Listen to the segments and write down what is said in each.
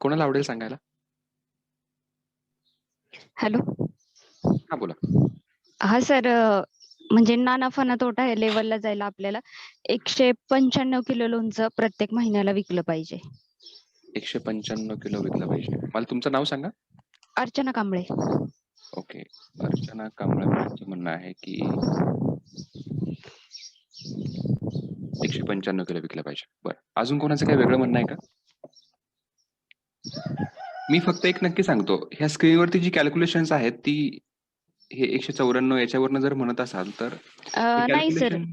कोणाला आवडेल सांगायला? हॅलो. हा, बोला. हा सर, म्हणजे ना नफा ना तोटा या लेवलला जायला आपल्याला 195 किलो लोणचं प्रत्येक महिन्याला विकलं पाहिजे. 195 किलो विकलं पाहिजे. मला तुमचं नाव सांगा. अर्चना कांबळे. ओके. अर्चना कांबळे मॅडमचं म्हणणं आहे की 195 किलो विकलं पाहिजे. बरं. अजून कोणाचं काही वेगळं म्हणणं आहे का? मी फक्त एक नक्की सांगतो, ह्या स्क्रीनवरती जी कॅल्क्युलेशन्स आहेत ती हे 194 याच्यावरनं जर म्हणत असाल तर नाही सर, कॅल्क्युलेशन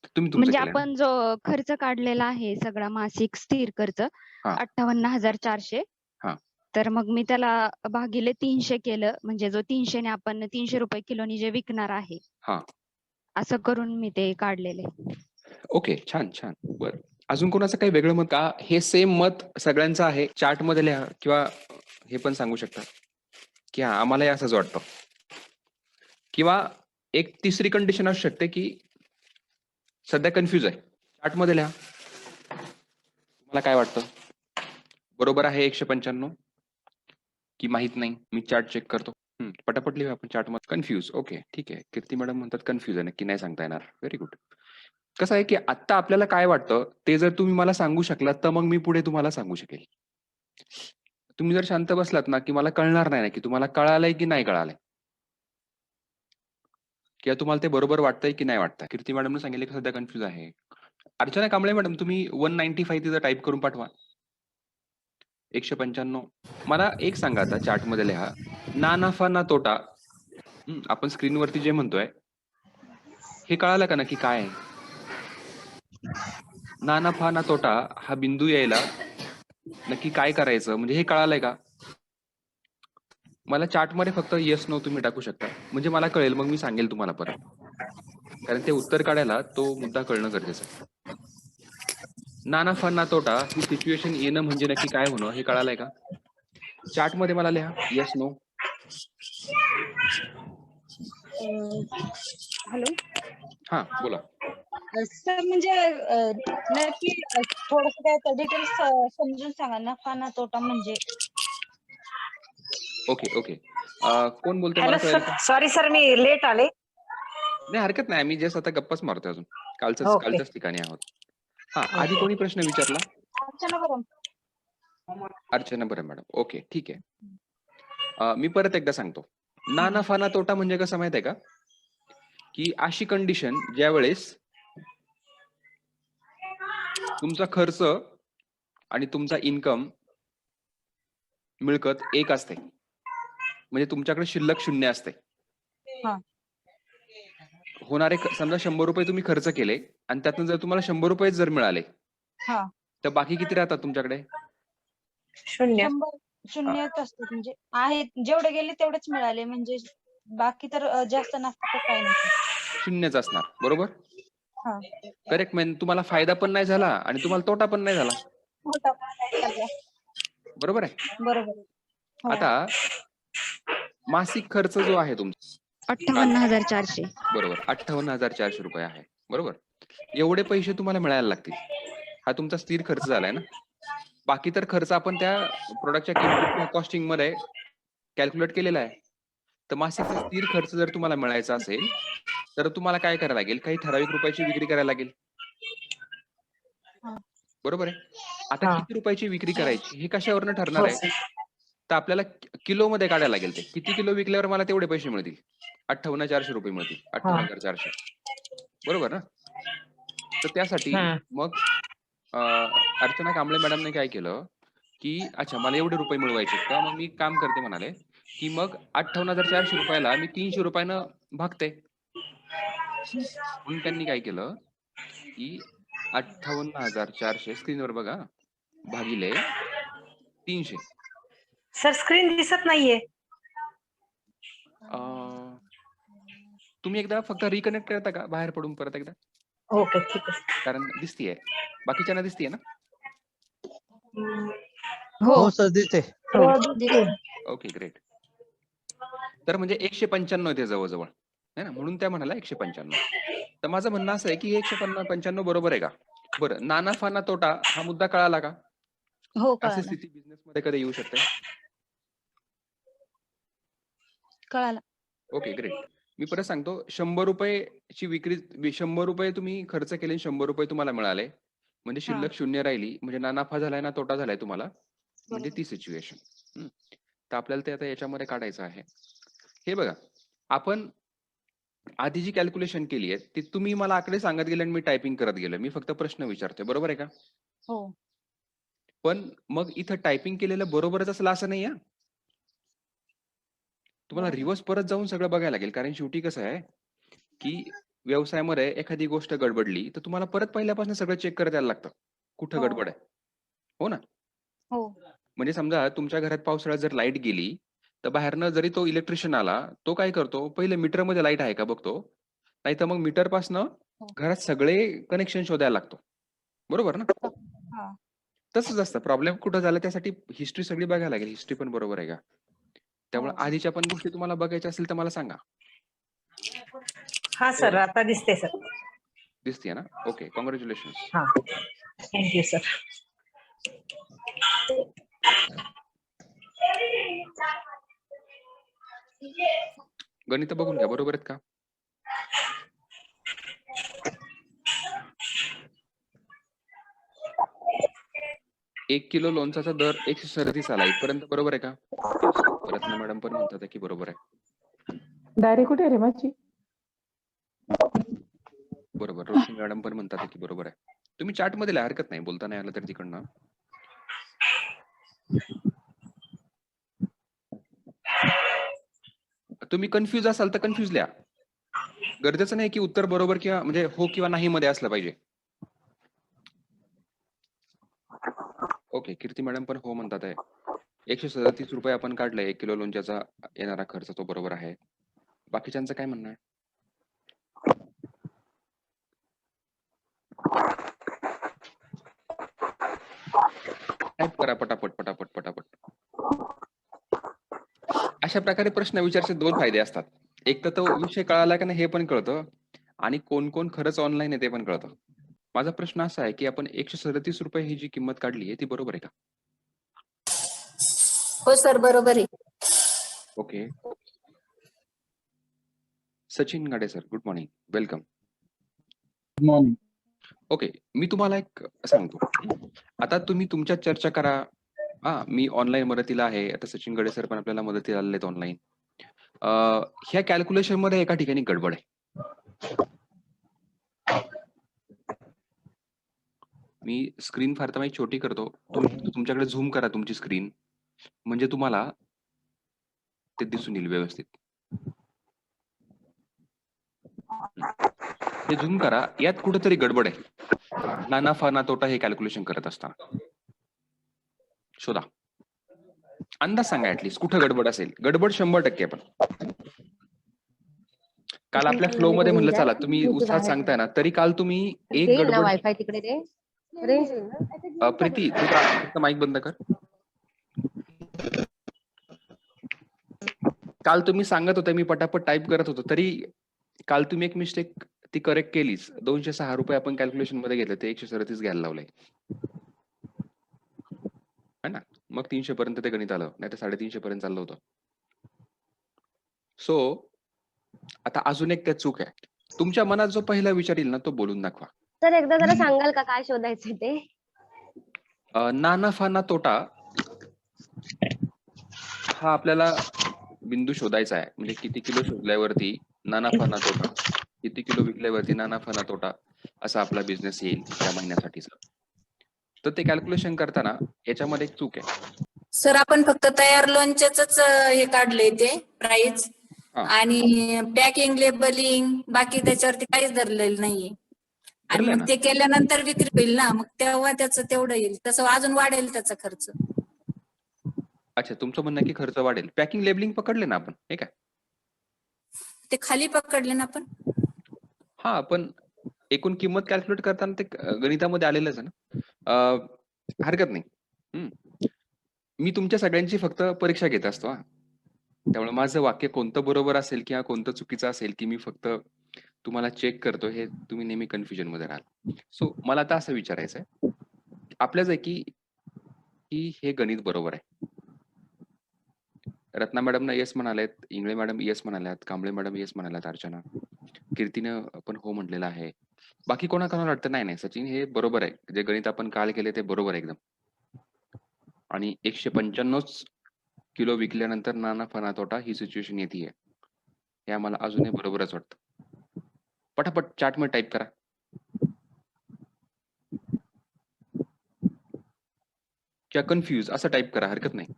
तुम्ही तुमचं म्हणजे केलंय ना? आपण जो खर्च काढलेला आहे सगळा मासिक स्थिर खर्च हां, 58,400, हां. तर मग मी त्याला भागिले 300 केलं, म्हणजे जो 300 ने आपण 300 रुपये किलोनी जे विकणार आहे, हां. असं करून मी ते काढलेले. ओके. छान, छान. बरं. अजून कोणाचं काही वेगळं मत का? हे सेम मत सगळ्यांचं आहे. चार्टमध्ये लिहा किंवा हे पण सांगू शकता, की हां, आम्हालाही असंच वाटतं. किंवा एक तिसरी कंडिशन असू शकते, की सध्या कन्फ्यूज आहे. चार्टमध्ये लिहा. तुम्हाला काय वाटतं? बरोबर आहे 195 की माहीत नाही? मी चार्ट चेक करतो. पटापट लिहूया आपण चार्टमध्ये. कन्फ्यूज. ओके, ठीक आहे. कीर्ती मॅडम म्हणतात कन्फ्यूज आहे. नक्की नाही सांगता येणार. Very good. कसं आहे, की आत्ता आपल्याला काय वाटतं, ते जर तुम्ही मला सांगू शकलात, तर मग मी पुढे तुम्हाला सांगू शकेल. तुम्ही जर शांत बसलात ना, की मला कळणार नाही ना, की तुम्हाला कळालंय की नाही कळालंय? किंवा तुम्हाला ते बरोबर वाटतंय की नाही वाटतंय? कीर्ती मॅडमने सांगितले की सध्या कन्फ्यूज आहे. अर्चना कांबळे मॅडम, तुम्ही 195 तिथं टाइप करून पाठवा. 195. मला एक सांगा, आता चार्टमध्ये लिहा. ना नफा ना तोटा. आपण स्क्रीनवरती जे म्हणतोय, हे कळालं का नक्की काय आहे? ना नफा ना तोटा हा बिंदू यायला नक्की काय करायचं, म्हणजे हे कळालंय का? मला चार्टमध्ये फक्त येस नो तुम्ही टाकू शकता. म्हणजे मला कळेल, मग मी सांगेल तुम्हाला परत. कारण ते उत्तर काढायला तो मुद्दा कळणं गरजेचं आहे. ना नफा ना तोटा ही सिच्युएशन येणं म्हणजे नक्की काय होणं, हे कळालंय का? चार्टमध्ये मला लिहा येस नो. हॅलो हां, बोला. सर, म्हणजे नक्की थोडस काय डिटेल्स समजून सांगा. नफा ना तोटा म्हणजे. Okay, okay. कोण बोलतंय मला हॅलो कळेल सर, का? सॉरी सर, मी लेट आले. नाही, हरकत नाही. मी जस्ट आता गप्पाच मारतोय अजून. ओके. कालच्याच ठिकाणी आहोत. हां, आधी कोणी प्रश्न विचारला? अर्चना बरं. अर्चना बरं मॅडम. ओके, ठीक आहे. मी परत एकदा सांगतो. ना नफा ना तोटा म्हणजे कसं माहित आहे का? की अशी कंडिशन ज्यावेळेस तुमचा खर्च आणि तुमचा इन्कम मिळकत एक असते. म्हणजे तुमच्याकडे शिल्लक शून्य असते. हा. होणारे समजा 100 रुपये तुम्ही खर्च केले आणि त्यातून जर तुम्हाला 100 रुपये जर मिळाले, हा. तर बाकी किती राहतात तुमच्याकडे? शून्य. 100 शून्यच असतात, म्हणजे आहेत जेवढे गेले तेवढेच मिळाले, म्हणजे बाकी तर जास्त नसतं काही नाही. शून्यच असणार, बरोबर? हा. करेक्ट. म्हणजे तुम्हाला फायदा पण नाही झाला आणि तुम्हाला तोटा पण नाही झाला. मोठा सगळा. बरोबर आहे? बरोबर. हो. आता मासिक खर्च जो आहे तुमचा 58,400. बरोबर 58,400 रुपये आहे. बरोबर? एवढे पैसे तुम्हाला मिळायला लागतील. हा तुमचा स्थिर खर्च झालाय ना? बाकी तर खर्च आपण त्या प्रॉडक्टच्या किमतीच्या कॉस्टिंगमध्ये कॅल्क्युलेट केलेला आहे. तर मासिकचा स्थिर खर्च जर तुम्हाला मिळायचा असेल, तर तुम्हाला काय करायला लागेल? काही ठराविक रुपयाची विक्री करायला लागेल. हा. बरोबर आहे? आता हा. किती रुपयाची विक्री करायची हे कशावरनं ठरणार हो आहे? सर. तर आपल्याला किलोमध्ये काढायला लागेल ते. किती किलो विकल्यावर मला तेवढे पैसे मिळतील? 58,400 रुपये मिळतील. हा. 58,400. बरोबर ना? तर त्यासाठी हम्म. मग अर्चना कांबळे मॅडमने काय केलं, की अच्छा मला एवढे रुपये मिळवायचे का? मग मी काम करते म्हणाले, की मग 58,400 रुपयाला मी 300 रुपयानं भागते. म्हणून त्यांनी काय केलं, की 58,400 स्क्रीनवर बघा, भागिले 300. सर, स्क्रीन दिसत नाहीये. अ, तुम्ही एकदा फक्त रिकनेक्ट करता का बाहेर पडून परत एकदा? ओके, ठीक आहे. कारण दिसतीये. बाकीच्यांना दिसतीये ना? हो. हो सर, दिसते. Okay, great. तर म्हणजे 195 ते जवळ-जवळ. आहे ना? म्हणून त्या म्हणाल्या 195. तर माझं म्हणणं असं आहे, की हे 195 बरोबर आहे का? बरं, ना नफा ना तोटा हा मुद्दा कळाला का? हो अशी कळालं स्थिती बिझनेस मध्ये कधी येऊ शकते? कळालं. Okay, great. मी परत सांगतो, ₹100 ची विक्री, ₹100 तुम्ही खर्च केले आणि ₹100 तुम्हाला मिळाले. म्हणजे हा शिल्लक शून्य राहिली. म्हणजे ना नफा झालाय ना तोटा झालाय तुम्हाला. म्हणजे बरोबर. ती सिच्युएशन. तर आपल्याला ते आता याच्यामध्ये काढायचं आहे. हे बघा, आपण आधी जी कॅल्क्युलेशन केली आहे, ती तुम्ही मला आकडे सांगत गेले आणि मी टायपिंग करत गेलो. मी फक्त प्रश्न विचारतोय. बरोबर आहे का? हो पण मग इथं टायपिंग केलेलं बरोबरच असलं असं नाही हां. तुम्हाला बरोबर. रिव्हर्स परत जाऊन सगळं बघायला लागेल. कारण शेवटी कसं आहे, की व्यवसायामध्ये एखादी गोष्ट गडबडली, तर तुम्हाला परत पहिल्यापासून सगळं चेक करत यायला लागतं. कुठं हो गडबड आहे. हो ना? हो म्हणजे समजा तुमच्या घरात पावसाळ्यात जर लाईट गेली, तर बाहेरनं जरी तो इलेक्ट्रिशियन आला, तो काय करतो, पहिले मीटरमध्ये लाईट आहे का बघतो. नाहीतर मग मीटरपासनं हो घरात सगळे कनेक्शन शोधायला लागतो. बरोबर ना? हा तसंच असतं. प्रॉब्लेम कुठं झाला त्यासाठी हिस्ट्री सगळी बघायला लागेल. हिस्ट्री पण बरोबर आहे का? त्यामुळे हो आधीच्या पण गोष्टी तुम्हाला बघायच्या असतील तर मला सांगा. हा सर, आता दिसते सर. दिसतीये ना? ओके. काँग्रॅच्युलेशन्स. हा, थँक्यू सर. गणितं बघून घ्या. बरोबर आहेत का? एक किलो लोणचाचा दर 137 आला. इथपर्यंत बरोबर आहे का? येस. रत्ना मॅडम पण म्हणतात आहे की बरोबर आहे. डायरी कुठे आहे रे माझी? बरोबर. रोशनी मॅडम पण म्हणतात आहे की बरोबर आहे. तुम्ही चॅटमध्ये लिहा, हरकत नाही. बोलता नाही आलं तरी तिकडनं. तुम्ही कन्फ्यूज असाल तर कन्फ्यूज लिहा. गरजेचं नाही की उत्तर बरोबर किंवा म्हणजे हो किंवा नाही मध्ये असलं पाहिजे. ओके. कीर्ती मॅडम पण हो म्हणतात आहे. ₹137 आपण काढले 1 किलो लोणच्याचा येणारा खर्च, तो बरोबर आहे. बाकीच्यांचं काय म्हणणं आहे? टाइप करा पटापट, पटापट, पटापट. अशा प्रकारे प्रश्न विचारचे 2 फायदे असतात. एक तर तो विषय कळाला का नाही हे पण कळतं आणि कोण खरंच ऑनलाईन आहे ते पण कळतं. माझा प्रश्न असा आहे, की आपण ₹137 ही जी किंमत काढली आहे ती बरोबर आहे का? हो सर, बरोबर आहे. Okay. Sachin Gade sir, good morning. Welcome. Good morning. Okay. मी तुम्हाला एक सांगतो. आता तुम्ही तुमच्यात चर्चा करा. मी ऑनलाईन मदतीला आहे. आता सचिन गडे सर पण आपल्याला मदतीला आलेले आहेत ऑनलाईन. ह्या कॅल्क्युलेशनमध्ये एका ठिकाणी गडबड आहे. मी स्क्रीन फार तर माझी छोटी करतो. तुमच्याकडे झूम करा तुमची स्क्रीन. म्हणजे तुम्हाला ते दिसून येईल व्यवस्थित. हे झूम करा. यात कुठेतरी गडबड आहे. ना नफा ना तोटा हे कॅल्क्युलेशन करत असताना. शोधा. अंदाज सांगा ऍटलीस्ट कुठं गडबड असेल. गडबड 100% पण. काल आपल्या फ्लो मध्ये म्हणलं चला तुम्ही उत्साहात सांगताय ना, तरी काल तुम्ही एक येईल ना गडबड. वायफाय तिकडे रे. रेंज येईल ना? प्रीती, तू फक्त माईक बंद कर. काल तुम्ही सांगत होते, मी पटापट टाईप करत होतो, तरी काल तुम्ही एक मिस्टेक ती करेक्ट केलीच. ₹206 आपण कॅल्क्युलेशन मध्ये घेतलं, ते 137 घ्यायला लावलंय. है ना? मग 300 पर्यंत ते गणित आलं. नाही तर 350 पर्यंत चाललं होतं. सो आता अजून एक त्यात चूक आहे. तुमच्या मनात जो पहिला विचार येईल ना, तो बोलून दाखवा. सर, एकदा जरा सांगाल का काय शोधायचं ते? ना नफा ना तोटा हा आपल्याला बिंदू शोधायचा आहे. म्हणजे किती किलो शोधल्यावरती ना नफा ना तोटा, किती किलो विकल्यावरती ना नफा ना तोटा असा आपला बिझनेस येईल त्या महिन्यासाठीचा. तर ते कॅल्क्युलेशन करताना याच्यामध्ये एक चूक आहे. सर, आपण फक्त तयार लोणच्याच हे काढलंय ते प्राइस हा. आणि पॅकिंग, लेबलिंग, बाकी त्याच्यावरती काहीच धरलेलं नाहीये. आणि ठरलंय मग ना? ते केल्यानंतर विक्री होईल ना, मग तेव्हा त्याचं तेवढं येईल. तसं अजून वाढेल त्याचा खर्च. अच्छा, तुमचं म्हणणं आहे की खर्च वाढेल. पॅकिंग लेबलिंग पकडले ना आपण, हे काय? ते खाली पकडले ना आपण. हा, पण एकूण किंमत कॅल्क्युलेट करताना ते गणितामध्ये आलेलंच आहे ना. हरकत नाही. मी तुमच्या सगळ्यांची फक्त परीक्षा घेत असतो. त्यामुळे माझं वाक्य कोणतं बरोबर असेल किंवा कोणतं चुकीचं असेल, की मी फक्त तुम्हाला चेक करतो, हे तुम्ही नेहमी कन्फ्युजन मध्ये राहाल. सो मला आता असं विचारायचं आहे, आपल्यापैकी की हे गणित बरोबर आहे. रत्ना मॅडम येस म्हणालेत, इंगळे मॅडम येस म्हणाल्यात, कांबळे मॅडम येस म्हणाल्यात, अर्चना, कीर्तीनं पण हो म्हटलेलं आहे. बाकी कोणाकोणाला वाटतं नाही नाही सचिन हे बरोबर आहे, जे गणित आपण काल केले ते बरोबर आहे एकदम. आणि 195 किलो विकल्यानंतर ना नफा ना तोटा ही सिच्युएशन येते. हे आम्हाला अजूनही बरोबरच वाटतं. पटापट चार्ट मध्ये टाईप करा. किंवा कन्फ्यूज असं टाईप करा, हरकत नाही.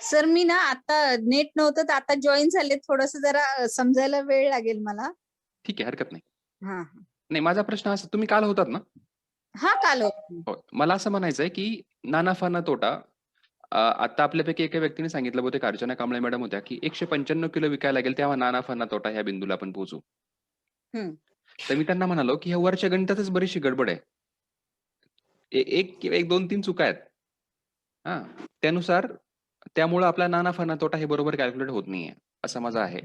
सर मी ना आता नेट नव्हतं तर आता जॉईन झाले, थोडस जरा समजायला वेळ लागेल मला. ठीक आहे, हरकत नाही. हा नाही, माझा प्रश्न असा, तुम्ही काल होतात ना? हा काल हो. मला असं म्हणायचं आहे की ना नफा ना तोटा, आता आपल्यापैकी एका व्यक्तीने सांगितलं, बहुतेक अर्चना कांबळे मॅडम होत्या, की 195 किलो विकायला लागेल तेव्हा ना नफा ना तोटा ह्या बिंदूला आपण पोहोचू. हम्म. तर मी त्यांना म्हणालो की ह्या वरच्या गणितातच बरीचशी गडबड आहे. एक किंवा एक 2-3 चुका आहेत. हा, त्यानुसार त्यामुळे आपला ना नफा ना तोटा हे बरोबर कॅल्क्युलेट होत नाहीये, असं माझं आहे.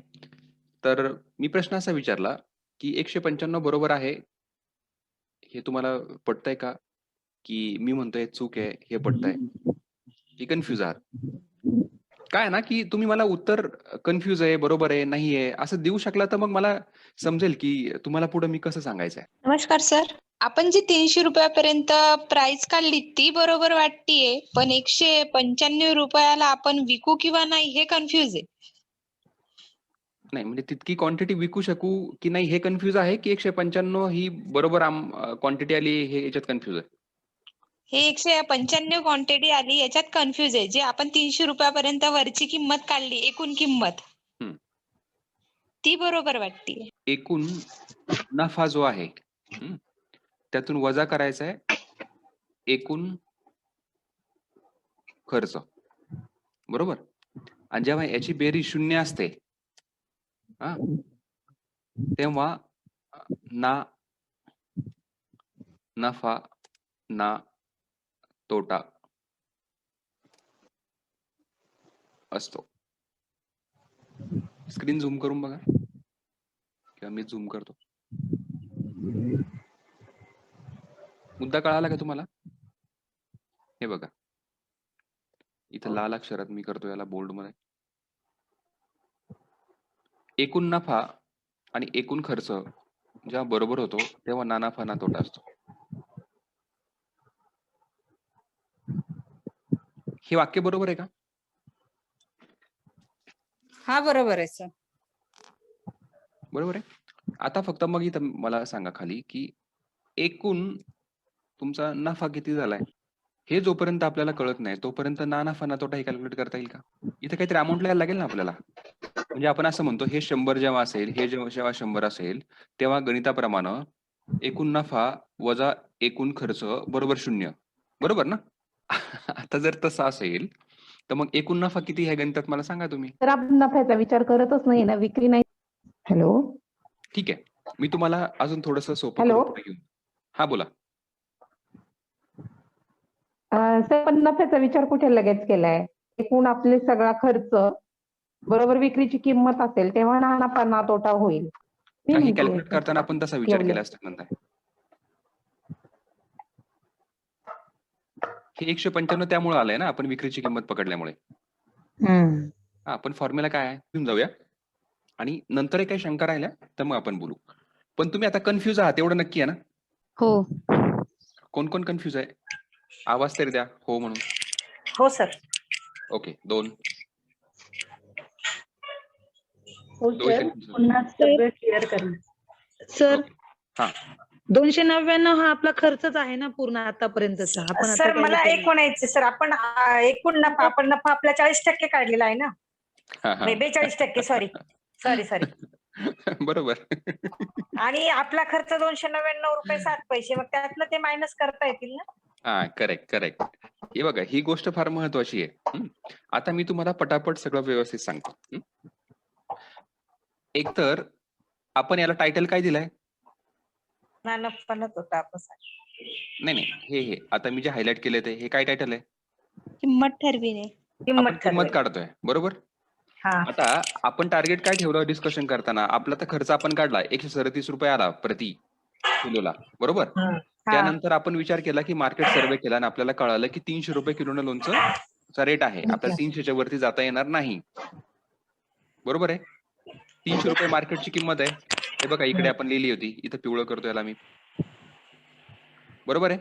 तर मी प्रश्न असा विचारला की 195 बरोबर आहे, हे तुम्हाला पटतंय का? की मी म्हणतोय चूक आहे हे पटतंय? की कन्फ्यूज आहात? काय आहे ना की तुम्ही मला उत्तर कन्फ्यूज आहे, बरोबर आहे, नाही आहे असं देऊ शकला तर मग मला समजेल की तुम्हाला पुढे मी कसं सांगायचंय. नमस्कार सर. आपण जी 300 रुपयापर्यंत प्राइस काढली ती बरोबर वाटतीये, पण 195 रुपयाला आपण विकू किंवा नाही हे कन्फ्यूज आहे. नाही म्हणजे तितकी क्वांटिटी विकू शकू की नाही हे कन्फ्यूज आहे, की 195 ही बरोबर क्वांटिटी आली हे याच्यात कन्फ्यूज आहे? हे 195 क्वांटिटी आली याच्यात कन्फ्यूज आहे. जे आपण 300 रुपयापर्यंत वरची किंमत काढली, एकूण किंमत हम्म. ती बरोबर वाटतीये. एकूण नफा जो आहे त्यातून वजा करायचा आहे एकूण खर्च, बरोबर? आणि जेव्हा याची बेरीज 0 असते तेव्हा ना नफा ना तोटा असतो. स्क्रीन झूम करून बघा किंवा मी झूम करतो. मुद्दा कळाला का तुम्हाला? हे बघा, इथं लाल अक्षरात मी करतो याला बोल्ड मध्ये. एकूण नफा आणि एकूण खर्च जेव्हा बरोबर होतो तेव्हा ना नफा ना तोटा असतो. हे वाक्य बरोबर आहे का? हा बरोबर आहे सर. बरोबर आहे. आता फक्त मग इथं मला सांगा खाली की एकूण तुमचा नफा किती झालाय हे जोपर्यंत आपल्याला कळत नाही तोपर्यंत ना नफा ना तोटा हे कॅल्क्युलेट करता येईल का? इथे काहीतरी अमाऊंट लिहायला लागेल ना आपल्याला. म्हणजे आपण असं म्हणतो हे 100 जेव्हा असेल, हे जेव्हा 100 असेल तेव्हा गणिताप्रमाणे एकूण नफा वजा एकूण खर्च बरोबर 0, बरोबर ना? आता जर तसं असेल तर मग एकूण नफा किती ह्या गणितात मला सांगा तुम्ही. तर आपण नफ्याचा विचार करतच नाही ना, विक्री नाही. हॅलो, ठीक आहे, मी तुम्हाला अजून थोडंसं सोपं हॅलो. करून घेऊन. हा बोला. सर पण नफ्याचा विचार कुठे लगेच केलाय? एकूण आपले सगळा खर्च बरोबर विक्रीची किंमत असेल तेव्हा ना नफा ना तोटा होईल. मी काही म्हणते कॅल्क्युलेट करताना आपण तसा विचार एवढं. केला असता म्हणताय. हे 195 त्यामुळे आलंय ना, आपण विक्रीची किंमत पकडल्यामुळे. हा, पण फॉर्म्युला काय आहे घेऊन जाऊया आणि नंतर काही शंका राहिल्या तर मग आपण बोलू. पण तुम्ही आता कन्फ्यूज आहात एवढं नक्की आहे ना? हो. कोण कोण कन्फ्यूज आहे? आवाज तरी द्या हो म्हणून. हो सर. ओके, 2. हो दोनशे सर, confused. पुन्हा सगळं क्लिअर करा सर. ओके. हा, 299 हा आपला खर्चच आहे ना पूर्ण आतापर्यंतचा. आपण आता सर काही मला केलं. एक म्हणायचं सर, आपण एकूण नफा आपण नफा आपला 40% काढलेला आहे ना, हा, हा. 42%. सॉरी. बरोबर. आणि आपला खर्च 299 रुपये 7 पैसे, मग त्यातलं ते मायनस करता येतील ना? हा, करेक्ट. हे बघा, ही गोष्ट फार महत्वाची आहे. आता मी तुम्हाला पटापट सगळं व्यवस्थित सांगतो. एकतर आपण याला टायटल काय दिलंय? ना नफा ना तोटा आपण नाही, हे आता मी जे हायलाइट केले ते हे काय टायटल आहे? किंमत ठरविणे. आपण किंमत काढतोय, बरोबर? हा. आता आपण टार्गेट काय ठेवलं डिस्कशन करताना? आपला तर खर्च आपण काढला 137 रुपये आला प्रति किलोला, बरोबर? त्यानंतर आपण विचार केला की मार्केट सर्वे केला आणि आपल्याला कळालं की 300 रुपये किलोनं लोणचं रेट आहे. आपल्याला 300च्या वरती जाता येणार नाही. बरोबर आहे? 300 रुपये मार्केटची किंमत आहे. हे बघा इकडे आपण लिहिली होती. इथं पिवळं करतो याला मी. बरोबर आहे?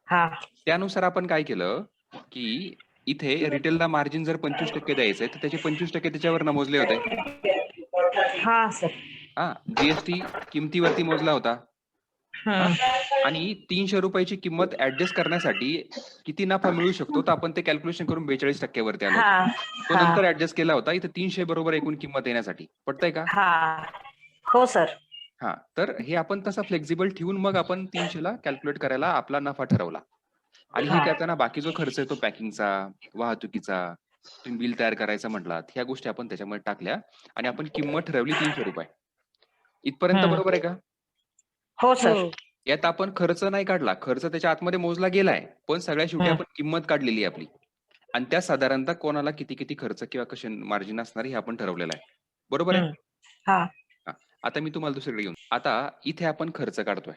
हा. त्यानुसार आपण काय केलं की इथे रिटेलला मार्जिन जर 25% द्यायचंय तर त्याचे 25% त्याच्यावर मोजले होते. हा सर. हा, जीएसटी किमतीवरती मोजला होता. आणि 300 रुपयाची किंमत ऍडजस्ट करण्यासाठी किती नफा मिळू शकतो तर आपण ते कॅल्क्युलेशन करून 42% वरती आलो. हा. तो नंतर ऍडजस्ट केला होता इथे 300 बरोबर एकूण किंमत येण्यासाठी. पटतंय का? हा. हो सर. हा, तर हे आपण तसं फ्लेक्झिबल ठेवून मग आपण 300ला कॅल्क्युलेट करायला आपला नफा ठरवला. आणि हे करताना बाकी जो खर्च आहे तो पॅकिंगचा, वाहतुकीचा, तुम्ही बिल तयार करायचा म्हटलात, ह्या गोष्टी आपण त्याच्यामध्ये टाकल्या आणि आपण किंमत ठरवली 300 रुपये. इथपर्यंत बरोबर आहे का? हो सर. यात आपण खर्च नाही काढला. खर्च त्याच्या आतमध्ये मोजला गेलाय. पण सगळ्या शेवटी आपण किंमत काढलेली आहे आपली. आणि त्या साधारणतः कोणाला किती किती खर्च किंवा कसे मार्जिन असणार हे आपण ठरवलेलं आहे. बरोबर आहे? हा. आता मी तुम्हाला दुसरीकडे घेऊन. आता इथे आपण खर्च काढतोय.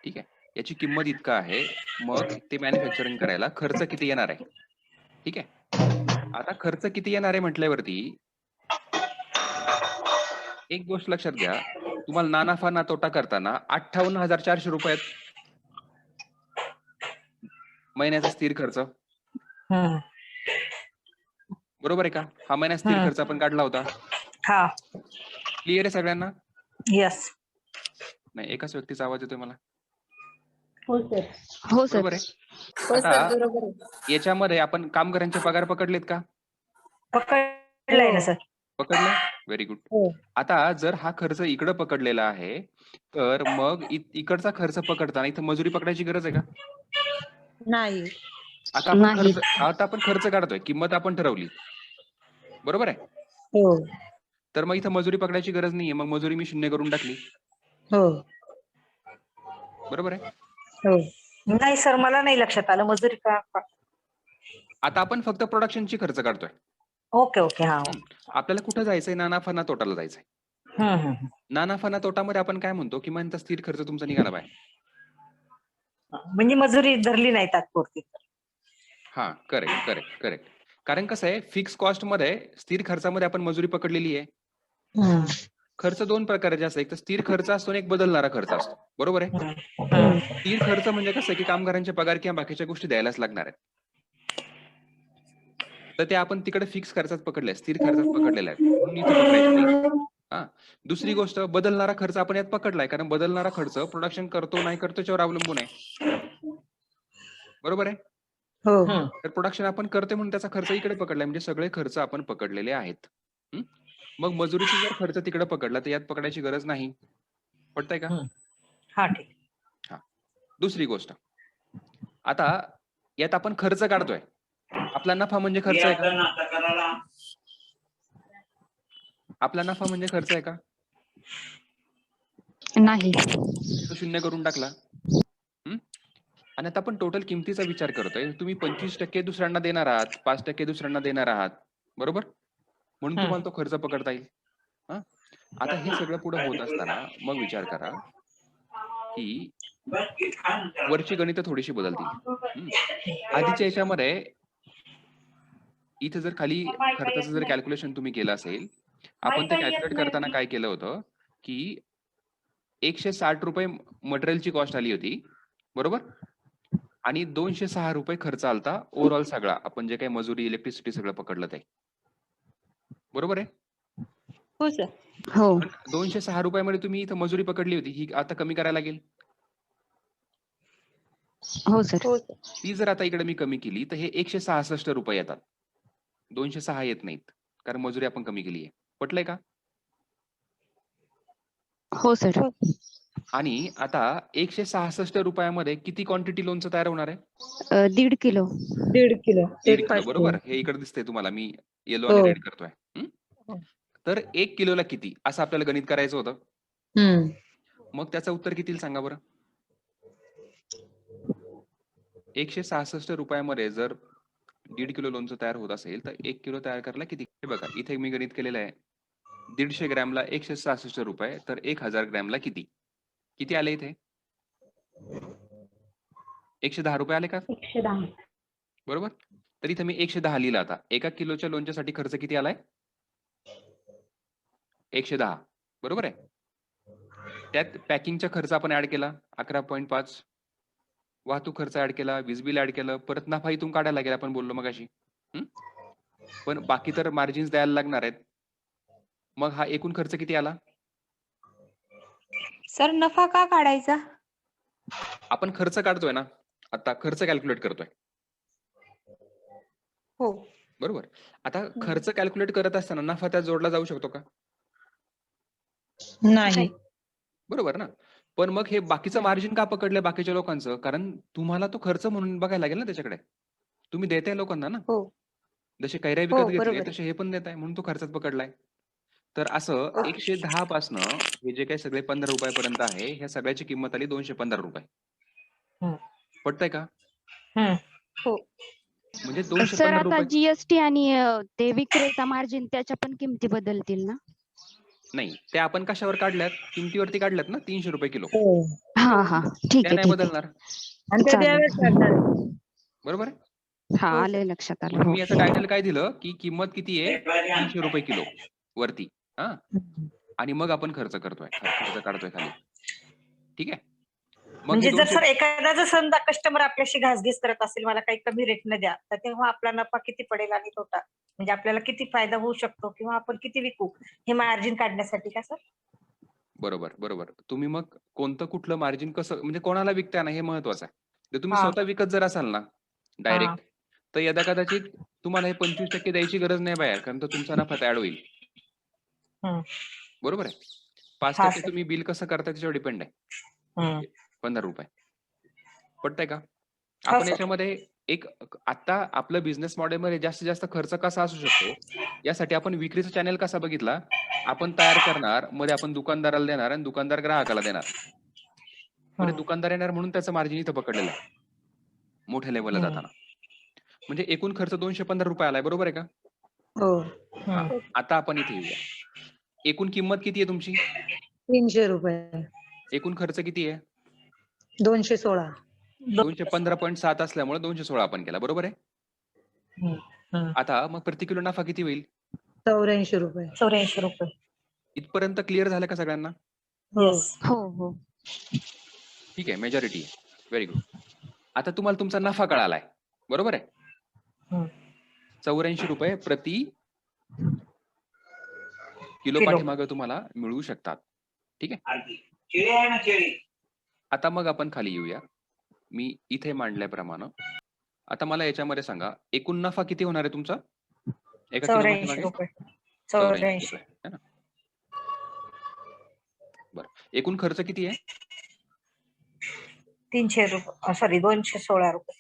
ठीक आहे. याची किंमत इतका आहे. मग ते मॅन्युफॅक्चरिंग करायला खर्च किती येणार आहे? ठीक आहे. आता खर्च किती येणार आहे म्हटल्यावरती एक गोष्ट लक्षात घ्या. तुम्हाला ना नफा ना तोटा करताना 58,400 रुपयात महिन्याचा स्थिर खर्च. बरोबर आहे का? हा महिना स्थिर खर्च आपण काढला होता. हा. क्लिअर आहे सगळ्यांना? येस. नाही, एकाच व्यक्तीचा आवाज येतोय मला. हो सर. बरोबर आहे. हो सर, आता बरोबर आहे. याच्यामध्ये आपण कामगारांचे पगार पकडलेत का? पकडलंय ना सर. पकडले? Very good. आता जर हा खर्च इकडं पकडलेला आहे तर मग इकडचा खर्च पकडताना इथं मजुरी पकडायची गरज आहे का? नाही. आता आपण खर्च काढतोय, किंमत आपण ठरवली. बरोबर आहे? हो. तर मग इथं मजुरी पकडायची गरज नाहीये. मग मजुरी मी 0 करून टाकली. हो. बरोबर आहे? हो. नाही सर, मला नाही लक्षात आलं मजुरी का. आता आपण फक्त प्रोडक्शनची खर्च काढतोय. Okay okay. हा. आपल्याला कुठं जायचंय? ना नफा ना तोटाला जायचंय. ना नफा ना तोटामध्ये आपण काय म्हणतो की किमान स्थिर खर्च तुमचा निघाला पाहिजे. म्हणजे मजुरी धरली नाही तात्पुरती. हा, करेक्ट करेक्ट करेक्ट. कारण कसं आहे, फिक्स कॉस्ट मध्ये स्थिर खर्चामध्ये आपण मजुरी पकडलेली आहे. खर्च दोन प्रकारचे असतात. एक तर स्थिर खर्च असतो आणि एक बदलणारा खर्च असतो. बरोबर आहे? स्थिर खर्च म्हणजे कसं की कामगारांचे पगार किंवा बाकीच्या गोष्टी द्यायलाच लागणार आहेत. तर ते आपण तिकडे फिक्स खर्चात पकडले, स्थिर खर्चात पकडलेला आहे. म्हणून इथे पकडायचे नाही. हा, दुसरी गोष्ट बदलणारा खर्च आपण यात पकडलाय कारण बदलणारा खर्च प्रोडक्शन करतो नाही करतो याच्यावर अवलंबून आहे. बरोबर आहे? हो. तर प्रोडक्शन आपण करतोय म्हणून त्याचा खर्च इकडे पकडलाय. म्हणजे सगळे खर्च आपण पकडलेले आहेत. मग मजुरीचा जर खर्च तिकडे पकडला तर यात पकडायची गरज नाही. पटतंय का? हा, ठीक. हा, दुसरी गोष्ट, आता यात आपण खर्च काढतोय. आपला नफा म्हणजे खर्च आहे का? आपला नफा म्हणजे खर्च आहे का? नाही. तो 0 करून टाकला. आणि आता आपण टोटल किमतीचा विचार करतोय. तुम्ही 25% दुसऱ्यांना देणार आहात, 5% दुसऱ्यांना देणार आहात. बरोबर? म्हणून तुम्हाला तो खर्च पकडता येईल. आता हे सगळं पुढे होत असताना मग विचार करा की वरची गणितं थोडीशी बदलतील. आधीच्या याच्यामध्ये इथे जर खाली खर्चाचं जर कॅल्क्युलेशन तुम्ही केलं असेल, आपण ते कॅल्क्युलेट करताना काय केलं होतं की 160 रुपये मटेरियलची कॉस्ट आली होती. बरोबर? आणि 206 रुपये खर्च आलता ओव्हरऑल सगळा. आपण जे काही मजुरी, इलेक्ट्रिसिटी सगळं पकडलं ते. बरोबर आहे? हो सर. हो. 206 रुपयामध्ये तुम्ही इथं मजुरी पकडली होती, ही आता कमी करायला लागेल. हो सर. ती जर आता इकडे मी कमी केली तर हे 166 रुपये येतात. 206 येत नाहीत कारण मजुरी आपण कमी केली आहे. पटलंय का? हो सर. आणि आता 166 रुपयामध्ये किती क्वांटिटी लोणचं तयार होणार आहे? 1.5 किलो. 1.5 किलो. 1.5 किलो. बरोबर? हे इकडे दिसतंय तुम्हाला, मी येलो आणि रेड करतोय. तर 1 किलोला किती असं आपल्याला गणित करायचं होतं. मग त्याचं उत्तर किती सांगा बरं? 166 रुपयामध्ये जर 1.5 किलो लोणचं तयार होत असेल तर 1 किलो तयार करायला किती? हे बघा, इथे मी गणित केलेलं आहे. 150 ग्रॅमला 166 रुपये, तर 1000 ग्रॅमला किती? किती आले इथे? 110 रुपये आले का? 110. बरोबर. तर इथे मी 110 लिहिलं आता. 1 किलोच्या लोणच्यासाठी खर्च किती आलाय? 110 बरोबर आहे. त्यात पॅकिंगचा खर्च आपण ऍड केला 11.5. वाहतूक खर्च ऍड केला, वीज बिल ऍड केलं, परत नफा इथून काढायला लागेल आपण बोललो मगाशी. पण बाकी तर मार्जिन्स द्यायला लागणार आहेत. मग हा एकूण खर्च किती आला? सर नफा का काढायचा? आपण खर्च काढतोय ना, आता खर्च कॅल्क्युलेट करतोय. हो. बरोबर. आता खर्च कॅल्क्युलेट करत असताना नफा त्यात जोडला जाऊ शकतो का? नाही. बरोबर ना. पण मग हे बाकीचं मार्जिन का पकडलंय बाकीच्या लोकांचं? कारण तुम्हाला तो खर्च म्हणून बघायला लागेल ना त्याच्याकडे. तुम्ही देताय लोकांना ना. हो. जसे कैऱ्या हो, विकत घेतले बरोबर आहे. तसे हे पण देताय म्हणून तो खर्चात पकडलाय. तर असं ओके. 110 पासनं हे जे काही सगळे 15 रुपयापर्यंत आहे, ह्या सगळ्याची किंमत आली 215 रुपये. हं. पटतंय का? हो. म्हणजे सर 215 आता रुपये जीएसटी आणि ते विक्रेता मार्जिन त्याच्या पण किमती बदलतील ना? नाही. त्या आपण कशावर काढल्यात? किमतीवरती काढल्यात ना 300 रुपये किलो. हो. हा ठीक त्या आहे नाही ठीक आहे. बदलणार. आणि ते द्यावेच चालेल. लागणार आहे. बरोबर आहे? हा हो, आलंय सर. लक्षात आलं. म्हणून हो. मी याचं टायटल काय दिलं, की किंमत किती आहे? 300 रुपये किलो वरती. हां. आणि मग आपण खर्च करतोय. खर्च काढतोय खाली. ठीक आहे? मग हे म्हणजे जर 200 सर एखादा जर समजा कस्टमर आपल्याशी घासघीस करत असेल, मला काही कमी रेटने द्या, तर तेव्हा आपला नफा किती पडेल आणि तोटा? म्हणजे आपल्याला किती फायदा होऊ शकतो किंवा आपण किती विकू? हे मार्जिन काढण्यासाठी का सर? बरोबर. तुम्ही मग कोणतं कुठलं मार्जिन कसं म्हणजे कोणाला विकताय ना हे महत्वाचं आहे. जर तुम्ही हां. स्वतः विकत जर असाल ना डायरेक्ट, तर यदा कदाचित तुम्हाला हे 25% द्यायची गरज नाही बाहेर, कारण तो तुमचा नफा ऍड होईल. हं. बरोबर आहे. हां, 5% सर. तुम्ही बिल कसं करताय त्याच्यावर डिपेंड आहे. हं. 15 रुपये. पटतंय का? हो, आपण सर. याच्यामध्ये एक आता आपलं बिझनेस मॉडेलमध्ये जास्तीत जास्त खर्च कसा असू शकतो, यासाठी आपण विक्रीचा चॅनल कसा बघितला? आपण तयार करणार, मध्ये आपण दुकानदाराला देणार आणि दुकानदार ग्राहकाला देणार. म्हणजे हं. दुकानदार येणार म्हणून त्याचं मार्जिन इथं पकडलेलं आहे. मोठ्या लेव्हलला हं. जाताना. म्हणजे एकूण खर्च 215 रुपये आलाय, बरोबर आहे का? हो. हां. आता आपण इथे येऊया. एकूण किंमत किती आहे तुमची? 300 रुपये. एकूण खर्च किती आहे? 216. 215.7 असल्यामुळे 216 आपण केला, बरोबर आहे? आता मग प्रति किलो नफा किती होईल? 84 रुपये. 84 रुपये. इथपर्यंत क्लिअर झालं का सगळ्यांना? येस. हो. ठीक आहे, मेजॉरिटी आहे. Very good. आता तुम्हाला तुमचा नफा कळालाय, बरोबर आहे? हं. 84 रुपये प्रति किलो किलो. पाठीमागे तुम्हाला मिळू शकतात. ठीक आहे? आता मग आपण खाली येऊया. मी इथे मांडल्याप्रमाणे. आता मला याच्यामध्ये सांगा, एकूण नफा किती होणार आहे तुमचा? एका किलो 84 पाठीमागे? रुपये. 84 84. रुपये. है ना? बरं. एकूण खर्च किती आहे? 300 रुपये. सॉरी 216 रुपये.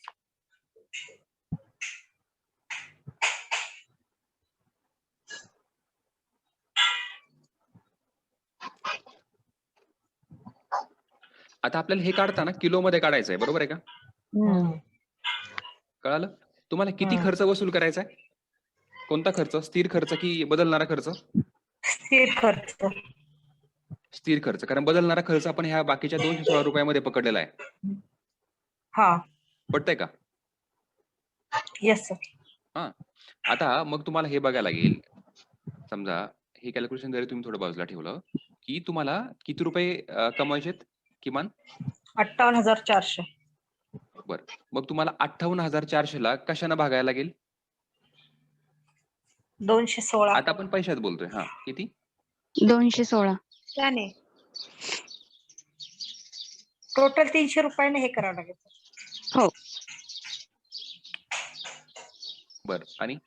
आता आपल्याला हे काढताना किलोमध्ये काढायचं आहे, बरोबर आहे का? हं. कळालं? तुम्हाला किती खर्च वसूल करायचा आहे? कोणता खर्च? स्थिर खर्च की बदलणारा खर्च? स्थिर खर्च. स्थिर खर्च. कारण बदलणारा खर्च आपण ह्या बाकीच्या 216 रुपयामध्ये पकडलेला आहे. हां. पटतंय का? Yes sir. हां. आता मग तुम्हाला हे बघायला लागेल. समजा हे कॅल्क्युलेशन जरी तुम्ही थोडं बाजूला ठेवलं, की तुम्हाला किती रुपये कमवायचेत किमान? 58,400. बरं. मग तुम्हाला 58,400 ला कशानं भागायला लागेल? 216. आता आपण पैशात बोलतोय. हां. किती? 216. त्याने. टोटल 300 रुपयाने हे करावं लागेल. हो. बरं. आणि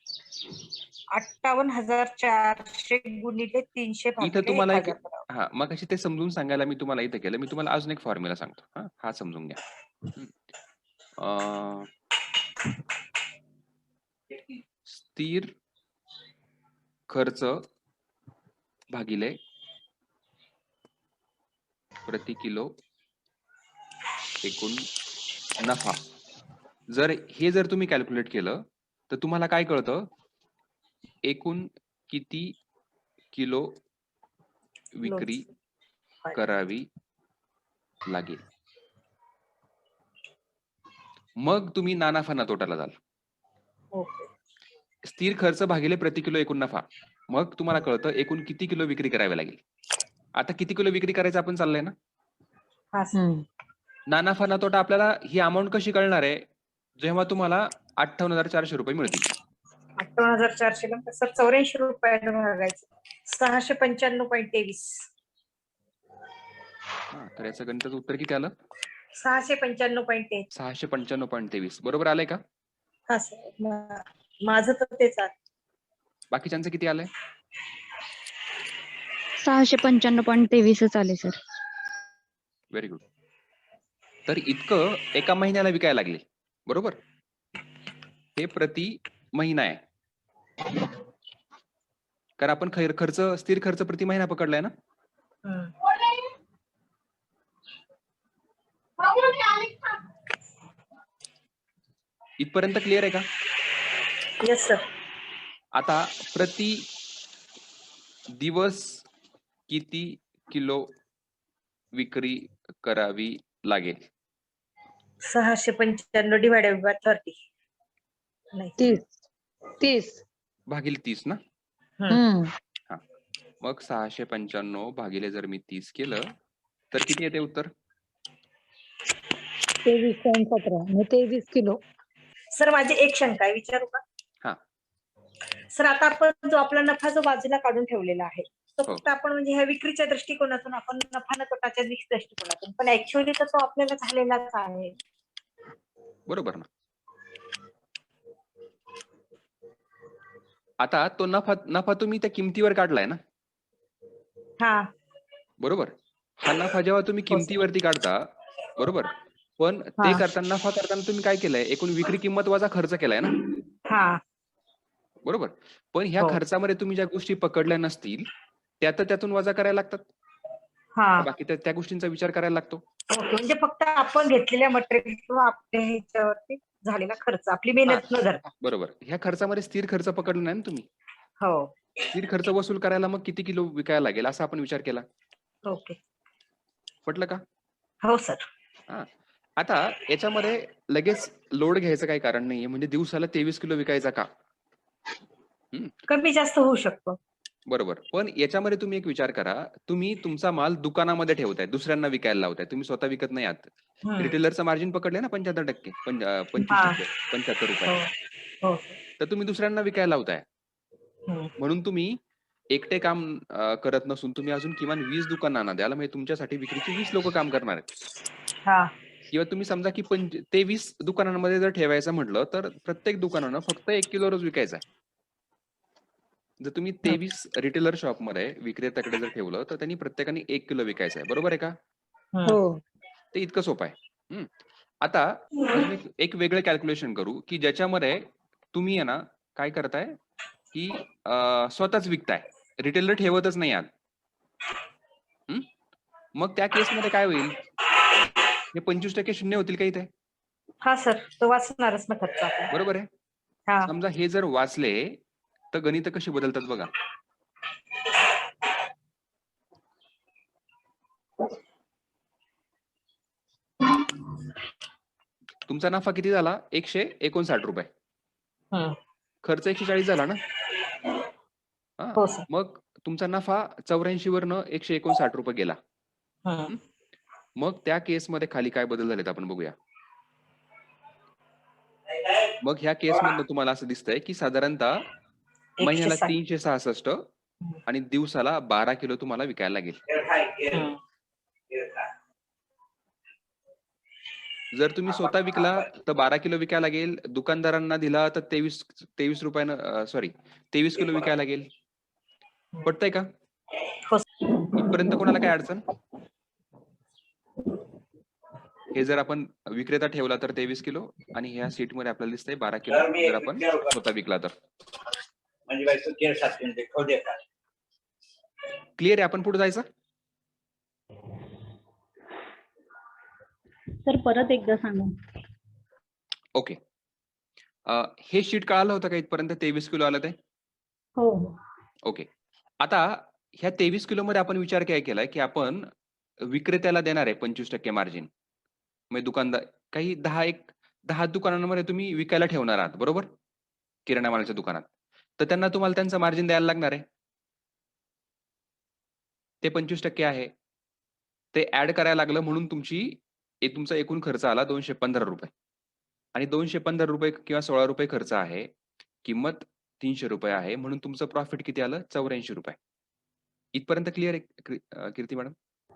58,400 गुणिले 300 इथं भागिले तुम्हाला एक 1000 करावं. हां, मगाशी ते समजून सांगायला मी तुम्हाला इथं केलं. मी तुम्हाला अजून एक फॉर्म्युला सांगतो. हां, हा समजून घ्या. हं. स्थिर खर्च भागिले प्रति किलो एकूण नफा. जर तुम्ही कॅल्क्युलेट केलं, तर तुम्हाला काय कळतं? एकूण किती किलो विक्री करावी लागेल? मग तुम्ही ना नफा ना तोटाला जाल. ओके. स्थिर खर्च भागिले प्रति किलो एकूण नफा. मग तुम्हाला कळतं एकूण किती किलो विक्री करावी लागेल. आता किती किलो विक्री करायचं आपण चाललंय ना. हा सर. ना नफा ना तोटा आपल्याला ही अमाऊंट कशी कळणार आहे, जेव्हा तुम्हाला 58,400 रुपये मिळतील. 58,400 ला सर 84 रुपयानं भागायचं. 695.23. तर याचं गणिताचं उत्तर किती आलं? 695.23. 695.23. बरोबर आलंय का? हा सर. माझं तर तेच आहे. बाकीच्यांचं किती आलंय? 695.23 आले सर. Very good. तर इतकं एका महिन्याला विकायला लागले. बरोबर? हे प्रति महिना आहे. कारण आपण खर्च स्थिर खर्च प्रति महिना पकडलाय ना. इथपर्यंत क्लिअर आहे का? Yes sir. आता प्रति दिवस किती किलो विक्री करावी लागेल? 695 डिवाइडेड बाय 30. नाही. 30. भागिले 30 ना. मग 695 भागिले जर मी 30 केलं तर किती येते उत्तर? 23 किलो. सर माझी एक शंका आहे, विचारू का? हा. सर आता आपण जो आपला नफा जो बाजूला काढून ठेवलेला आहे तो हो. फक्त आपण म्हणजे ह्या विक्रीच्या दृष्टिकोनातून आपण नफा न तोटाच्या दृष्टिकोनातून, पण ऍक्च्युअली तर तो आपल्याला झालेलाच आहे. बरोबर ना. आता तो नफा तुम्ही त्या किमतीवर काढलाय ना. हा. बरोबर. हा नफा जेव्हा तुम्ही किमतीवरती काढता, बरोबर, पण ते करताना नफा करताना तुम्ही काय केलंय, एकूण विक्री किंमत वजा खर्च केलाय ना. हा. बरोबर. पण ह्या हो. खर्चामध्ये तुम्ही ज्या गोष्टी पकडल्या नसतील त्यातून वजा करायला लागतात. हा. बाकी त्या गोष्टींचा विचार करायला लागतो. ओके. म्हणजे फक्त आपण घेतलेल्या मटेरियल किंवा आपल्या ह्याच्यावरती झालेला खर्च, आपली मेहनत न धरता. बरोबर. ह्या खर्चामध्ये स्थिर खर्च पकडला नाही ना तुम्ही. हो. स्थिर खर्च वसूल करायला मग किती किलो विकायला लागेल असा आपण विचार केला. ओके. पटलं का? हो सर. आता याच्यामध्ये लगेच लोड घ्यायचं काही कारण नाहीये. म्हणजे दिवसाला 23 किलो विकायचा का? कमी जास्त होऊ शकतो. बरोबर. पण याच्यामध्ये तुम्ही एक विचार करा, तुम्ही तुमचा माल दुकानामध्ये ठेवताय, दुसऱ्यांना विकायला लावताय, तुम्ही स्वतः विकत नाही आहात. रिटेलरचं मार्जिन पकडले ना 75%, 25%, 75 रुपये. हो. तर तुम्ही दुसऱ्यांना विकायला लावताय. म्हणून तुम्ही एकटे काम करत नसून तुम्ही अजून किमान 20 दुकानांना द्याल, म्हणजे तुमच्यासाठी विक्रीची 20 लोक काम करणार आहेत. किंवा तुम्ही समजा की 23 दुकानांमध्ये जर ठेवायचं म्हटलं तर प्रत्येक दुकानानं फक्त 1 किलो रोज विकायचा आहे. जर तुम्ही 23 रिटेलर शॉपमध्ये विक्रेत्याकडे जर ठेवलं तर त्यांनी प्रत्येकाने 1 किलो विकायचं आहे. बरोबर आहे का? हो. ते इतकं सोपं आहे. आता अजून एक वेगळं कॅल्क्युलेशन करू की ज्याच्यामध्ये तुम्ही आहे ना काय करताय की स्वतःच विकताय, रिटेलर ठेवतच नाही आहात. मग त्या केसमध्ये काय होईल? हे 25% शून्य होतील का इथे? हा सर, तो वाचणारच ना खर्च आपला. बरोबर आहे. समजा हे जर वाचले तर गणित कशी बदलतात बघा. तुमचा नफा किती झाला? 159 रुपये. खर्च 140 झाला ना. मग तुमचा नफा 84 वरनं 159 रुपये गेला. मग त्या केसमध्ये खाली काय बदल झालेत आपण बघूया. मग ह्या केसमधनं तुम्हाला असं दिसतंय की साधारणतः महिन्याला 366 आणि दिवसाला 12 किलो तुम्हाला विकायला लागेल. जर तुम्ही स्वतः विकला तर 12 किलो विकायला लागेल. दुकानदारांना दिला तर 23 रुपयानं 23 किलो विकायला लागेल. पटतंय का? इथपर्यंत कोणाला काय अडचण? हे जर आपण विक्रेता ठेवला तर 23 किलो आणि ह्या सीट मध्ये आपल्याला दिसतंय 12 किलो जर आपण स्वतः विकला तर. क्लिअर आहे? आपण पुढे जायचं? सर परत एकदा सांगा. ओके. हे शीट कळालं होतं का इथपर्यंत 23 किलो आलं ते? हो. ओके. आता ह्या 23 किलो मध्ये आपण विचार काय केलाय की आपण विक्रेत्याला देणार आहे 25% मार्जिन. म्हणजे दुकानदार काही 10 दुकानांमध्ये तुम्ही विकायला ठेवणार आहात, बरोबर? किराणा मालाच्या दुकानात. तर त्यांना तुम्हाला त्यांचं मार्जिन द्यायला लागणार आहे. ते 25% आहे. ते ॲड करायला लागलं म्हणून तुमचा एकूण खर्च आला ₹215 आणि ₹215 किंवा ₹16 खर्च आहे. किंमत ₹300 आहे. म्हणून तुमचं प्रॉफिट किती आलं? ₹84. इथपर्यंत क्लिअर आहे कीर्ती मॅडम?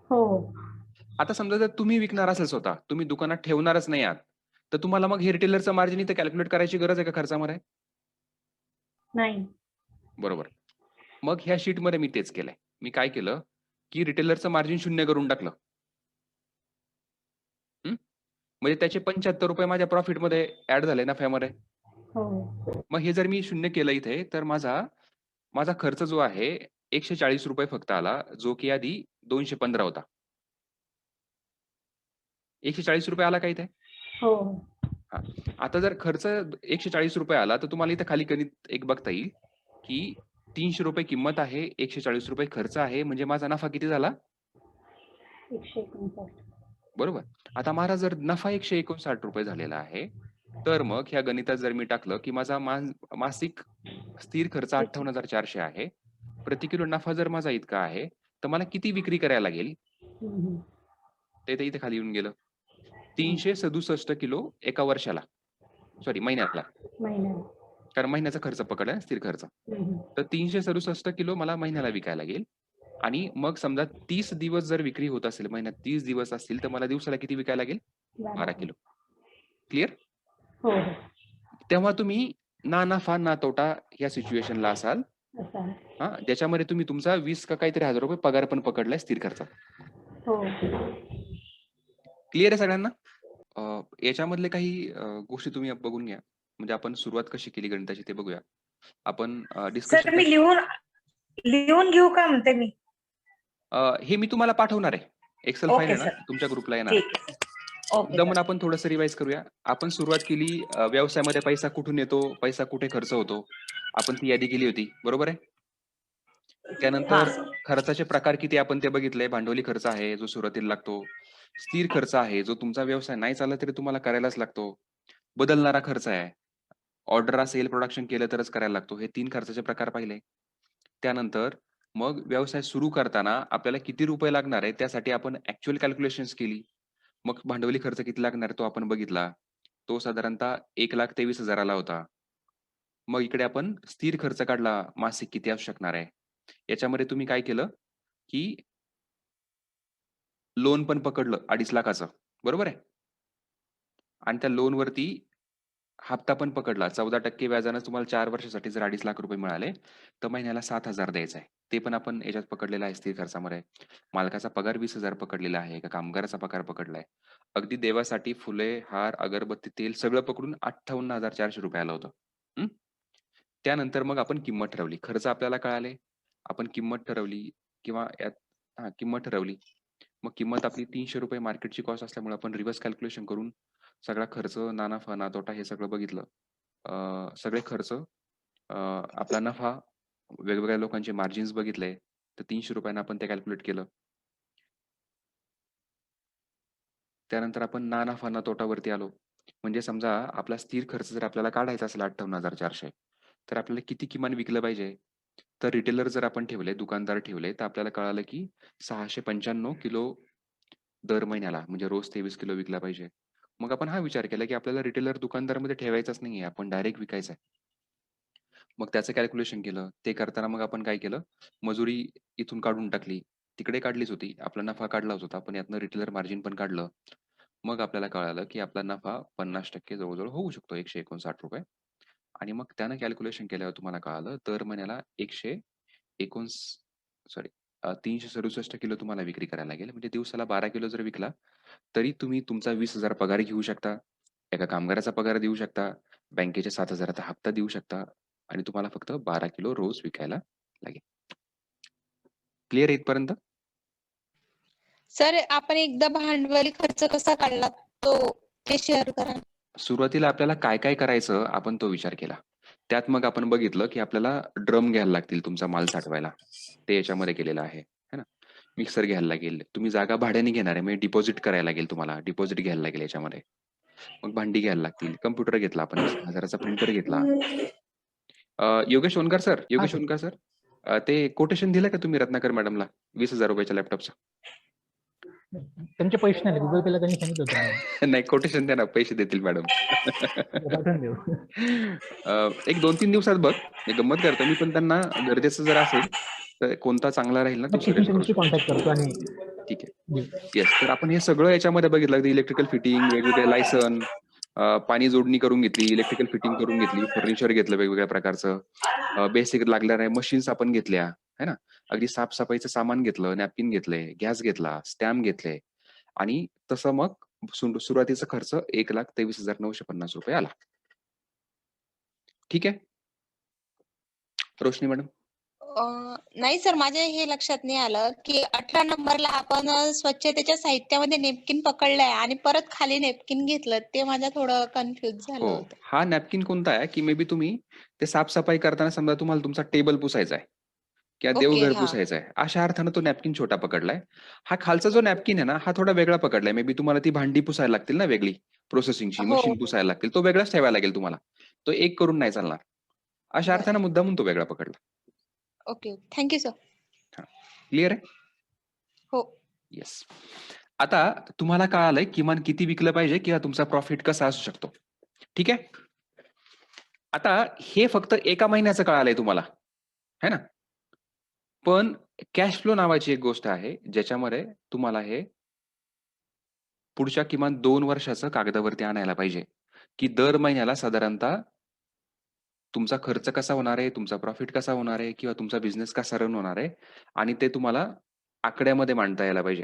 हो. आता समजा जर तुम्ही विकणार असाल स्वतः, तुम्ही दुकानात ठेवणारच नाही आहात, तर तुम्हाला मग हे रिटेलरचं मार्जिन इथं कॅल्क्युलेट करायची गरज आहे का खर्चामध्ये? नाही. बरोबर. मग ह्या शीटमध्ये मी तेच केलंय. मी काय केलं, की रिटेलरचं मार्जिन 0 करून टाकलं. म्हणजे त्याचे ₹75 माझ्या प्रॉफिटमध्ये ॲड झाले नफ्यामध्ये. हो. मग हे जर मी 0 केलं इथे, तर माझा खर्च जो आहे ₹140 फक्त आला, जो की आधी 215 होता. ₹140 आला का इथे? हो. हां. आता जर खर्च ₹140 आला, तर तुम्हाला इथं खाली गणित एक बघता येईल, की ₹300 किंमत आहे, ₹140 खर्च आहे, म्हणजे माझा नफा किती झाला? 159. बरोबर. आता माझा जर नफा ₹159 झालेला आहे, तर मग ह्या गणितात जर मी टाकलं, की माझा मासिक स्थिर खर्च 58,400 आहे. प्रति किलो नफा जर माझा इतका आहे, तर मला किती विक्री करायला लागेल? ते तर इथे खाली येऊन गेलं. 367 किलो एका वर्षाला. सॉरी महिन्याला. महिन्याला. कारण महिन्याचा खर्च पकडला ना, स्थिर खर्च. तर 367 किलो मला महिन्याला विकायला लागेल आणि मग समजा 30 दिवस जर विक्री होत असेल, महिन्यात 30 दिवस असतील, तर मला दिवसाला किती विकायला लागेल? 12 किलो. क्लिअर? हो. तेव्हा तुम्ही ना नफा ना तोटा या सिच्युएशनला असाल. असं. हां, ज्याच्यामध्ये तुम्ही तुमचा 20 का काहीतरी ₹1000 पगार पण पकडलाय स्थिर खर्चात. हो. क्लिअर आहे सगळ्यांना? याच्यामधले काही गोष्टी तुम्ही बघून घ्या. म्हणजे आपण सुरुवात कशी केली गणिताची ते बघूया. आपण सर डिस्कशन मी लिहून घेऊ का म्हणते मी? हे मी तुम्हाला पाठवणार आहे. एक्सेल फाईल ओके आहे ना, सर. तुमच्या ग्रुपला येणार. ठीक आहे. ओके दमून सर. आपण थोडंसं रिवाइज करूया. आपण सुरुवात केली व्यवसायामध्ये पैसा कुठून येतो, पैसा कुठे खर्च होतो. आपण ती यादी केली होती. बरोबर आहे? त्यानंतर खर्चाचे प्रकार किती आपण ते बघितले. भांडवली खर्च आहे, जो सुरुवातीला लागतो. स्थिर खर्च आहे, जो तुमचा व्यवसाय नाही चालला तरी तुम्हाला करायलाच लागतो. बदलणारा खर्च आहे. ऑर्डर असेल, प्रोडक्शन केलं तरच करायला लागतो. हे 3 खर्चाचे प्रकार पाहिले. त्यानंतर मग व्यवसाय सुरू करताना आपल्याला किती रुपये लागणार आहे, त्यासाठी आपण ॲक्चुअल कॅल्क्युलेशन्स केली. मग भांडवली खर्च किती लागणार तो आपण बघितला. तो साधारणतः 1,23,000 होता. मग इकडे आपण स्थिर खर्च काढला, मासिक किती असू शकणार आहे. याच्यामध्ये तुम्ही काय केलं, की लोन पण पकडलं 2.5 लाखाचं. बरोबर आहे? आणि त्या लोनवरती हप्ता पण पकडला. 14% व्याजानं तुम्हाला 4 वर्षासाठी जर ₹2.5 लाख मिळाले, तर महिन्याला 7,000 द्यायचं आहे. ते पण आपण याच्यात पकडलेलं आहे स्थिर खर्चामध्ये. मालकाचा पगार 20,000 पकडलेला आहे. एका कामगाराचा पगार पकडलाय. अगदी देवासाठी फुले, हार, अगरबत्ती, तेल सगळं पकडून ₹58,400 आलं होतं. हं. त्यानंतर मग आपण किंमत ठरवली. खर्च आपल्याला कळाले. आपण किंमत ठरवली किंवा किंमत ठरवली. मग किंमत आपली ₹300 मार्केटची कॉस्ट असल्यामुळे आपण रिव्हर्स कॅल्क्युलेशन करून सगळा खर्च, ना नफा, ना तोटा हे सगळं बघितलं. सगळे खर्च, आपला नफा, वेगवेगळ्या लोकांचे मार्जिन्स बघितले. तर ₹300 आपण ते कॅल्क्युलेट केलं. त्यानंतर आपण ना नफा ना तोटावरती आलो. म्हणजे समजा आपला स्थिर खर्च जर आपल्याला काढायचा असेल 58,400 तर आपल्याला किती किमान विकलं पाहिजे? तर रिटेलर जर आपण ठेवले, दुकानदार ठेवले, तर आपल्याला कळालं की 695 किलो दर महिन्याला म्हणजे रोज 23 किलो विकला पाहिजे. मग आपण हा विचार केला की आपल्याला रिटेलर दुकानदारामध्ये ठेवायचाच नाहीये, आपण डायरेक्ट विकायचा आहे. मग त्याचं कॅल्क्युलेशन केलं. ते करताना मग आपण काय केलं, मजुरी इथून काढून टाकली. तिकडे काढलीच होती. आपला नफा काढलाच होता. पण यातनं रिटेलर मार्जिन पण काढलं. मग आपल्याला कळालं की आपला नफा 50% जवळ-जवळ होऊ शकतो ₹159. आणि मग त्यानं कॅल्क्युलेशन केल्यावर तुम्हाला कळालं दर महिन्याला 367 किलो तुम्हाला विक्री करायला लागेल. म्हणजे दिवसाला 12 किलो जर विकला, तरी तुम्ही तुमचा 20,000 पगार घेऊ शकता. एका कामगाराचा पगार देऊ शकता. बँकेच्या 7,000 चा हप्ता देऊ शकता आणि तुम्हाला फक्त 12 किलो रोज विकायला लागेल. क्लिअर आहे इथपर्यंत? सर आपण एकदा भांडवली खर्च कसा काढला ते शेअर करा. सुरुवातीला आपल्याला काय-काय करायचं आपण तो विचार केला. त्यात मग आपण बघितलं की आपल्याला ड्रम घ्यायला लागतील तुमचा माल साठवायला. ते याच्यामध्ये केलेलं आहे. है ना? मिक्सर घ्यायला लागेल. तुम्ही जागा भाड्याने घेणार आहे म्हणजे डिपॉझिट करायला लागेल तुम्हाला. डिपॉझिट घ्यायला लागेल याच्यामध्ये. मग भांडी घ्यायला लागतील, कम्प्युटर घेतला आपण 20,000चा प्रिंटर घेतला. योगेश ओनकर सर, योगेश ओनकर सर, ते कोटेशन दिलं का तुम्ही रत्नाकर मॅडमला 20,000 रुपयाच्या लॅपटॉपचं? त्यांचे पैसे नाही गुगल पेला त्यांनी सांगितलं होतं. नाही, कोटेशन द्या ना, पैसे देतील मॅडम. पाठवून देऊ. एक 2-3 दिवसात बघ, मी गंमत करतो मी, पण त्यांना गरजेचं जर असेल तर कोणता चांगला राहील ना तो नक्कीच मी suggest करू त्यांची शकतो. कॉन्टॅक्ट करतो आणि ठीक आहे. येस, तर आपण हे सगळं याच्यामध्ये बघितलं, इलेक्ट्रिकल फिटिंग, वेगवेगळे लायसन, पाणी जोडणी करून घेतली, इलेक्ट्रिकल फिटिंग करून घेतली, फर्निचर घेतलं वेगवेगळ्या प्रकारचं, बेसिक लागणाऱ्या मशीन्स आपण घेतल्या, है ना. अगदी साफसफाईचं सामान घेतलं, नॅपकिन घेतले, गॅस घेतला, स्टॅम्प घेतले, आणि तसं मग सुरुवातीचा खर्च 1,23,950 रुपये आला. ठीक आहे रोशनी मॅडम? नाही सर, माझ्या हे लक्षात नाही आलं की 18 नंबरला आपण स्वच्छतेच्या साहित्यामध्ये नेपकिन पकडलंय आणि परत खाली नेपकिन घेतलं, ते माझ्या थोडं कन्फ्युज झालं हो, होतं. हा नॅपकिन कोणता आहे की मे बी तुम्ही ते साफसफाई करताना समजा तुम्हाला तुमचा टेबल पुसायचा आहे किंवा ओके, देवघर हा. पुसायचं आहे, अशा अर्थानं तो नॅपकिन छोटा पकडलाय. हा खालचा जो नॅपकिन आहे ना, हा थोडा वेगळा पकडलाय. मे बी तुम्हाला ती भांडी पुसायला लागतील ना वेगळी, प्रोसेसिंगची हो. मशीन पुसायला लागतील, तो वेगळाच ठेवायला लागेल तुम्हाला. तो एक करून नाही चालणार. अशा बरं. अर्थानं मुद्दामून तो वेगळा पकडला. Okay, thank you sir. क्लिअर आहे? हो. येस. आता तुम्हाला कळालंय किमान किती विकलं पाहिजे किंवा तुमचा प्रॉफिट कसा असू शकतो. ठीक आहे. आता हे फक्त एका महिन्याचं कळालंय तुम्हाला, है ना. पण कॅश फ्लो नावाची एक गोष्ट आहे ज्याच्यामध्ये तुम्हाला हे पुढच्या किमान 2 वर्षाचं कागदावरती आणायला पाहिजे, की दर महिन्याला साधारणतः तुमचा खर्च कसा होणार आहे, तुमचा प्रॉफिट कसा होणार आहे किंवा तुमचा बिझनेस कसा रन होणार आहे, आणि ते तुम्हाला आकड्यामध्ये मांडता यायला पाहिजे.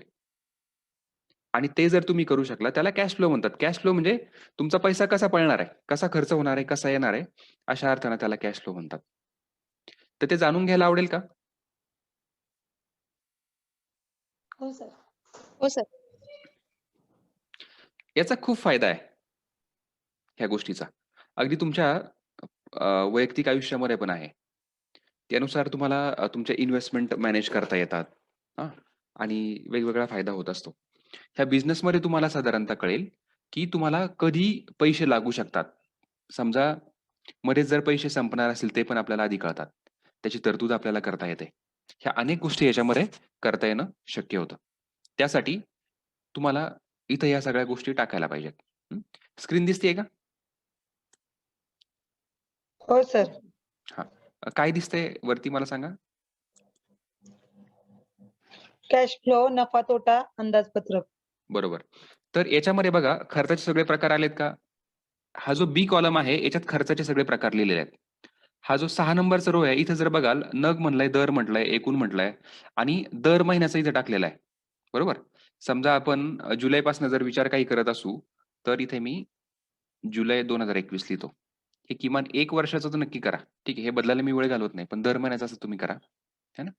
आणि ते जर तुम्ही करू शकला त्याला कॅश फ्लो म्हणतात. कॅश फ्लो म्हणजे तुमचा पैसा कसा पळणार आहे, कसा खर्च होणार आहे, कसा येणार आहे, अशा अर्थानं त्याला कॅश फ्लो म्हणतात. तर ते जाणून घ्यायला आवडेल का? हो सर. हो सर. याचा खूप फायदा आहे ह्या गोष्टीचा. अगदी तुमच्या वैयक्तिक आयुष्यामध्ये पण आहे. त्यानुसार तुम्हाला तुमच्या इन्व्हेस्टमेंट मॅनेज करता येतात. हां. आणि वेगवेगळा फायदा होत असतो. ह्या बिझनेसमध्ये तुम्हाला साधारणतः कळेल, की तुम्हाला कधी पैसे लागू शकतात. समजा मध्येच जर पैसे संपणार असतील ते पण आपल्याला आधी कळतात. त्याची तरतूद आपल्याला करता येते. ह्या अनेक गोष्टी याच्यामध्ये करता येणं शक्य होतं. त्यासाठी तुम्हाला इथं या सगळ्या गोष्टी टाकायला पाहिजेत. स्क्रीन दिसतेय का? हो सर. हां. काय दिसतंय वरती मला सांगा? कॅश फ्लो, नफा तोटा अंदाजपत्रक. बरोबर. तर याच्यामध्ये बघा खर्चाचे सगळे प्रकार आलेत का? हा जो बी कॉलम आहे याच्यात खर्चाचे सगळे प्रकार लिहिलेले आहेत. हा जो 6 नंबरचा रो आहे इथं जर बघाल नग म्हटलंय, दर म्हटलंय, एकूण म्हटलंय आणि दर महिन्याचा इथं टाकलेला आहे. बरोबर? समजा आपण जुलैपासून जर विचार काही करत असू, तर इथे मी जुलै 2021 लिहितो. हे किमान 1 वर्षाचं तर नक्की करा. ठीक आहे. हे बदलायला मी वेळ घालवत नाही. पण दर महिन्याचं असं तुम्ही करा. है ना?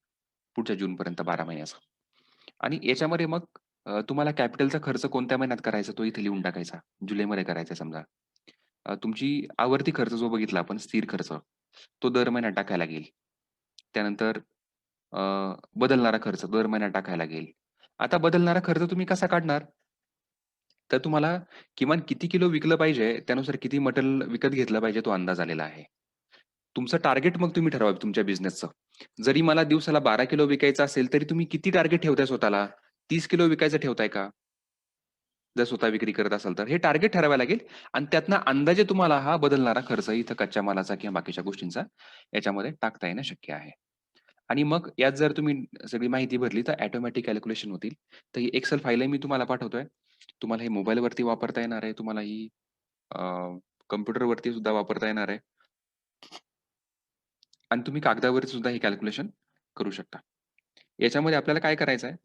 पुढच्या जूनपर्यंत 12 महिन्याचा. आणि याच्यामध्ये मग तुम्हाला कॅपिटलचा खर्च कोणत्या महिन्यात करायचा तो इथे लिहून टाकायचा. जुलैमध्ये करायचा समजा. तुमची आवर्ती खर्च जो बघितला आपण स्थिर खर्च, तो दर महिन्यात टाकायला लागेल. त्यानंतर बदलणारा खर्च दर महिन्यात टाकायला लागेल. आता बदलणारा खर्च तुम्ही कसा काढणार? तर तुम्हाला किमान किती किलो विकलं पाहिजे, त्यानुसार किती मटेरियल विकत घेतलं पाहिजे तो अंदाज आलेला आहे. तुमचं टार्गेट मग तुम्ही ठरवा तुमच्या बिझनेसचं. जरी मला दिवसाला 12 किलो विकायचं असेल, तरी तुम्ही किती टार्गेट ठेवताय स्वतःला? 30 किलो विकायचं ठेवताय का? जर स्वतः विक्री करत असाल तर. हे टार्गेट ठरवायला लागेल आणि त्यातनं अंदाजे तुम्हाला हा बदलणारा खर्च इथं कच्च्या मालाचा किंवा बाकीच्या गोष्टींचा याच्यामध्ये टाकता येणं शक्य आहे. आणि मग यात जर तुम्ही सगळी माहिती भरली तर ऑटोमॅटिक कॅल्क्युलेशन होतील. तर ही एक्सेल फाईल मी तुम्हाला पाठवतोय. तुम्हाला हे मोबाईलवरती वापरता येणार आहे. तुम्हाला ही कॉम्प्युटरवरती सुद्धा वापरता येणार आहे. आणि तुम्ही कागदावरती सुद्धा हे कॅल्क्युलेशन करू शकता. याच्यामध्ये आपल्याला काय करायचं आहे?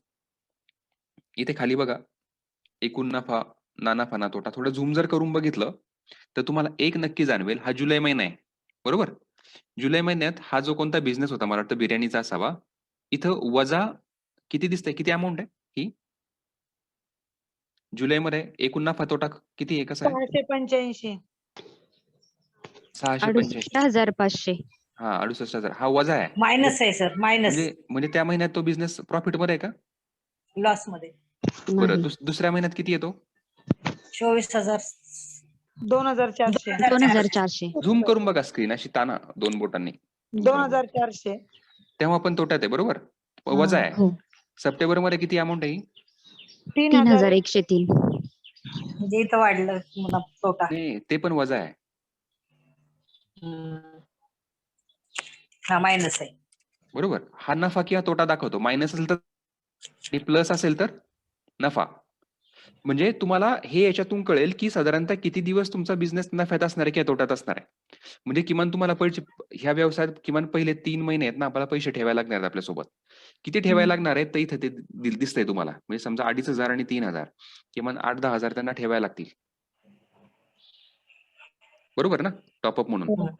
इथे खाली बघा, एकूण नफा, ना नफा ना तोटा. थोडं झूम जर करून बघितलं, तर तुम्हाला एक नक्की जाणवेल, हा जुलै महिना आहे. बरोबर? जुलै महिन्यात हा जो कोणता बिझनेस होता, मला वाटतं बिर्याणीचा असावा. इथं वजा किती दिसतंय? किती अमाउंट आहे ही? जुलैमध्ये एकूण नफा तोटा किती आहे? कसा आहे? 685. 685. 68,500. हां, 68,000. हा वजा आहे. मायनस आहे सर, मायनस. म्हणजे त्या महिन्यात तो बिझनेस प्रॉफिटमध्ये आहे का? लॉस मध्ये. बरं. नाही. दुसऱ्या महिन्यात किती येतो? 24,000 2400 2400. झूम करून बघा स्क्रीन अशी ताना 2 बोटांनी. 2400 तेव्हा पण तोट्यात आहे बरोबर? वजा आहे. हो. सप्टेंबर मध्ये किती अमाऊंट आहे ही? 3103. म्हणजे इथं वाढलं मला तोटा. नाही, ते पण वजा आहे. हा मायनस आहे. बरोबर. हा नफा किंवा तोटा दाखवतो. मायनस असेल तर आणि प्लस असेल तर नफा. म्हणजे तुम्हाला हे याच्यातून कळेल की साधारणतः किती दिवस तुमचा बिझनेस नफ्यात असणार आहे किंवा तोट्यात असणार आहे. म्हणजे किमान तुम्हाला ह्या व्यवसायात किमान पहिले 3 महिने आहेत ना आपल्याला पैसे ठेवायला लागणार आहेत आपल्यासोबत. किती ठेवायला लागणार आहेत तर इथं ते दिसतंय तुम्हाला. म्हणजे समजा 2500 आणि 3000 किमान 8-10 हजार त्यांना ठेवायला लागतील. बरोबर ना? टॉपअप म्हणून.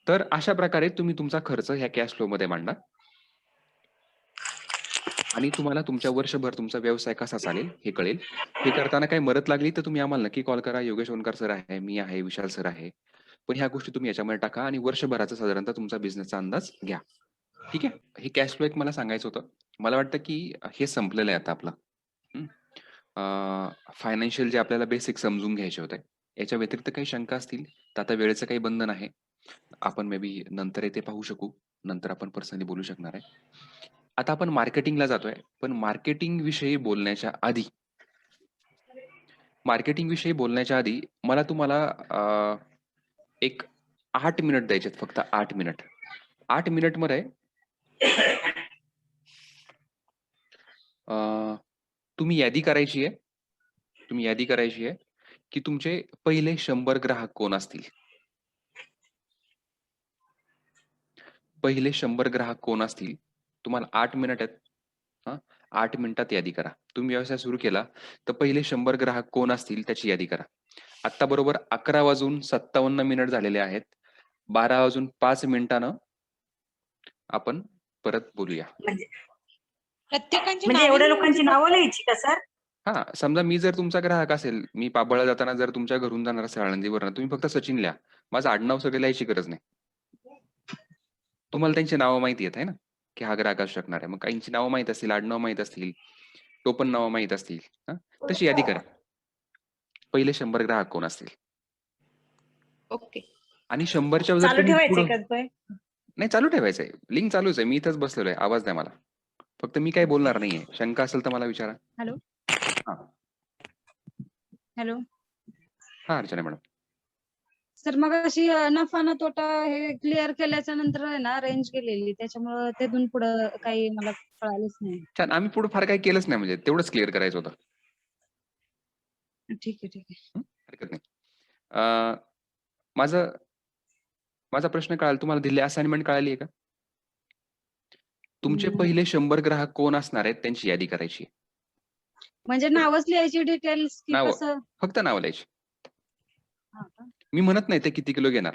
तर अशा प्रकारे तुम्ही तुमचा खर्च ह्या कॅश फ्लो मध्ये मांडा. आणि तुम्हाला तुमच्या वर्षभर तुमचा व्यवसाय कसा चालेल हे कळेल. हे करताना काही मदत लागली तर तुम्ही आम्हाला नक्की कॉल करा. योगेश ओनकर सर आहे, मी आहे, विशाल सर आहे. पण ह्या गोष्टी तुम्ही याच्यामध्ये टाका आणि वर्षभराचा साधारणतः तुमचा बिझनेसचा अंदाज घ्या. ठीक आहे? हे कॅश फ्लो एक मला सांगायचं होतं. मला वाटतं की हे संपलेलं आहे आता आपलं. फायनान्शियल जे आपल्याला बेसिक समजून घ्यायचे होते. याच्या व्यतिरिक्त काही शंका असतील तर आता वेळेचं काही बंधन आहे. आपण मे बी नंतर ते पाहू शकू. नंतर आपण पर्सनली बोलू शकणार आहे. आता आपण मार्केटिंगला जातोय. पण मार्केटिंग विषयी बोलण्याच्या आधी मला तुम्हाला एक 8 मिनिट द्यायचेत फक्त 8 मिनिट. 8 मिनिटमध्ये तुम्ही यादी करायची आहे. की तुमचे पहिले 100 ग्राहक कोण असतील. पहिले 100 ग्राहक कोण असतील. तुम्हाला 8 मिनिट आहेत. 8 मिनिटात यादी करा. तुम्ही व्यवसाय सुरू केला तर पहिले 100 ग्राहक कोण असतील त्याची यादी करा. आता बरोबर 11:57 झालेले आहेत. 12:05 आपण परत बोलूया. प्रत्येकाची म्हणजे नावे एवढ्या लिहून लोकांची घेतात नावं का? लिहायची का सर? हा समजा मी जर तुमचा ग्राहक असेल, मी पाबळला जाताना जर तुमच्या घरून जाणार असेल आळंदीवरनं, तुम्ही फक्त सचिन लिहा. माझं आडनाव सगळं लिहायची गरज नाही. तुम्हाला त्यांची नावं माहिती आहेत है ना, की हा ग्राहक असू शकणार आहे. मग काहींची नावं माहित असतील, आडनाव माहित असतील, टोपण नावं माहित असतील. तशी यादी करा. पहिले 100 ग्राहक कोण असतील. ओके. आणि 100च्या जर चालू तुम्ही ठेवायचंय पुढं का? नाही चालू ठेवायचंय. लिंक चालूच आहे. मी इथंच बसलेलो आहे. आवाज द्या मला. फक्त मी काही बोलणार नाहीये. शंका असेल तर मला विचारा. हॅलो. हा हॅलो. हा अर्चना मॅडम. सर मग अशी नफा न तोटा हे क्लिअर केल्याच्या नंतर आहे ना रेंज गेलेली त्याच्यामुळे तिथून पुढे काही मला कळालंच नाही. छान. आम्ही पुढे फार काही केलंच नाही. म्हणजे तेवढंच क्लिअर करायचं होतं. ठीक आहे. हरकत नाही. माझा प्रश्न कळाला तुम्हाला. दिलेली असाइनमेंट कळाली आहे का? तुमचे पहिले 100 ग्राहक कोण असणार आहेत त्यांची यादी करायची. म्हणजे नावच लिहायची डिटेल्स की नाव कसं? फक्त नाव लिहायची. हा का? मी म्हणत नाही ते किती किलो घेणार,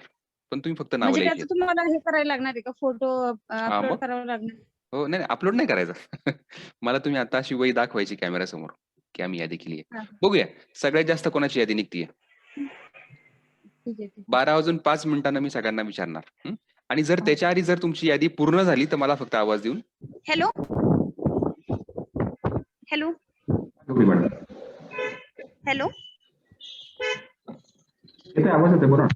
पण तुम्ही फक्त नाव म्हणजे लिहायची. त्याचं तुम्हाला हे करायला लागणार आहे का? फोटो अपलोड मग? करावा लागणार? हो नाही अपलोड नाही करायचं. मला तुम्ही आता अशी वही दाखवायची कॅमेरा समोर की आम्ही यादी केली आहे. बघूया सगळ्यात जास्त कोणाची यादी निघतीये. ठीक आहे. 12:05 मी सगळ्यांना विचारणार. आणि जर त्याच्या आधी जर तुमची यादी पूर्ण झाली तर मला फक्त आवाज देऊन. हॅलो. हॅलो. हॅलो. आवाज येतोय बरोबर.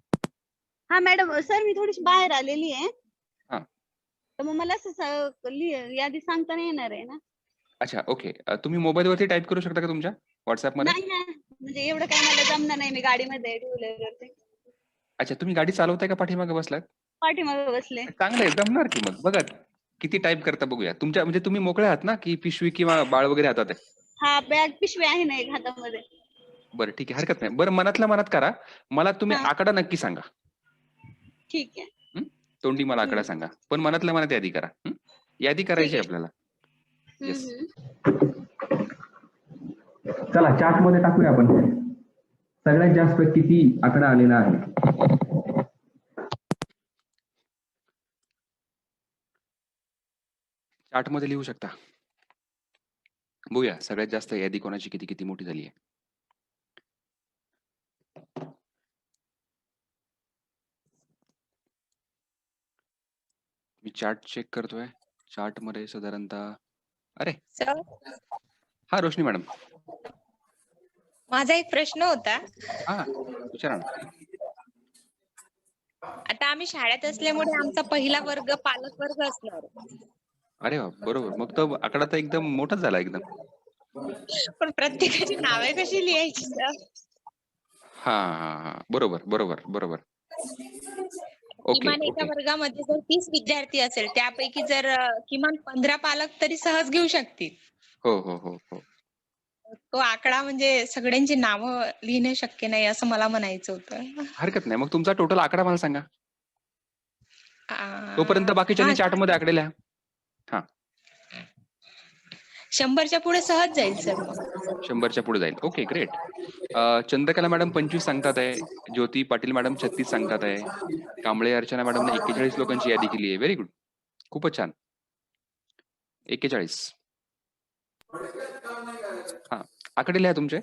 हा मॅडम सर मी थोडीशी बाहेर आलेली आहे. हा. तर मग मला असं यादी सांगता नाही येणार आहे ना. अच्छा ओके. तुम्ही मोबाईलवरती टाईप करू शकता का तुमच्या व्हॉट्सअपमध्ये? नाही ना म्हणजे एवढं काही मला जमणार नाही. मी गाडीमध्ये टू व्हीलरवरती. अच्छा तुम्ही गाडी चालवताय का पाठीमागे बसलात? पाठीमागे बसले. चांगलं आहे जमणार की मग. बघा किती टाईप करता बघूया. तुमच्या म्हणजे तुम्ही मोकळे आहात ना की पिशवी किंवा बाळ वगैरे हातात आहे? हा बॅग पिशवी आहे ना एक हातामध्ये. बरं ठीक आहे हरकत नाही. बरं मनातल्या मनात करा. मला तुम्ही आकडा नक्की सांगा. ठीक आहे. तोंडी मला आकडा सांगा. पण मनातल्या मनात यादी करा. यादी करायची आपल्याला. येस. चला चार्ट मध्ये टाकूया आपण. सगळ्यात जास्त किती आकडा आलेला आहे. चार्ट मध्ये लिहू शकता. बघूया सगळ्यात जास्त यादी कोणाची किती किती मोठी झाली आहे. मी चार्ट चेक करतोय. चार्ट मध्ये साधारणतः अरे सर हा रोशनी मॅडम. माझा एक प्रश्न होता. हा विचारा ना. आता आम्ही शाळेत असल्यामुळे आमचा पहिला वर्ग पालक वर्ग असणार. अरे वा, बरोबर. मग तो आकडा तर एकदम मोठाच झाला एकदम. पण प्रत्येकाची नावे कशी लिहायची सर? हा हा हा बरोबर बरोबर बरोबर. ओके किमान एका ओके. वर्गामध्ये जर 30 विद्यार्थी असेल, त्यापैकी जर किमान 15 पालक तरी सहज घेऊ शकतील. हो हो हो हो. तो आकडा म्हणजे सगळ्यांची नावं लिहिणे शक्य नाही असं मला म्हणायचं होतं. हरकत नाही. मग तुमचा टोटल आकडा मला सांगा. तोपर्यंत हा बाकीच्यांनी चार्टमध्ये आकडे लिहा. हा 100च्या पुढे सहज जाईल सर मग. 100च्या पुढे जाईल. Okay great. चंद्रकला मॅडम 25 सांगतात आहे. ज्योती पाटील मॅडम 36 सांगतात आहे. कांबळे अर्चना मॅडमने 41 लोकांची यादी केली आहे. Very good. खूपच छान. 41. हा आकडे लिहा तुमचे.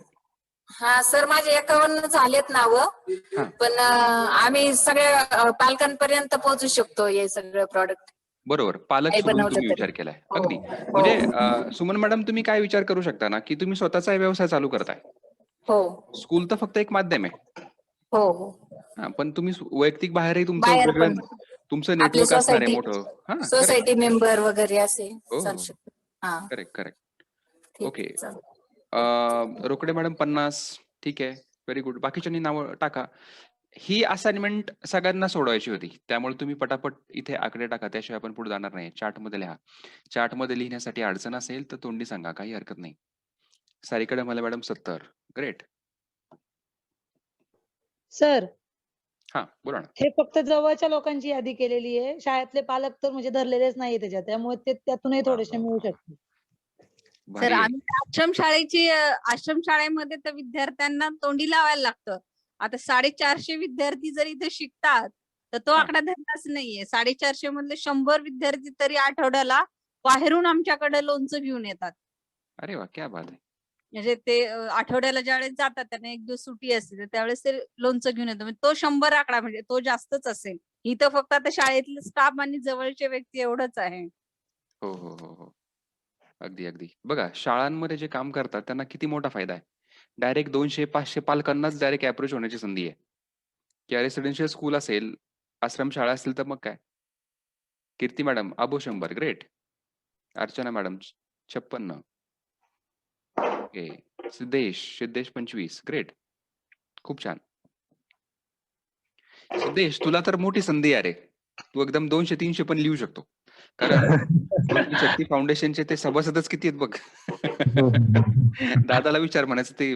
हा सर, माझे 51 झालेत नावं, हा पण आम्ही सगळ्या पालकांपर्यंत पोहोचू शकतो हे सगळं प्रॉडक्ट बरोबर. पालक काही सोडून बनवलं तुम्ही तरी. विचार केलाय. हो अगदी. हो म्हणजे सुमन मॅडम तुम्ही काय विचार करू शकता ना, की तुम्ही स्वतःचा व्यवसाय चालू करताय. हो स्कूल तर फक्त एक माध्यम आहे. हो हो. हा पण तुम्ही वैयक्तिक बाहेरही तुमचं बाहेर वेगळं पण तुमचं आपली नेटवर्क असणार आहे मोठं. हा करेक्ट. सोसायटी मेंबर वगैरे असे हो चालू हो शकतो. हा करेक्ट करेक्ट. ठीक ओके. आहे चालेल. रोकडे मॅडम 50. ठीक आहे. Very good. बाकीच्यांनी नावं टाका. ही असाइनमेंट सगळ्यांना सोडवायची होती. त्यामुळे तुम्ही पटापट इथे आकडे टाका. त्याशिवाय आपण पुढे जाणार नाही. चार्टमध्ये लिहा. चार्टमध्ये लिहिण्यासाठी अडचण असेल तर तोंडी सांगा. काही हरकत नाही. सारिका मला मॅडम 70. ग्रेट. सर, हा बोला ना. हे फक्त जवळच्या लोकांची यादी केलेली आहे. शाळेतले पालक तर म्हणजे धरलेलेच नाहीये त्याच्यात. त्यामुळे ते त्यातूनही वा थोडेसे वा मिळू वा. शकतील. सर भारी आहे. आम्ही आश्रम शाळेमध्ये तर विद्यार्थ्यांना तोंडी लावायला लागतं. आता 450 विद्यार्थी जर इथे शिकतात तर तो हा आकडा धरलाच नाहीये. 450 मधले 100 विद्यार्थी तरी आठवड्याला बाहेरून आमच्याकडे लोणचं घेऊन येतात. अरे वा क्या बात आहे. म्हणजे ते आठवड्याला ज्यावेळेस जातात त्यांना एक दिवस सुट्टी असते तर त्यावेळेस ते लोणचं घेऊन येतात. म्हणजे तो 100 आकडा म्हणजे तो जास्तच असेल. इथं फक्त आता शाळेतले स्टाफ आणि जवळचे व्यक्ती एवढंच आहे. हो हो हो हो. अगदी अगदी. बघा शाळांमध्ये जे काम करतात त्यांना किती मोठा फायदा आहे. डायरेक्ट 200-500 पालकांनाच डायरेक्ट अप्रोच होण्याची संधी आहे. किंवा रेसिडेन्शियल स्कूल असेल, आश्रम शाळा असेल तर मग काय. कीर्ती मॅडम अबो 100. Great. Archana madam 56. Okay. Siddhesh 25. Great. खूप छान. सिद्धेश तुला तर मोठी संधी आहे रे. तू एकदम 200-300 पण लिहू शकतो. कारण स्मृती शक्ती फाउंडेशनचे ते सभासदच किती आहेत बघ. दादाला विचार म्हणायचं ते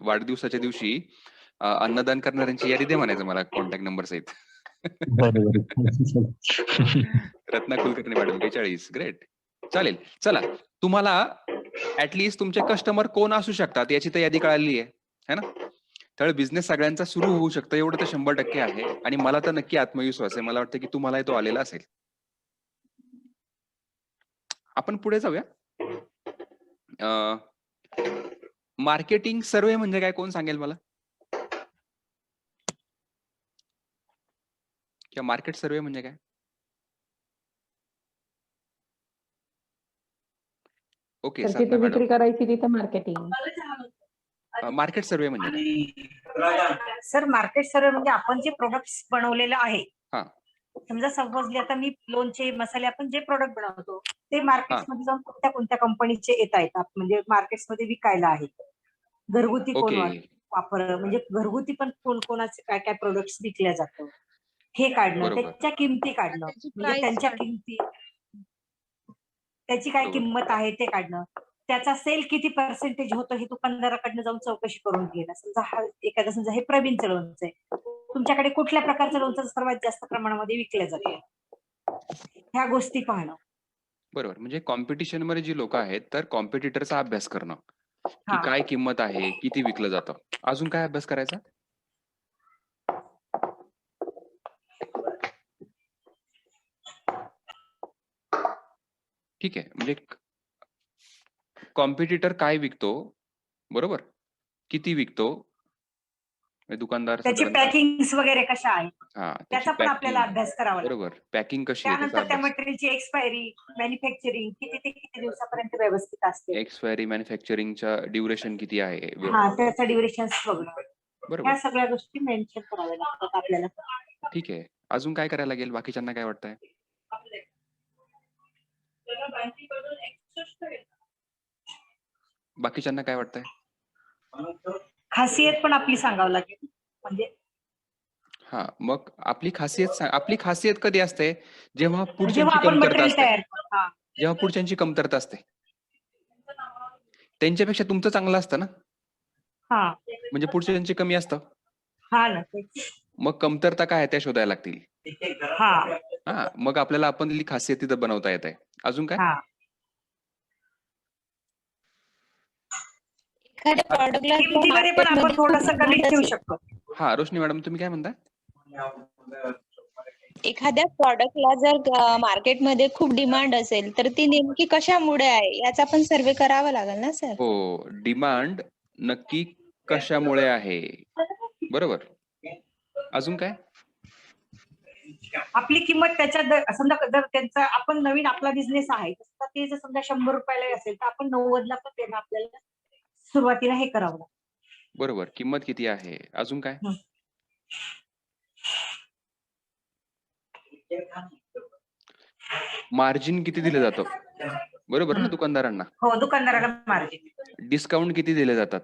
वाढदिवसाच्या दिवशी अन्नदान करणाऱ्यांची यादी दे म्हणायचं मला कॉन्टॅक्ट नंबर सहित. रत्ना कुलकर्णी मॅडम 42. ग्रेट. चालेल. चला तुम्हाला ऍटलिस्ट तुमचे कस्टमर कोण असू शकतात याची तर यादी कळाली आहे है ना. त्यामुळे बिझनेस सगळ्यांचा सुरू होऊ शकतो एवढं तर 100% आहे. आणि मला तर नक्की आत्मविश्वास आहे. मला वाटतं की तुम्हालाही तो आलेला असेल. आपण पुढे जाऊया. मार्केटिंग सर्वे म्हणजे काय कोण सांगेल मला. किंवा मार्केट सर्वे म्हणजे काय. ओके तर साधना जिथे मॅडम. विक्री करायची तिथे मार्केटिंग. मार्केट सर्वे म्हणजे काय. सर मार्केट सर्वे म्हणजे आपण जे प्रोडक्ट्स बनवलेलं आहे. हा समजा समजले आता मी लोणचे मसाले आपण जे प्रोडक्ट बनवतो ते हा मार्केट्समध्ये जाऊन कोणत्या कोणत्या कंपनीचे येत आहेत म्हणजे मार्केट्समध्ये विकायला आहेत. घरगुती कोण ओके वापर म्हणजे घरगुती पण कोण कोणाचे काय काय प्रोडक्ट्स विकल्या जातं हे काढणं. बरोबर त्याच्या किमती काढणं त्याची म्हणजे प्राइस त्यांच्या किमती त्याची काय बरोबर किंमत आहे ते काढणं. त्याचा सेल किती पर्सेंटेज होतं हे दुकानदाराकडनं जाऊन चौकशी करून घेणं. समजा समजा हे प्रवीणचं लोणचं आहे. तुमच्याकडे कुठल्या प्रकारचं लोणचं सर्वात जास्त प्रमाणामध्ये विकलं जातं ह्या गोष्टी पाहणं. बरोबर. म्हणजे कॉम्पिटिशन मध्ये जी लोक आहेत तर कॉम्पिटिटरचा अभ्यास करणं की हा काय किंमत आहे किती विकलं जातं. अजून काय अभ्यास करायचा. ठीक आहे. म्हणजे कॉम्पिटिटर काय विकतो बरोबर किती विकतो म्हणजे दुकानदार त्याची साधारणतः पॅकिंग वगैरे कशा आहेत हा त्याचा पण आपल्याला पॅकिंग अभ्यास करावा लागतो. बरोबर पॅकिंग कशी आहे त्याचा त्यानंतर त्या अभ्यास मटेरियलची एक्सपायरी, मॅन्युफॅक्चरिंग किती ते किती दिवसापर्यंत व्यवस्थित असते. एक्सपायरी मॅन्युफॅक्चरिंगचा ड्युरेशन किती आहे हा त्याचा ड्युरेशन बघणं. बरोबर ह्या सगळ्या गोष्टी मेन्शन कराव्या लागतात आपल्याला. ठीक आहे. अजून काय करायला लागेल? बाकीच्यांना काय वाटतंय? बाकीच्यांना काय वाटतंय? खासियत पण आपली सांगावं लागेल. म्हणजे हा मग आपली खासियत कधी असते? जेव्हा जेव्हा पुढच्यांची आपण कमतरता मटेरियल असते. तयार करतो. हा. जेव्हा पुढच्यांची कमतरता असते. त्यांच्यापेक्षा तुमचं चांगलं असतं ना? हा म्हणजे पुढच्यांची कमी असतं. हा ना तेच. मग कमतरता काय आहे त्या शोधायला लागतील. हा हा मग आपल्याला आपली खासियत तिथं बनवता येत आहे. अजून काय? हा एखाद्या प्रॉडक्टला किमतीमध्ये पण आपण थोडस कमी ठेवू शकतो. हा रोशनी मॅडम तुम्ही काय म्हणताय? एखाद्या प्रॉडक्टला जर मार्केटमध्ये खूप डिमांड असेल तर ती नेमकी कशामुळे आहे याचा पण सर्वे करावा लागेल ना सर. हो डिमांड नक्की कशामुळे आहे? बरोबर. अजून काय? आपली किंमत त्याच्यात समजा जर त्यांचा आपण नवीन आपला बिझनेस आहे तर ते जर समजा 100 रुपयाला असेल तर आपण 90 ला पण त्यांना आपल्याला सुरुवातीला हे करावं लागतं. बरोबर किंमत किती आहे? अजून काय? मार्जिन किती दिलं जातं? बरोबर ना दुकानदारांना? हो दुकानदाराला मार्जिन डिस्काउंट किती दिले जातात?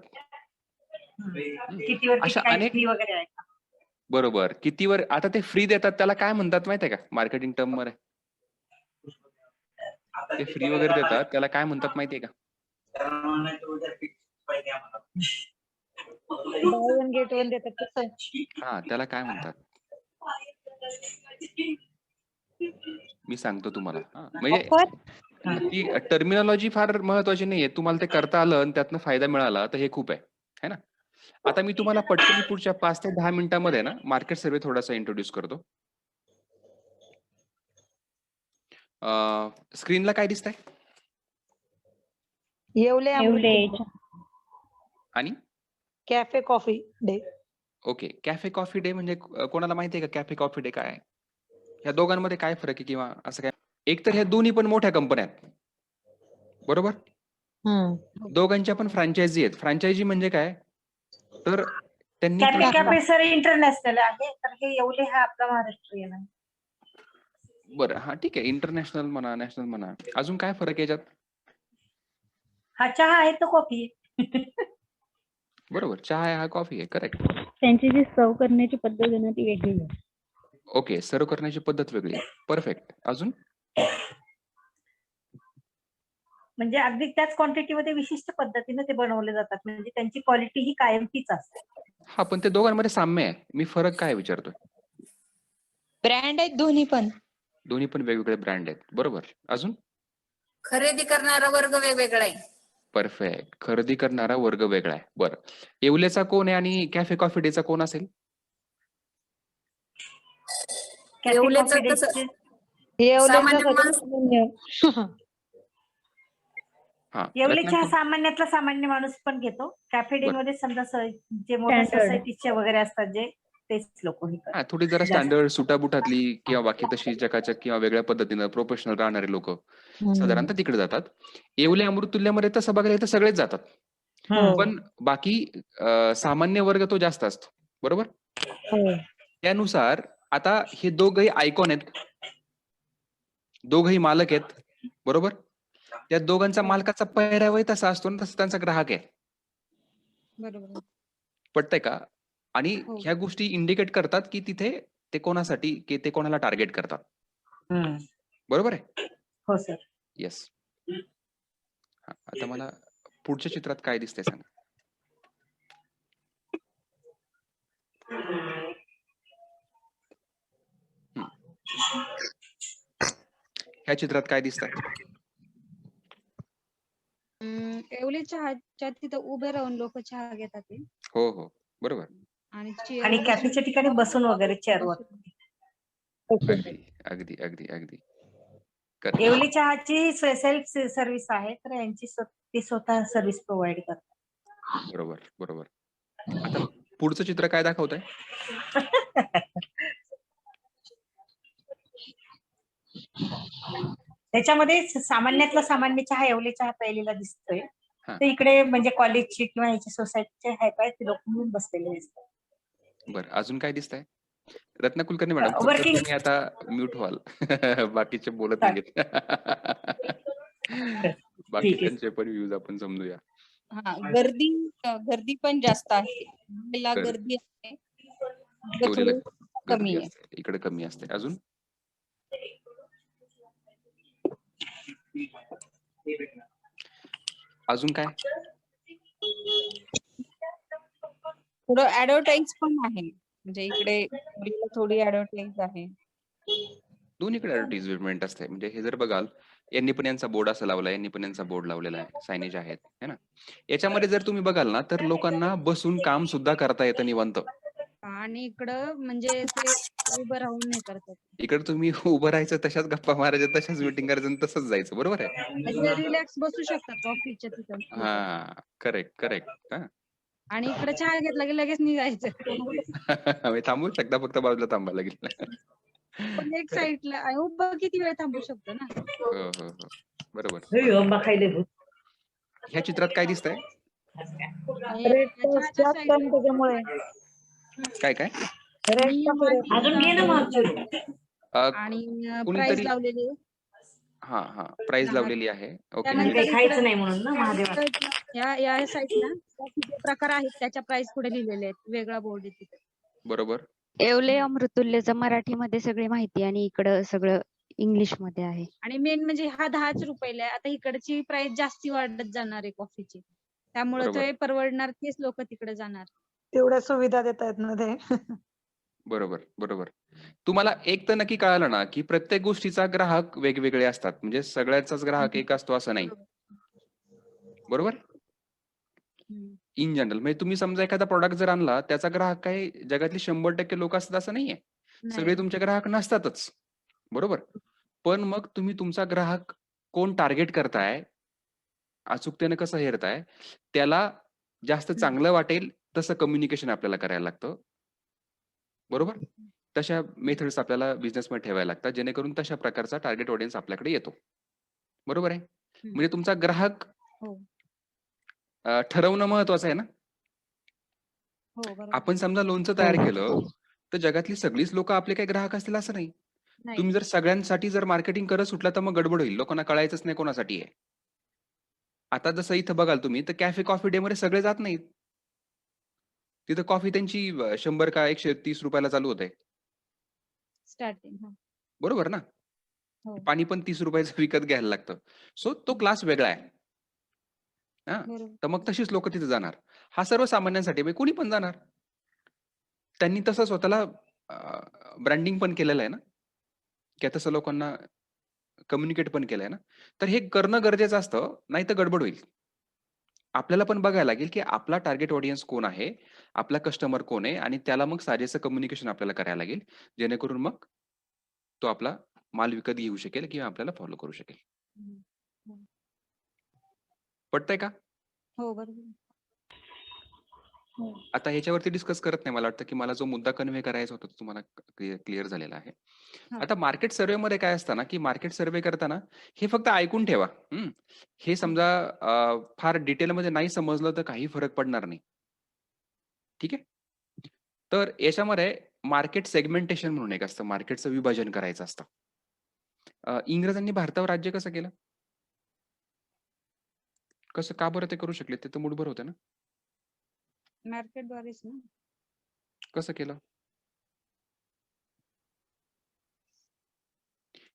कितीवरती अशा काय अनेक फ्री वगैरे आहे का? बरोबर कितीवर आता ते फ्री देतात त्याला काय म्हणतात माहितीये का? मार्केटिंग टर्म मध्ये ते फ्री वगैरे देतात त्याला काय म्हणतात माहितीये का? बाय वन गेट वन देतात तसं. हा त्याला काय म्हणतात? मी सांगतो तुम्हाला. हा म्हणजे ऑफर ती टर्मिनॉलॉजी फार महत्वाची नाहीये. तुम्हाला ते करता आलं आणि त्यातनं फायदा मिळाला तर हे खूप आहे. है ना? आता मी तुम्हाला पटकन पुढच्या 5 ते 10 मिनिटांमध्ये ना मार्केट सर्व्हे थोडासा इंट्रोड्यूस करतो. स्क्रीनला काय दिसतंय? येवले आणि cafe coffee day. Okay cafe coffee day म्हणजे कोणाला माहिती आहे का कॅफे कॉफी डे काय आहे? ह्या दोघांमध्ये काय फरक आहे किंवा असं काय? एक तर ह्या दोन्ही पण मोठ्या कंपन्या आहेत. बरोबर? दोघांच्या पण फ्रँचायझी आहेत. फ्रँचायझी म्हणजे काय? तर त्यांनी कॅफे सर इंटरनॅशनल आहे तर हे येवले हा आपला महाराष्ट्रीयन आहे. बरं हा ठीक आहे इंटरनॅशनल म्हणा नॅशनल म्हणा अजून काय फरक आहे याच्यात? हा चहा आहे तो कॉफी आहे. बरोबर चहा आहे हा कॉफी आहे करेक्ट. त्यांची जी सर्व करण्याची पद्धत आहे ना ती वेगळी आहे. ओके सर्व करण्याची पद्धत वेगळी आहे. परफेक्ट. अजून? म्हणजे अगदी त्याच क्वांटिटीमध्ये विशिष्ट पद्धतीने ते बनवले जातात म्हणजे त्यांची क्वालिटी ही कायम तीच असते. हा पण ते दोघांमध्ये साम्य आहे. मी फरक काय विचारतोय? ब्रँड आहेत दोन्ही पण. दोन्ही पण वेगवेगळे ब्रँड आहेत. बरोबर. अजून? खरेदी करणारा वर्ग वेगवेगळा आहे. परफेक्ट. खरेदी करणारा वर्ग वेगळा आहे. बरं. येवलेचा कोण आहे आणि कॅफे कॉफी डेचा कोण असेल? येवलेचं कसं सामान्य माणूस हा येवलेच्या हा सामान्यातला सामान्य माणूस पण घेतो. कॅफे डे मध्ये समजा जे मोठ्या Standard. सोसायटीचे वगैरे असतात जे तेच लोक हे करतात. हा थोडी जरा स्टँडर्ड सुटाबुटातली किंवा बाकी तशी चकाचक किंवा वेगळ्या पद्धतीनं प्रोफेशनल राहणारे लोक साधारणतः तिकडे जातात. येवले अमृतुल्यमध्ये तसं बघायला तर सगळेच जातात. पण बाकी सामान्य वर्ग तो जास्त असतो. बरोबर? त्यानुसार आता हे दोघही आयकॉन आहेत. दोघही मालक आहेत. बरोबर? त्या दोघांचा मालकाचा पेहरावही तसा असतो ना तसा त्यांचा ग्राहक आहे. बरोबर. पटतंय का? आणि ह्या गोष्टी इंडिकेट करतात की तिथे ते कोणासाठी की ते कोणाला टार्गेट करतात. बरोबर आहे? हो सर. येस. आता मला पुढच्या चित्रात काय दिसतंय सांगा. ह्या चित्रात काय दिसतंय? येवले चहाच्या तिथं उभे राहून लोक चहा घेतात ते. हो हो बरोबर. आणि कॅफेच्या ठिकाणी बसून वगैरे चेअरवर. अगदी अगदी अगदी अगदी correct. येवले चहाची सेल्फ सर्व्हिस आहे तर यांची ती स्वतः सर्व्हिस प्रोव्हाइड करतात. बरोबर बरोबर. आता पुढचं चित्र काय दाखवतंय? त्याच्यामध्ये सामान्यातला सामान्य चहा येवले चहा प्यायलेला दिसतोय. हा. तर इकडे म्हणजे कॉलेजची किंवा ह्याची सोसायटीचे हाय काय ते लोक म्हणून बसलेले दिसतात. बरं, अजून काय दिसतंय? रत्ना कुलकर्णी मॅडम, फक्त वर्किंग तुम्ही आता म्यूट व्हाल. बाकीचे बोलत नाहीत. बाकीच्यांचे पण व्ह्यूज आपण समजूया. हा, गर्दी पण जास्त आहे. मुंबईला गर्दी. गर्दी आहे. इकडे येवलेला थोडी गर्दी कमी आहे. असते, इकडे कमी असते. अजून अजून काय? थोडं ऍडव्हर्टाईज पण आहे. म्हणजे इकडे मुलीला थोडी ऍडव्हर्टाईज आहे. दोन्हीकडे ऍडव्हर्टाइजमेंट असते. म्हणजे हे जर बघाल, यांनी पण यांचा बोर्ड असा लावला, यांनी पण यांचा बोर्ड लावलेला आहे, सायनेज आहेत, है ना. याच्यामध्ये जर तुम्ही बघाल ना, तर लोकांना बसून काम सुद्धा करता येतं निवांत. आणि इकडं म्हणजे ते उभं राहून हे करतात. इकडे तुम्ही उभं राहायचं, तशाच गप्पा मारायच्या, तशाच मीटिंग करायचं आणि तसंच जायचं. बरोबर आहे? म्हणजे रिलॅक्स बसू शकतात ऑफिसच्या तिथं. हा, करेक्ट करेक्ट. हा. आणि इकडे चहा घेतला की लगेच निघायचं. आम्ही थांबू शकता, फक्त बाजूला थांबायला लागेल. पण एक साईडला उभं किती वेळ थांबू शकतो ना. हो हो हो, बरोबर. ह्या चित्रात काय दिसतंय? आणि रेट चहाच्या जास्त आहे ना त्याच्यामुळे काय काय? अजून घे ना मग चिरू. आणि प्राइस कुणीतरी लावलेली आहे. हा हा, प्राइस लावलेली आहे. ओके. त्यानंतर काही खायचं नाही म्हणून ना महादेवा. या साईडला कॉफीचे प्रकार आहेत त्याच्या प्राइस पुढे लिहिलेले आहेत. वेगळा बोर्ड आहे तिथे. बरोबर. येवले अमृतुल्यचं मराठीमध्ये सगळी माहिती आणि इकडं सगळं इंग्लिश मध्ये आहे. आणि मेन म्हणजे हा 10च रुपयाला आहे. आता इकडची प्राइस जास्ती वाढत जाणार आहे कॉफीची. त्यामुळे बरोबर. ते परवडणार, तेच लोक तिकडे जाणार. तेवढ्या सुविधा देतायत ना ते. बरोबर बरोबर. तुम्हाला एक तर नक्की कळालं ना, की प्रत्येक गोष्टीचा ग्राहक वेगवेगळे असतात. म्हणजे सगळ्याचाच ग्राहक एक असतो असं नाही. बरोबर? हम्म. इन जनरल म्हणजे तुम्ही समजा एखादा प्रॉडक्ट जर आणला, त्याचा ग्राहक काही जगातले 100% लोक असतात असं नाहीये. सगळे नाही. तुमचे ग्राहक नसतातच. बरोबर? पण मग तुम्ही तुमचा ग्राहक कोण टार्गेट करताय, अचूकतेने कसं हेरताय, त्याला जास्त चांगलं वाटेल तसं कम्युनिकेशन आपल्याला करायला लागतं. बरोबर? तशा मेथड्स आपल्याला बिझनेसमध्ये ठेवायला लागतात, जेणेकरून तशा प्रकारचा टार्गेट ऑडियन्स आपल्याकडे येतो. बरोबर आहे? म्हणजे तुमचा ग्राहक हो. ठरवणं महत्वाचं आहे ना. हो बरोबर. आपण समजा लोणचं तयार केलं, तर जगातली सगळीच लोक आपले काही ग्राहक असतील असं नाही. नाही. तुम्ही जर सगळ्यांसाठी जर मार्केटिंग करत सुटला, तर मग गडबड होईल. लोकांना कळायचंच नाही कोणासाठी आहे. आता जसं इथं बघाल तुम्ही, तर कॅफे कॉफी डे मध्ये सगळे जात नाहीत. तिथं कॉफी त्यांची 100 का 130 रुपयाला चालू होते. स्टार्टिंग. बरोबर ना? हो. पाणी पण 30 रुपयाचं विकत घ्यायला लागतं. सो तो क्लास वेगळा आहे. हा, बरोबर. तर मग तशीच लोक तिथे जाणार. हा सर्वसामान्यांसाठी म्हणजे कोणी पण जाणार. त्यांनी तसं स्वतःला ब्रँडिंग पण केलेलं आहे ना, की तसं लोकांना कम्युनिकेट पण केलंय ना. तर हे करणं गरजेचं असतं, नाही तर गडबड होईल. आपल्याला पण बघायला लागेल, की आपला टार्गेट ऑडियन्स कोण आहे, आपला कस्टमर कोण आहे आणि त्याला मग साजेसं कम्युनिकेशन आपल्याला करायला लागेल, जेणेकरून मग तो आपला माल विकत घेऊ शकेल किंवा आपल्याला फॉलो करू शकेल. पटतंय का? हो बरोबर. आता ह्याच्यावरती डिस्कस करत नाही. मला वाटतं, की मला जो मुद्दा कन्व्हे करायचा होता तो तुम्हाला क्लिअर झालेला आहे. हा. आता मार्केट सर्व्हे मध्ये काय असतं ना, की मार्केट सर्व्हे करताना हे फक्त ऐकून ठेवा. हे समजा फार डिटेलमध्ये नाही समजलं तर काही फरक पडणार नाही. ठीक आहे? तर याच्यामध्ये मार्केट सेगमेंटेशन म्हणून एक असतं. मार्केटचं विभाजन करायचं असतं. इंग्रजांनी भारतावर राज्य कसं केलं? कसं का बरं ते करू शकले? ते तर मूठभर होते ना. मार्केटद्वारेच ना. कसं केलं?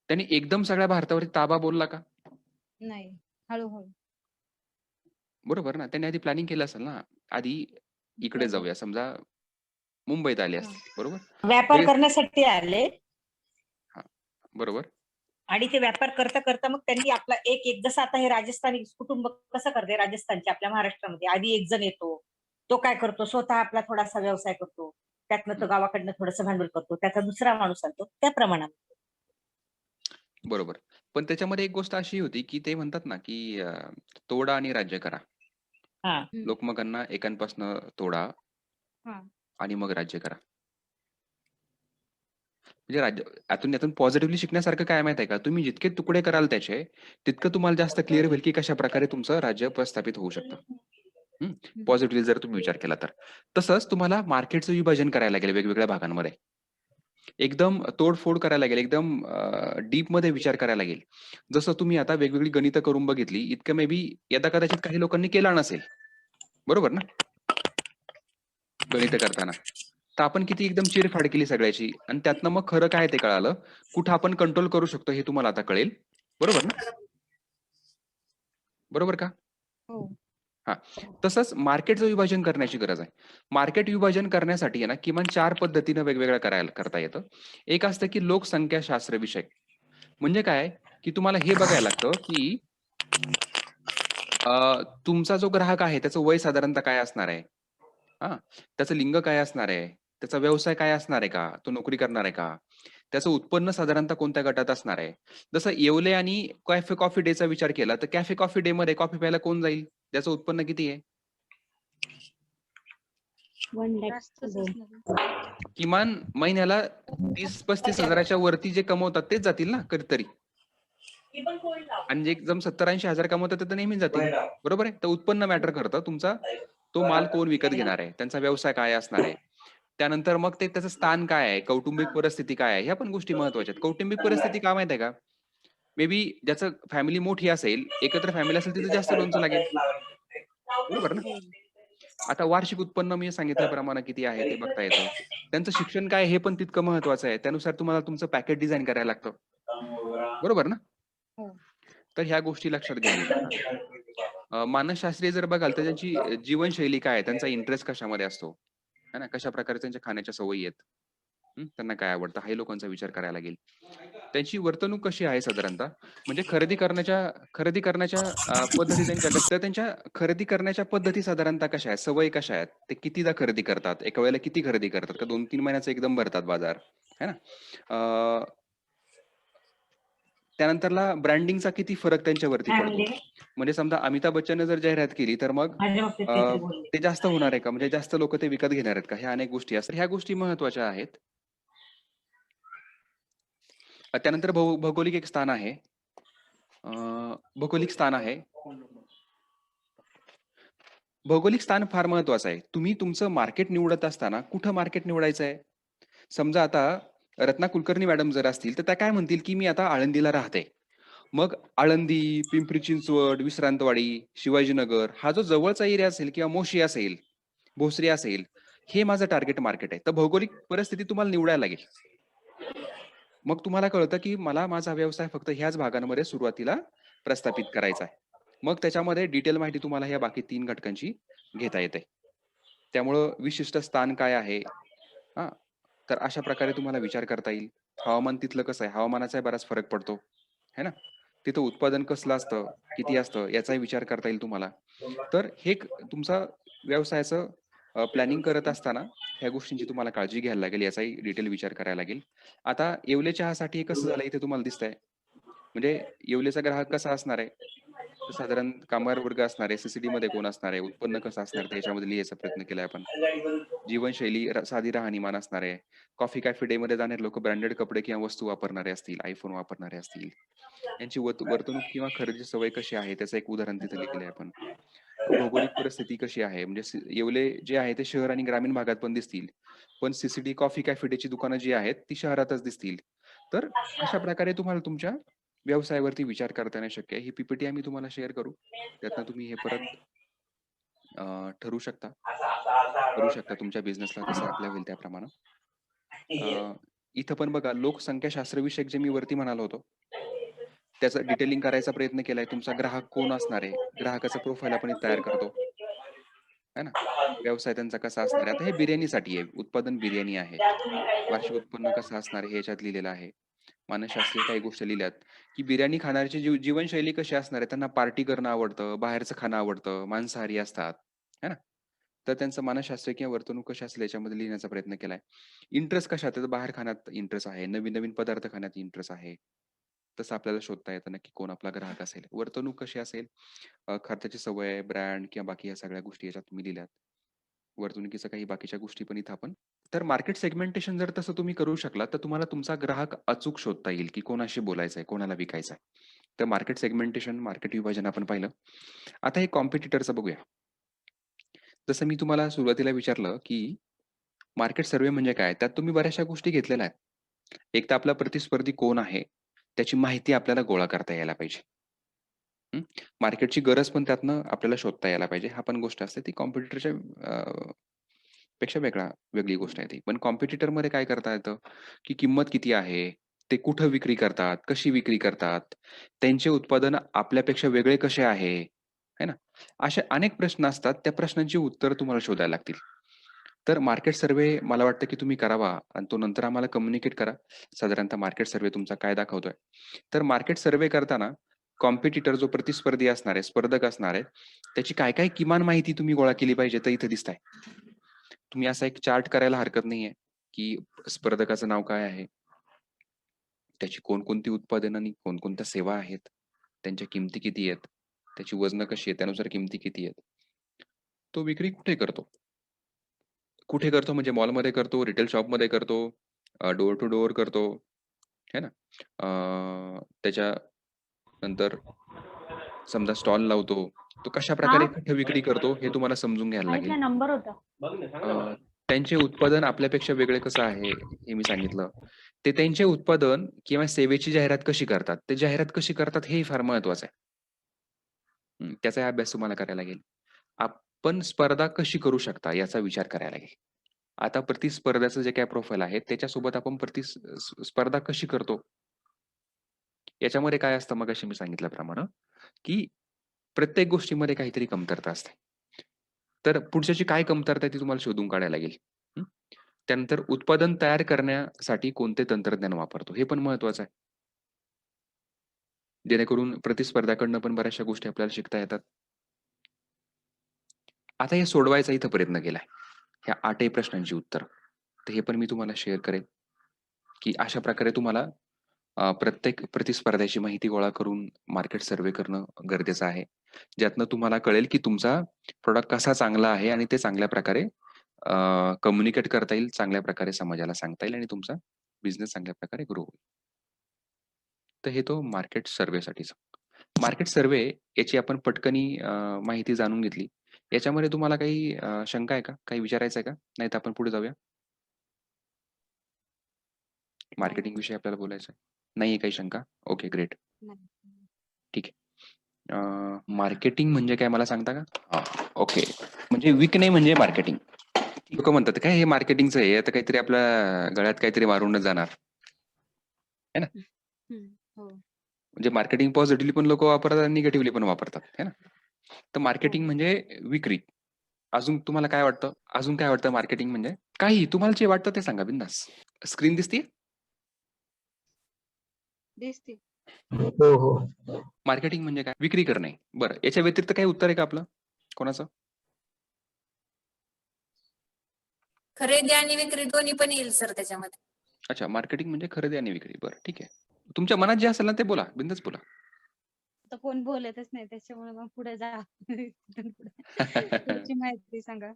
त्यांनी एकदम सगळ्या भारतावरती ताबा बोलला का? नाही. हळूहळू. बरोबर ना. त्यांनी आधी प्लॅनिंग केलं असेल ना. आधी इकडे जाऊया. समजा मुंबईत आले असतील. बरोबर? व्यापार तरी- करण्यासाठी आले बरोबर. आणि ते व्यापार करता करता मग त्यांनी आपला एक एक जसं आता हे राजस्थानी कुटुंब कसं करते राजस्थानचे आपल्या महाराष्ट्रामध्ये आधी एक जण येतो, तो काय करतो स्वतः आपला थोडासा व्यवसाय करतो, त्यातनं तो गावाकडनं थोडंसं भांडवल करतो, त्याचा दुसरा माणूस आणतो, त्या प्रमाणात. बरोबर. पण त्याच्यामध्ये एक गोष्ट अशी होती, की ते म्हणतात ना, की तोडा आणि राज्य करा. हा. लोकमतांना एकांपासून तोडा हा. आणि मग राज्य करा. म्हणजे यातून पॉझिटिव्हली शिकण्यासारखं काय माहिती आहे का? तुम्ही जितके तुकडे कराल त्याचे, तितकं तुम्हाला जास्त क्लिअर होईल की कशाप्रकारे तुमचं राज्य प्रस्थापित होऊ शकतं. पॉझिटिव्हली जर तुम्ही विचार केला तर. तसंच तुम्हाला मार्केटचं विभाजन करायला लागेल वेगवेगळ्या भागांमध्ये. एकदम तोडफोड करायला लागेल, एकदम डीपमध्ये विचार करायला लागेल. जसं तुम्ही आता वेगवेगळी गणितं करून बघितली, इतकं मे बी यदा-कदाचित काही लोकांनी केला नसेल. बरोबर ना? गणितं करताना. तर आपण किती एकदम चिरफाड केली सगळ्याची आणि त्यातनं मग खरं काय ते कळालं. कुठं आपण कंट्रोल करू शकतो हे तुम्हाला आता कळेल. बरोबर ना? बरोबर का? हो. हां. तसंच मार्केटचं विभाजन करण्याची गरज आहे. मार्केट विभाजन करण्यासाठी आहे ना, किमान 4 पद्धतीनं वेगवेगळं करता येतं. एक असतं की लोकसंख्याशास्त्र विषय. म्हणजे काय, की तुम्हाला हे बघायला लागतं, की तुमचा जो ग्राहक आहे त्याचं वय साधारणतः काय असणार आहे? हां. त्याचं लिंग काय असणार आहे? त्याचा व्यवसाय काय असणार आहे का? तो नोकरी करणार आहे का? त्याचं उत्पन्न साधारणतः कोणत्या गटात असणार आहे? जसं येवले आणि कॅफे कॉफी डेचा विचार केला, तर कॅफे कॉफी डेमध्ये कॉफी प्यायला कोण जाईल? त्याचं उत्पन्न किती आहे? जास्तच असणार. किमान महिन्याला 30-35 हजाराच्या वरती जे कमवतात तेच जातील ना कधीतरी. आणि जे एकदम 70-80 हजार कमवतात ते तर नेहमीच जातील. बरोबर आहे? तर उत्पन्न मॅटर करतं. तुमचा तो माल कोण विकत घेणार आहे? त्यांचा व्यवसाय काय असणार आहे? त्यानंतर मग ते त्याचं स्थान काय आहे? कौटुंबिक परिस्थिती काय आहे? ह्या पण गोष्टी महत्त्वाच्या आहेत. कौटुंबिक परिस्थिती का माहिती आहे का? मे बी ज्याचं फॅमिली मोठी असेल, एकत्र फॅमिली असेल तिथं जास्त लोणचं लागेल. बरोबर ना? आता वार्षिक उत्पन्न मी सांगितल्याप्रमाणे किती आहे ते बघता येतं. त्यांचं शिक्षण काय हे पण तितकं महत्त्वाचं आहे. त्यानुसार तुम्हाला तुमचं पॅकेज डिझाइन करायला लागतं. बरोबर ना? हो. तर ह्या गोष्टी लक्षात घ्यायला लागतात. मानसशास्त्रीय जर बघाल तर त्यांची जीवनशैली काय आहे? त्यांचा इंटरेस्ट कशामध्ये असतो? है ना? कशाप्रकारे त्यांच्या खाण्याच्या सवयी आहेत? त्यांना काय आवडतं? हाही लोकांचा विचार करायला लागेल. त्यांची वर्तणूक कशी आहे साधारणतः? म्हणजे खरेदी करण्याच्या पद्धती त्यांच्या कशा तर त्यांच्या खरेदी करण्याच्या पद्धती साधारणतः कशा आहेत? सवयी कशा आहेत? ते कितीदा खरेदी करतात? एका वेळेला किती खरेदी करतात? का 2-3 महिन्याचं एकदम भरतात बाजार? है ना? अ, त्यानंतरला ब्रँडिंगचा किती फरक त्यांच्यावरती काय पडतो? म्हणले? म्हणजे समजा अमिताभ बच्चनने जर जाहिरात केली तर मग माझ्या बाबतीत अ, काहीतरी बोलले. ते जास्त होणार आहे का? म्हणजे जास्त लोकं ते विकत घेणार आहेत का? ह्या अनेक गोष्टी असतात. ह्या गोष्टी महत्त्वाच्या आहेत. त्यानंतर भौगोलिक एक स्थान आहे. अ, भौगोलिक स्थान आहे. भौगोलिक स्थान फार महत्वाचं आहे. तुम्ही तुमचं मार्केट निवडत असताना कुठं मार्केट निवडायचं आहे? समजा आता रत्ना कुलकर्णी मॅडम जर असतील, तर त्या काय म्हणतील, की मी आता आळंदीला राहते. मग आळंदी, पिंपरी चिंचवड, विश्रांतवाडी, शिवाजीनगर हा जो जवळचा एरिया असेल किंवा मोशी असेल, भोसरी असेल, हे माझं टार्गेट मार्केट आहे. तर भौगोलिक परिस्थिती तुम्हाला निवडायला लागेल. मग तुम्हाला कळतं, की मला माझा व्यवसाय फक्त ह्याच भागांमध्ये सुरुवातीला प्रस्थापित करायचा आहे. मग त्याच्यामध्ये डिटेल माहिती तुम्हाला ह्या बाकी 3 घटकांची घेता येते. त्यामुळं विशिष्ट स्थान काय आहे? हां, तर अशा प्रकारे तुम्हाला विचार करता येईल. हवामान तिथलं कसं आहे? हवामानाचाही बराच फरक पडतो, है ना? तिथं उत्पादन कसलं असतं? किती असतं? याचाही विचार करता येईल तुम्हाला. तर हे तुमचा व्यवसायाचं प्लॅनिंग करत असताना ह्या गोष्टींची तुम्हाला काळजी घ्यायला लागेल, याचाही डिटेल विचार करायला लागेल. आता येवले चहासाठी कसं झालं इथे तुम्हाला दिसतंय. म्हणजे येवलेचा ग्राहक कसा असणार आहे? तर साधारण कामगार वर्ग असणार आहे, एस-एस-सी-डीमध्ये कोण असणार आहे, उत्पन्न कसं असणार आहे, त्याच्यामध्ये लिहायचा प्रयत्न केलाय आपण. जीवनशैली साधी राहणीमान असणार आहे. कॉफी कॅफे डेमध्ये जाणारे लोक ब्रँडेड कपडे किंवा वस्तू वापरणारे असतील, iPhone वापरणारे असतील. यांची वर्तणूक किंवा खरेदी सवय कशी आहे, त्याचं एक उदाहरण तिथं लिहिलेलं आहे आपण. भौगोलिक परिस्थिती कशी आहे, म्हणजे येवले जे आहे ते शहर आणि ग्रामीण भागात पण दिसतील. पण सी कॉफी कॅफे डेची दुकानं जी आहेत, ती शहरातच दिसतील. तर अशा प्रकारे तुम्हाला तुमच्या व्यवसायावरती विचार करता येणं शक्य आहे. ही पी आम्ही तुम्हाला शेअर करू. त्यातनं तुम्ही हे परत ठरवू शकता. करू शकता तुमच्या बिझनेसला कसं अप्लाय होईल त्याप्रमाणे. इथं पण बघा लोकसंख्याशास्त्र विषयक जे मी वरती म्हणालो होतो, त्याचं डिटेलिंग करायचा प्रयत्न केलाय. तुमचा ग्राहक कोण असणार आहे? ग्राहकाचं प्रोफाइल आपण इथे तयार करतो. है ना? व्यवसाय त्यांचा कसा असणार आहे? आता हे बिर्याणीसाठी आहे. उत्पादन बिर्याणी आहे. वार्षिक उत्पन्न कसं असणार आहे? हे याच्यात लिहिलेलं आहे. मानसशास्त्रीय काही गोष्टी लिहिल्यात, की बिर्याणी खाणाऱ्याची जीवनशैली कशी असणार आहे? त्यांना पार्टी करणं आवडतं, बाहेरचं खाणं आवडतं, मांसाहारी असतात. है ना? तर त्यांचं मानसशास्त्र किंवा वर्तणूक कशी असेल याच्यामध्ये लिहिण्याचा प्रयत्न केलाय. इंटरेस्ट कशात आहे? तर बाहेर खाण्यात इंटरेस्ट आहे. नवीन-नवीन पदार्थ खाण्यात इंटरेस्ट आहे. तसं आपल्याला शोधता येतं नक्की कोण आपला ग्राहक असेल. वर्तणूक कशी असेल? खर्चाची सवय, ब्रँड किंवा बाकी या सगळ्या गोष्टी याच्यात तुम्ही लिहिल्यात. वर्तणुकीचं काही बाकीच्या गोष्टी पण इथं आपण तर मार्केट सेगमेंटेशन जर तसं तुम्ही करू शकला तर तुम्हाला तुमचा ग्राहक अचूक शोधता येईल की कोणाशी बोलायचं आहे, कोणाला विकायचं आहे. तर मार्केट सेगमेंटेशन, मार्केट विभाजन आपण पाहिलं. आता हे कॉम्पिटिटरचं बघूया. जसं मी तुम्हाला सुरुवातीला विचारलं की मार्केट सर्व्हे म्हणजे काय? त्यात तुम्ही बऱ्याचशा गोष्टी घेतलेल्या आहेत. एक तर आपला प्रतिस्पर्धी कोण आहे, त्याची माहिती आपल्याला गोळा करता यायला पाहिजे. मार्केटची गरज पण त्यातनं आपल्याला शोधता यायला पाहिजे. हा पण गोष्ट असते ती कॉम्पिटिटरच्या पेक्षा वेगळी गोष्ट आहे ती. पण कॉम्पिटिटरमध्ये काय करता येतं, की किंमत किती आहे? ते कुठं विक्री करतात? कशी विक्री करतात? त्यांचे उत्पादन आपल्यापेक्षा वेगळे कसे आहे? है ना? असे अनेक प्रश्न असतात. त्या प्रश्नांची उत्तरं तुम्हाला शोधायला लागतील. तर मार्केट सर्व्हे मला वाटतं, की तुम्ही करावा आणि तो नंतर आम्हाला कम्युनिकेट करा. साधारणतः मार्केट सर्व्हे तुमचा काय दाखवतोय. तर मार्केट सर्व्हे करताना कॉम्पिटिटर जो प्रतिस्पर्धी असणार आहे, स्पर्धक असणार आहे, त्याची काय-काय किमान माहिती तुम्ही गोळा केली पाहिजे तर इथे दिसताय. तुम्ही असा एक चार्ट करायला हरकत नाहीये, की स्पर्धकाचं नाव काय आहे? त्याची कोणकोणती उत्पादनं आणि कोणकोणत्या सेवा आहेत? त्यांच्या किमती किती आहेत? त्याची वजनं कशी आहेत? त्यानुसार किमती किती आहेत? तो विक्री कुठे करतो? कुठे करतो म्हणजे मॉलमध्ये करतो, रिटेल शॉपमध्ये करतो, डोअर टू डोअर करतो, है ना? त्याच्यानंतर समजा स्टॉल लावतो. तो कशाप्रकारे कुठे विक्री करतो हे तुम्हाला समजून घ्यायला लागेल. नंबर होता. त्यांचे उत्पादन आपल्यापेक्षा वेगळे कसं आहे हे मी सांगितलं. ते त्यांचे उत्पादन किंवा सेवेची जाहिरात कशी करतात, ते जाहिरात कशी करतात हेही फार महत्वाचं आहे. त्याचा अभ्यास तुम्हाला करायला लागेल. आपण स्पर्धा कशी करू शकता याचा विचार करायला लागेल. आता प्रतिस्पर्ध्याचं जे काही प्रोफाईल आहे त्याच्यासोबत आपण स्पर्धा कशी करतो? याच्यामध्ये काय असतं मगाशी मी सांगितल्याप्रमाणे, की प्रत्येक गोष्टीमध्ये काहीतरी कमतरता असते. तर पुढच्याची काय कमतरता आहे ती तुम्हाला शोधून काढायला लागेल. त्यानंतर उत्पादन तयार करण्यासाठी कोणते तंत्रज्ञान वापरतो हे पण महत्वाचं आहे. जेणेकरून प्रतिस्पर्ध्याकडनं पण बऱ्याचशा गोष्टी आपल्याला शिकता येतात. आता हे सोडवायचा इथं प्रयत्न केलाय. ह्या 8ही प्रश्नांची उत्तरं. तर हे पण मी तुम्हाला शेअर करेन, की अशा प्रकारे तुम्हाला प्रत्येक प्रतिस्पर्ध्याची माहिती गोळा करून मार्केट सर्व्हे करणं गरजेचं आहे. ज्यातनं तुम्हाला कळेल, की तुमचा प्रॉडक्ट कसा चांगला आहे आणि ते चांगल्या प्रकारे कम्युनिकेट करता येईल, चांगल्या प्रकारे समाजाला सांगता येईल आणि तुमचा बिझनेस चांगल्या प्रकारे ग्रो होईल. तर हे तो मार्केट सर्व्हेसाठीचं. मार्केट सर्व्हे याची आपण पटकनी माहिती जाणून घेतली. याच्यामध्ये तुम्हाला काही शंका आहे का? काही विचारायचं आहे का? नाहीतर आपण पुढे जाऊया. मार्केटिंग विषयी आपल्याला बोलायचं आहे. नाहीये काही शंका? Okay, great. ठीक आहे. मार्केटिंग म्हणजे काय मला सांगता का? हां, ओके. म्हणजे विकणे म्हणजे मार्केटिंग. लोकं म्हणतात काय हे मार्केटिंगचं आहे, आता काहीतरी आपल्या गळ्यात काहीतरी मारूनच जाणार. है ना? म्हणजे मार्केटिंग पॉझिटिव्हली पण लोकं वापरतात आणि निगेटिव्हली पण वापरतात, है ना? तर मार्केटिंग म्हणजे विक्री. अजून तुम्हाला काय वाटतं? अजून काय वाटतं मार्केटिंग म्हणजे? काही तुम्हाला जे वाटतं ते सांगा बिंदास. स्क्रीन दिसतीये? दिसते. हो, हो. मार्केटिंग म्हणजे काय? विक्री करणे. बरं, याच्या व्यतिरिक्त काही उत्तर आहे का आपलं? कोणाचं? खरेदी आणि विक्री दोन्ही पण येईल सर त्याच्यामध्ये. अच्छा, मार्केटिंग म्हणजे खरेदी आणि विक्री. बरं, ठीक आहे. तुमच्या मनात जे असेल ना ते बोला, बिनधास्त बोला. तर कोण बोलतच नाही त्याच्यामुळे मग पुढे जा. तिथून पुढे पुढची माहिती सांगा.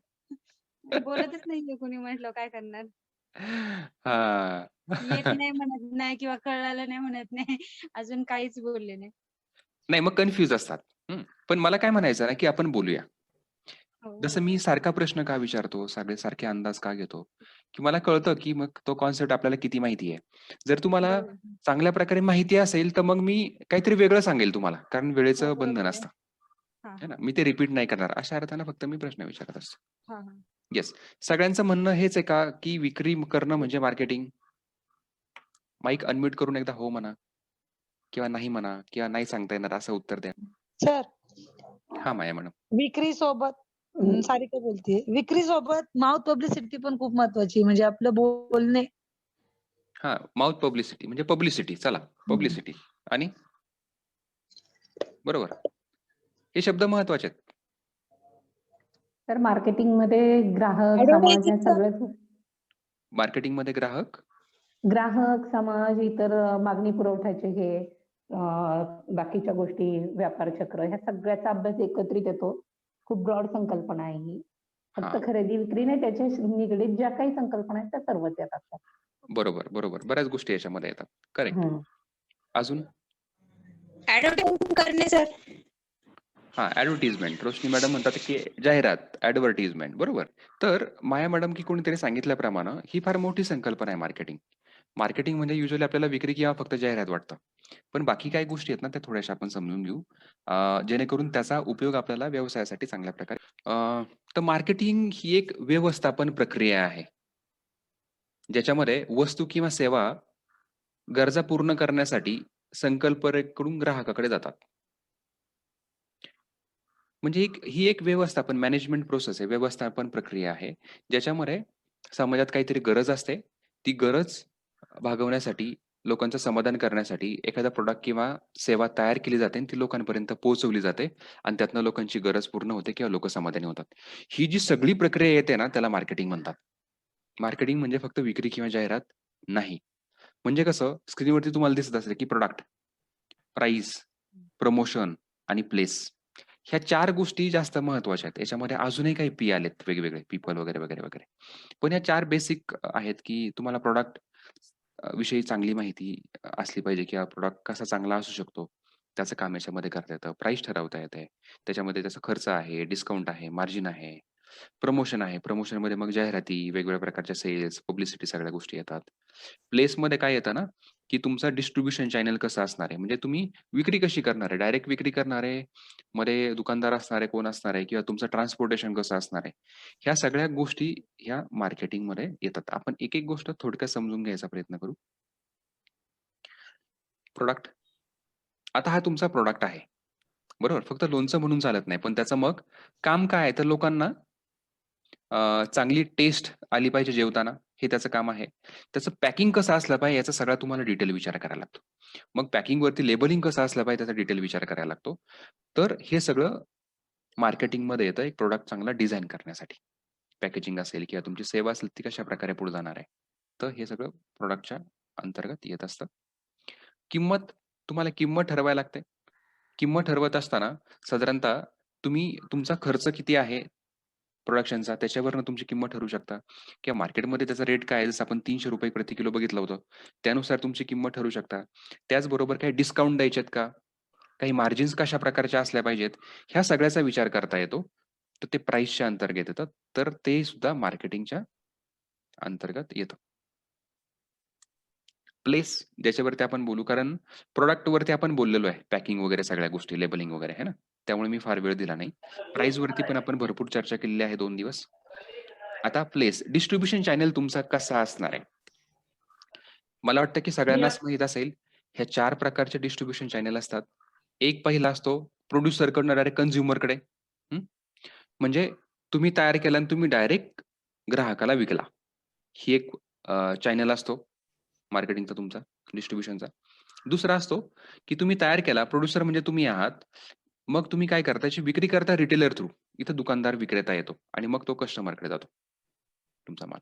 बोलतच नाहीये कोणी म्हटलं काय करणार? हां. येत नाही म्हणत नाही किंवा कळालं नाही म्हणत नाही. अजून काहीच बोलले नाही. नाही मग कन्फ्यूज असतात. पण मला काय म्हणायचं ना, की आपण बोलूया. हो. जसं मी सारखा प्रश्न का विचारतो, सगळे सारखे अंदाज का घेतो, की मला कळतं, की मग तो कॉन्सेप्ट आपल्याला किती माहिती आहे. जर तुम्हाला बरोबर. चांगल्या प्रकारे माहिती असेल, तर मग मी काहीतरी वेगळं सांगेल तुम्हाला. कारण हो, वेळेचं बरोबर बंधन आहे. असतं. हां, है ना? मी ते रिपीट नाही करणार. अशा अर्थानं फक्त मी प्रश्न विचारत असतो. हां, हां. येस. सगळ्यांचं म्हणणं हेच आहे का, की विक्री करणं म्हणजे मार्केटिंग? माईक अनम्यूट करून एकदा हो म्हणा किंवा नाही म्हणा किंवा नाही सांगता येणार असं उत्तर द्या. सर, हां, माया मॅडम. विक्री सोबत सारिका बोलतेय. विक्री सोबत माउथ पब्लिसिटी पण खूप महत्वाची आहे. म्हणजे आपलं बोलणे. हां, माउथ पब्लिसिटी म्हणजे पब्लिसिटी. चला, पब्लिसिटी आणि बरोबर. हे शब्द महत्वाचे आहेत. तर मार्केटिंगमध्ये ग्राहक, समाज ऍडव्हर्टायझिंग ह्या सर. सगळंच मार्केटिंगमध्ये ग्राहक, समाज, इतर मागणी पुरवठ्याचे हे बाकीच्या गोष्टी, व्यापार चक्र ह्या सगळ्याचा अभ्यास एकत्रित येतो. खूप ब्रॉड संकल्पना आहे ही. फक्त हा खरेदी विक्री नाही, त्याच्या निगडीत ज्या काही संकल्पना आहेत त्या सर्वच येतात त्यात. बरोबर बरोबर, बऱ्याच गोष्टी याच्यामध्ये येतात. करेक्ट. हम्म. अजून ऍडव्हर्टायझिंग करणे सर. हा ऍडव्हर्टिजमेंट. रोशनी मॅडम म्हणतात की जाहिरात, ऍडव्हर्टिजमेंट. बरोबर. तर माया मॅडम की कोणीतरी सांगितल्याप्रमाणे ही फार मोठी संकल्पना आहे मार्केटिंग. मार्केटिंग म्हणजे युजली आपल्याला विक्री किंवा फक्त जाहिरात वाटतं. पण बाकी काही गोष्टी आहेत ना त्या थोड्याशा आपण समजून घेऊ, जेणेकरून त्याचा उपयोग आपल्याला व्यवसायासाठी चांगल्या प्रकारे. तर मार्केटिंग ही एक व्यवस्थापन प्रक्रिया आहे, ज्याच्यामध्ये वस्तू किंवा सेवा गरजा पूर्ण करण्यासाठी संकल्पनेकडून ग्राहकाकडे जातात. म्हणजे ही एक व्यवस्थापन मॅनेजमेंट प्रोसेस आहे, व्यवस्थापन प्रक्रिया आहे, ज्याच्यामध्ये समाजात काहीतरी गरज असते. ती गरज भागवण्यासाठी, लोकांचं समाधान करण्यासाठी एखादा प्रॉडक्ट किंवा सेवा तयार केली जाते आणि ती लोकांपर्यंत पोहोचवली जाते आणि त्यातनं लोकांची गरज पूर्ण होते किंवा लोक समाधानी होतात. ही जी सगळी प्रक्रिया येते ना त्याला मार्केटिंग म्हणतात. मार्केटिंग म्हणजे फक्त विक्री किंवा जाहिरात नाही. म्हणजे कसं स्क्रीनवरती तुम्हाला दिसत असेल की प्रोडक्ट, प्राइस, प्रमोशन आणि प्लेस. ह्या 4 गोष्टी जास्त महत्त्वाच्या आहेत. याच्यामध्ये अजूनही काही पी आलेत वेगवेगळे, पीपल वगैरे, वगैरे, वगैरे. पण ह्या 4 बेसिक आहेत की तुम्हाला प्रॉडक्ट विषयी चांगली माहिती असली पाहिजे किंवा प्रॉडक्ट कसा चांगला असू शकतो, त्याचं काम याच्यामध्ये करता येतं. प्राइस ठरवता येते. त्याच्यामध्ये त्याचा खर्च आहे, डिस्काउंट आहे, मार्जिन आहे, प्रमोशन आहे. प्रमोशनमध्ये मग जाहिराती, वेगवेगळ्या प्रकारच्या सेल्स, पब्लिसिटी सगळ्या गोष्टी येतात. प्लेसमध्ये काय येतं ना, की तुमचा डिस्ट्रिब्युशन चॅनल कसं असणार आहे. म्हणजे तुम्ही विक्री कशी करणार आहे, डायरेक्ट विक्री करणार आहे, मध्ये दुकानदार असणार आहे, कोण असणार आहे किंवा तुमचं ट्रान्सपोर्टेशन कसं असणार आहे. ह्या सगळ्या गोष्टी ह्या मार्केटिंगमध्ये येतात. आपण एक-एक गोष्ट थोडक्यात समजून घ्यायचा प्रयत्न करू. प्रॉडक्ट. आता हा तुमचा प्रॉडक्ट आहे. बरोबर. फक्त लोणचं म्हणून चालत नाही. पण त्याचं मग काम काय आहे, तर लोकांना चांगली टेस्ट आली पाहिजे जेवताना, हे त्याचं काम आहे. त्याचं पॅकिंग कसं असलं पाहिजे याचा सगळा तुम्हाला डिटेल विचार करायला लागतो. मग पॅकिंगवरती लेबलिंग कसं असलं पाहिजे त्याचा डिटेल विचार करायला लागतो. तर हे सगळं मार्केटिंगमध्ये येतं एक प्रॉडक्ट चांगला डिझाइन करण्यासाठी. पॅकेजिंग असेल किंवा तुमची सेवा असेल ती कशाप्रकारे पुढे जाणार आहे. तर हे सगळं प्रॉडक्टच्या अंतर्गत येत असतं. किंमत, तुम्हाला किंमत ठरवायला लागते. किंमत ठरवत असताना साधारणतः तुम्ही तुमचा खर्च किती आहे प्रोडक्शनचा त्याच्यावरनं तुमची किंमत ठरवू शकता किंवा मार्केटमध्ये त्याचा रेट काय आहे, जसं आपण ₹300 प्रति किलो बघितलं होतं. त्यानुसार तुमची किंमत ठरवू शकता. त्याचबरोबर काही डिस्काउंट द्यायचेत का? काही मार्जिन्स कशा प्रकारच्या असल्या पाहिजेत, ह्या सगळ्याचा विचार करता येतो. तर ते प्राइसच्या अंतर्गत येतात. तर ते सुद्धा मार्केटिंगच्या अंतर्गत येतं. प्लेस ज्याच्यावरती आपण बोलू, कारण प्रॉडक्टवरती आपण बोललेलो आहे. पॅकिंग वगैरे सगळ्या गोष्टी, लेबलिंग वगैरे आहे ना. त्यामुळे मी फार वेळ दिला नाही. प्राइसवरती पण आपण भरपूर चर्चा केलेली आहे 2 दिवस. आता प्लेस, डिस्ट्रिब्युशन चॅनल तुमचा कसा असणार आहे? मला वाटतं की सगळ्यांनाच माहीत असेल, ह्या 4 प्रकारचे डिस्ट्रिब्युशन चॅनल असतात. एक पहिला असतो प्रोड्युसरकडनं डायरेक्ट कन्झ्युमरकडे. हं. म्हणजे तुम्ही तयार केला आणि तुम्ही डायरेक्ट ग्राहकाला विकला. ही एक चॅनल असतो मार्केटिंगचा तुमचा, डिस्ट्रिब्युशनचा. दुसरा असतो की तुम्ही तयार केला, प्रोड्युसर म्हणजे तुम्ही आहात. मग तुम्ही काय करता, याची विक्री करता रिटेलर थ्रू. इथं दुकानदार विक्रेता येतो आणि मग तो कस्टमरकडे जातो, तुमचा माल.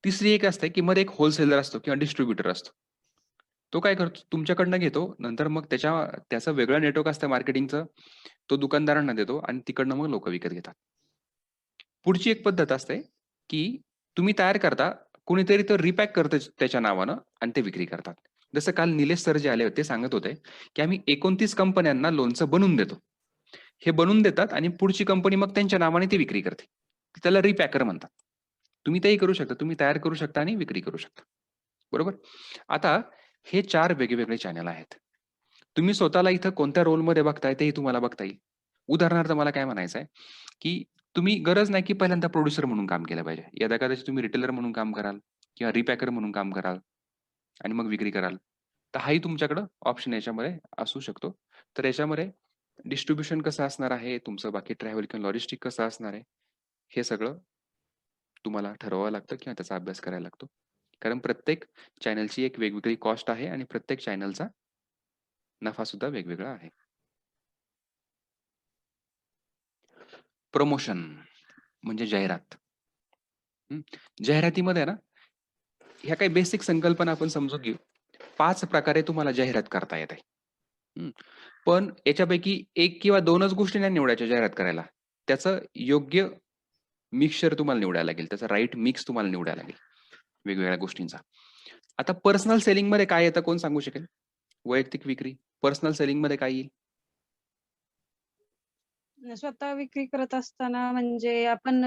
तिसरी एक असते की मध्ये एक होलसेलर असतो किंवा डिस्ट्रिब्युटर असतो. तो काय करतो, तुमच्याकडनं घेतो, नंतर मग त्याचं वेगळं नेटवर्क असतं मार्केटिंगचं. तो दुकानदारांना देतो आणि तिकडनं मग लोकं विकत घेतात. पुढची एक पद्धत असते की तुम्ही तयार करता, कुणीतरी तो रिपॅक करतं त्याच्या नावानं आणि ते विक्री करतात. जसं काल निलेश सर जे आले होते, ते सांगत होते की आम्ही 29 कंपन्यांना लोणचं बनवून देतो. हे बनवून देतात आणि पुढची कंपनी मग त्यांच्या नावाने ती विक्री करते. त्याला रिपॅकर म्हणतात. तुम्ही तेही करू शकता. तुम्ही तयार करू शकता आणि विक्री करू शकता. बरोबर? आता हे 4 वेगवेगळे चॅनल आहेत. तुम्ही स्वतःला इथं कोणत्या रोलमध्ये बघताय तेही तुम्हाला बघता येईल. उदाहरणार्थ मला काय म्हणायचं आहे, की तुम्ही गरज नाही की पहिल्यांदा प्रोड्युसर म्हणून काम केलं पाहिजे. यदा-कदाचित तुम्ही रिटेलर म्हणून काम कराल किंवा रिपॅकर म्हणून काम कराल आणि मग विक्री कराल. तर हाही तुमच्याकडं ऑप्शन याच्यामध्ये असू शकतो. तर याच्यामध्ये डिस्ट्रिब्युशन कसं असणार आहे, तुमचं बाकी ट्रॅव्हल किंवा लॉजिस्टिक कसं असणार आहे, हे सगळं तुम्हाला ठरवावं लागतं किंवा त्याचा अभ्यास करायला लागतो. कारण प्रत्येक चॅनलची एक वेगवेगळी कॉस्ट आहे आणि प्रत्येक चॅनलचा नफा सुद्धा वेगवेगळा आहे. प्रमोशन म्हणजे जाहिरात. हं. जाहिरातीमध्ये ना, ह्या काही बेसिक संकल्पना आपण समजून घेऊ. 5 प्रकारे तुम्हाला जाहिरात करता येते. हं. पण याच्यापैकी 1 किंवा 2च गोष्टी नाही निवडायच्या जाहिरात करायला. त्याचं योग्य मिक्सचर तुम्हाला निवडायला लागेल, त्याचा राईट मिक्स तुम्हाला निवडायला लागेल वेगवेगळ्या गोष्टींचा. आता पर्सनल सेलिंग मध्ये काय येतं कोण सांगू शकेल? वैयक्तिक विक्री पर्सनल सेलिंग मध्ये काय येईल? स्वतः विक्री करत असताना म्हणजे आपण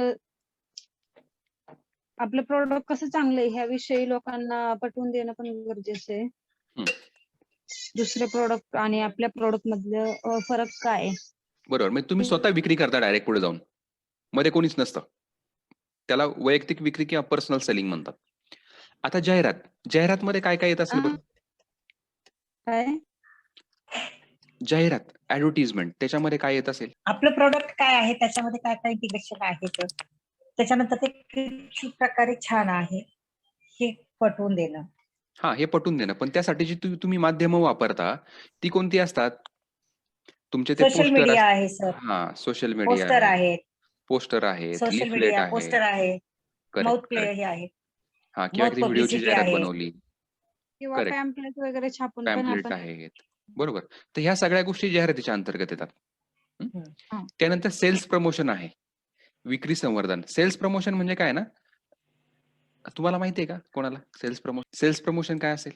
आपलं प्रोडक्ट कसं चांगलं आहे ह्याविषयी लोकांना पटवून देणं पण गरजेचं आहे. हं. दुसरे प्रोडक्ट आणि आपल्या प्रोडक्ट मधलं फरक काय आहे? बरोबर. म्हणजे तुम्ही स्वतः विक्री करता डायरेक्ट पुढे जाऊन. मध्ये कोणीच नसतं. त्याला वैयक्तिक विक्री किंवा पर्सनल सेलिंग म्हणतात. आता जाहिरात मध्ये काय काय येत असेल बरं? काय? जाहिरात ऍडव्हर्टिजमेंट त्याच्यामध्ये काय येत असेल? आपलं प्रोडक्ट काय आहे, त्याच्यामध्ये काय काय इंटिग्रेशन आहे, त्याच्यानंतर ते किती प्रकारे छान आहे हे पटवून देणं. हा, हे पटवून देणं. पण त्यासाठी जी तुम्ही माध्यमं वापरता ती कोणती असतात? तुमचे ते सोशल पोस्टर मीडिया आहे सर, हा, सोशल मीडिया पोस्टर आहे, आहेत, पोस्टर आहेत, सोशल लिफलेट मीडिया आहे. पोस्टर आहे, माउथ करेक्ट प्ले करेक्ट. हे आहे, हा, किंवा माउथ एखादी व्हिडिओची पब्लिसिटी जाहिरात आहे. बनवली. किंवा करेक्ट. पॅम्पलेट वगैरे छापून पण पॅम्पलेट आपण आहेत. बरोबर. तर ह्या सगळ्या गोष्टी जाहिरातीच्या अंतर्गत येतात. हं? हा. त्यानंतर सेल्स प्रमोशन आहे. विक्री संवर्धन. सेल्स प्रमोशन म्हणजे काय ना? तुम्हाला माहिती आहे का कोणाला सेल्स प्रमोशन? सेल्स प्रमोशन काय असेल?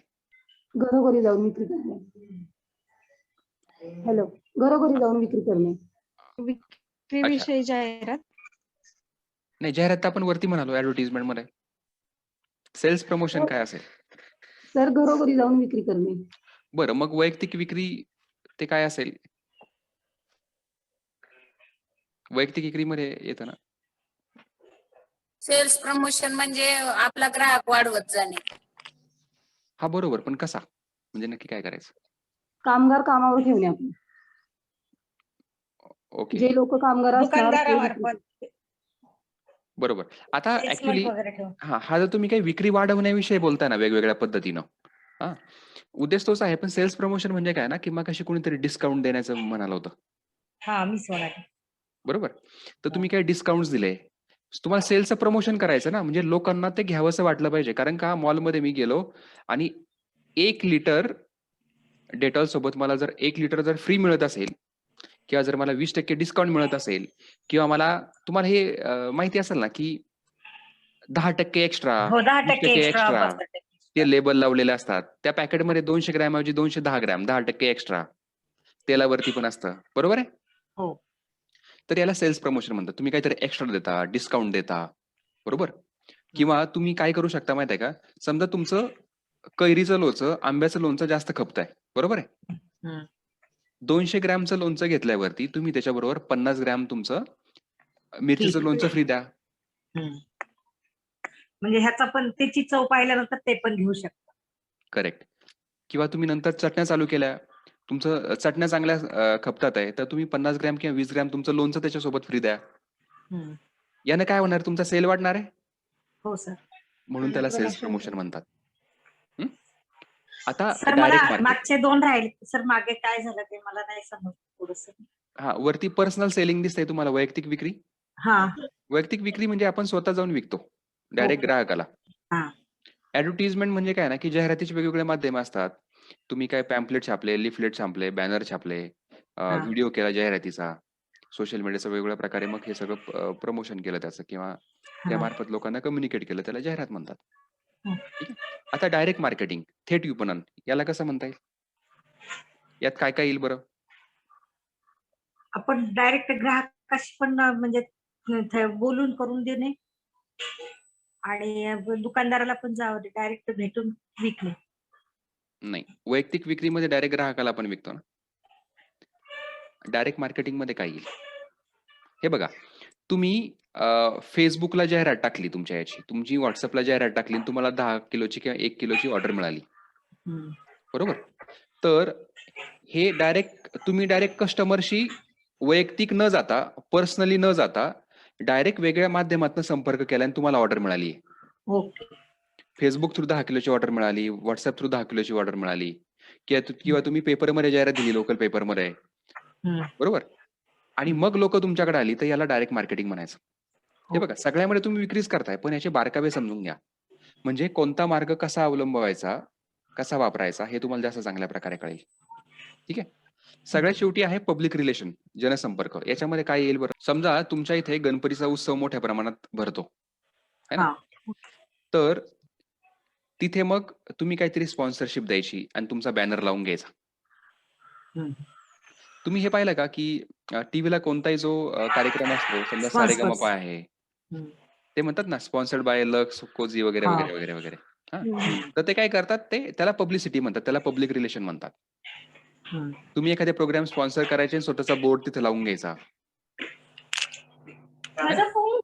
घरोघरी जाऊन विक्री करणे. हॅलो, घरोघरी जाऊन विक्री करणे. विक्रीविषयी जाहिरात. नाही, जाहिरात तर आपण वरती म्हणालो ऍडव्हर्टिजमेंट मध्ये. सेल्स प्रमोशन काय असेल? सर, घरोघरी जाऊन विक्री करणे. बरं, मग वैयक्तिक विक्री ते काय असेल? वैयक्तिक विक्रीमध्ये येतं ना? सेल्स प्रमोशन म्हणजे आपला ग्राहक वाढवत जाणे. हा, बरोबर. पण कसा? म्हणजे नक्की काय करायचं? कामगार कामावर ठेवणे आपण. ओके. जे लोक कामगार असणार ते विक्री दुकानदारामार्फत बरोबर. आता सेल्समन ऍक्च्युली वगैरे ठेवून. हा जर तुम्ही काही विक्री वाढवण्याविषयी बोलताय ना वेगवेगळ्या पद्धतीनं, हा, उद्देश तोच आहे. पण सेल्स प्रमोशन म्हणजे काय ना, की मग कशी कोणीतरी डिस्काउंट देण्याचं म्हणालं होतं. हा, मीच म्हणाले. बरोबर. तर तुम्ही काही डिस्काउंट दिले, तुम्हाला सेल्सचं प्रमोशन करायचं ना, म्हणजे लोकांना ते घ्यावंसं वाटलं पाहिजे. कारण का मॉलमध्ये मी गेलो आणि 1 लिटर डेटॉल सोबत मला जर 1 लिटर जर फ्री मिळत असेल किंवा जर मला 20% डिस्काउंट मिळत असेल किंवा मला तुम्हाला हे माहिती असेल ना, की 10% एक्स्ट्रा, हो, 10% 20% एक्स्ट्रा, एक्स्ट्रा 5% ते लेबल लावलेले असतात. त्या पॅकेटमध्ये 200 ग्रॅमऐवजी 210 ग्रॅम, 10% एक्स्ट्रा. तेलावरती पण असतं. बरोबर आहे? हो. तर याला सेल्स प्रमोशन म्हणतात. तुम्ही काहीतरी एक्स्ट्रा देता, डिस्काउंट देता. बरोबर? किंवा तुम्ही काय करू शकता माहिती आहे का? समजा तुमचं कैरीचं लोणचं, आंब्याचं लोणचं जास्त खपतंय. बरोबर आहे? हं. 200 ग्रॅमचं लोणचं घेतल्यावरती तुम्ही त्याच्याबरोबर 50 ग्रॅम तुमचं मिरचीचं ठीक. लोणचं फ्री द्या. म्हणजे ह्याचा पण त्याची चव पाहिल्यानंतर ते पण घेऊ शकता. करेक्ट. किंवा तुम्ही नंतर चटण्या चालू केल्या. तुमचं चटण्या चांगल्या खपतात आहे, तर तुम्ही 50 ग्रॅम किंवा 20 ग्रॅम तुमचं लोणचं त्याच्यासोबत फ्री द्या. यानं काय होणार? तुमचा सेल वाढणार आहे. हो सर. म्हणून त्याला सेल्स प्रमोशन म्हणतात. हं? आता सर, मला डायरेक्ट मार्केट. मागचे 2 राहिले सर. मागे काय झालं ते मला नाही समजलं थोडंसं. हा, वरती पर्सनल सेलिंग दिसतंय तुम्हाला, वैयक्तिक विक्री. हा. वैयक्तिक विक्री म्हणजे आपण स्वतः जाऊन विकतो डायरेक्ट ग्राहकाला. हा. ऍडव्हर्टिजमेंट म्हणजे काय ना, की जाहिरातीचे वेगवेगळे माध्यम असतात. तुम्ही काय पॅम्पलेट छापले, लिफलेट छापले, बॅनर छापले, व्हिडिओ केला जाहिरातीचा, सोशल मीडियाचा वेगवेगळ्या प्रकारे मग हे सगळं प्रमोशन केलं त्याचं किंवा त्यामार्फत लोकांना कम्युनिकेट केलं, त्याला जाहिरात म्हणतात. ठीक आहे. आता डायरेक्ट मार्केटिंग, थेट विपणन, याला कसं म्हणता येईल? यात काय काय येईल बरं? आपण डायरेक्ट ग्राहकाशी पण म्हणजे बोलून करून देणे आणि दुकानदाराला पण जावं डायरेक्ट भेटून विकणे. नाही, वैयक्तिक विक्रीमध्ये डायरेक्ट ग्राहकाला आपण विकतो ना. डायरेक्ट मार्केटिंग मध्ये काय येईल? हे बघा, तुम्ही फेसबुकला जाहिरात टाकली तुमच्या याची, तुमची व्हॉट्सअपला जाहिरात टाकली आणि तुम्हाला 10 किलोची किंवा 1 किलोची ऑर्डर मिळाली. बरोबर? तर हे तुम्ही डायरेक्ट कस्टमरशी वैयक्तिक न जाता, पर्सनली न जाता डायरेक्ट वेगळ्या माध्यमातून संपर्क केला आणि तुम्हाला ऑर्डर मिळाली. ओके. फेसबुक थ्रू 10 किलोची ऑर्डर मिळाली, व्हॉट्सअप थ्रू 10 किलोची ऑर्डर मिळाली किंवा तुम्ही पेपरमध्ये जाहिरात दिली, लोकल पेपरमध्ये. बरोबर? आणि मग लोक तुमच्याकडे आली, तर याला डायरेक्ट मार्केटिंग म्हणायचं. हे बघा, सगळ्यामध्ये तुम्ही विक्रीच करताय, पण याचे बारकावे समजून घ्या. म्हणजे कोणता मार्ग कसा अवलंबवायचा, कसा वापरायचा, हे तुम्हाला जास्त चांगल्या प्रकारे कळेल. ठीक आहे. सगळ्यात शेवटी आहे पब्लिक रिलेशन, जनसंपर्क. याच्यामध्ये काय येईल बरं? समजा तुमच्या इथे गणपतीचा उत्सव मोठ्या प्रमाणात भरतो, है ना? हा तर तिथे मग तुम्ही काहीतरी स्पॉन्सरशिप द्यायची आणि तुमचा बॅनर लावून घ्यायचा. हम्म. तुम्ही हे पाहिलं का, की टीव्हीला कोणताही जो कार्यक्रम असतो, समजा सारेगमपा आहे, हम्म. ते म्हणतात ना स्पॉन्सर्ड बाय लक्स, कोझी वगैरे, हा. वगैरे, वगैरे, वगैरे. हां. हम्म. तर ते काय करतात, ते त्याला पब्लिसिटी म्हणतात, त्याला पब्लिक रिलेशन म्हणतात. हम्म. तुम्ही एखादे प्रोग्राम स्पॉन्सर करायचे आणि स्वतःचा बोर्ड तिथे लावून घ्यायचा. माझा फोन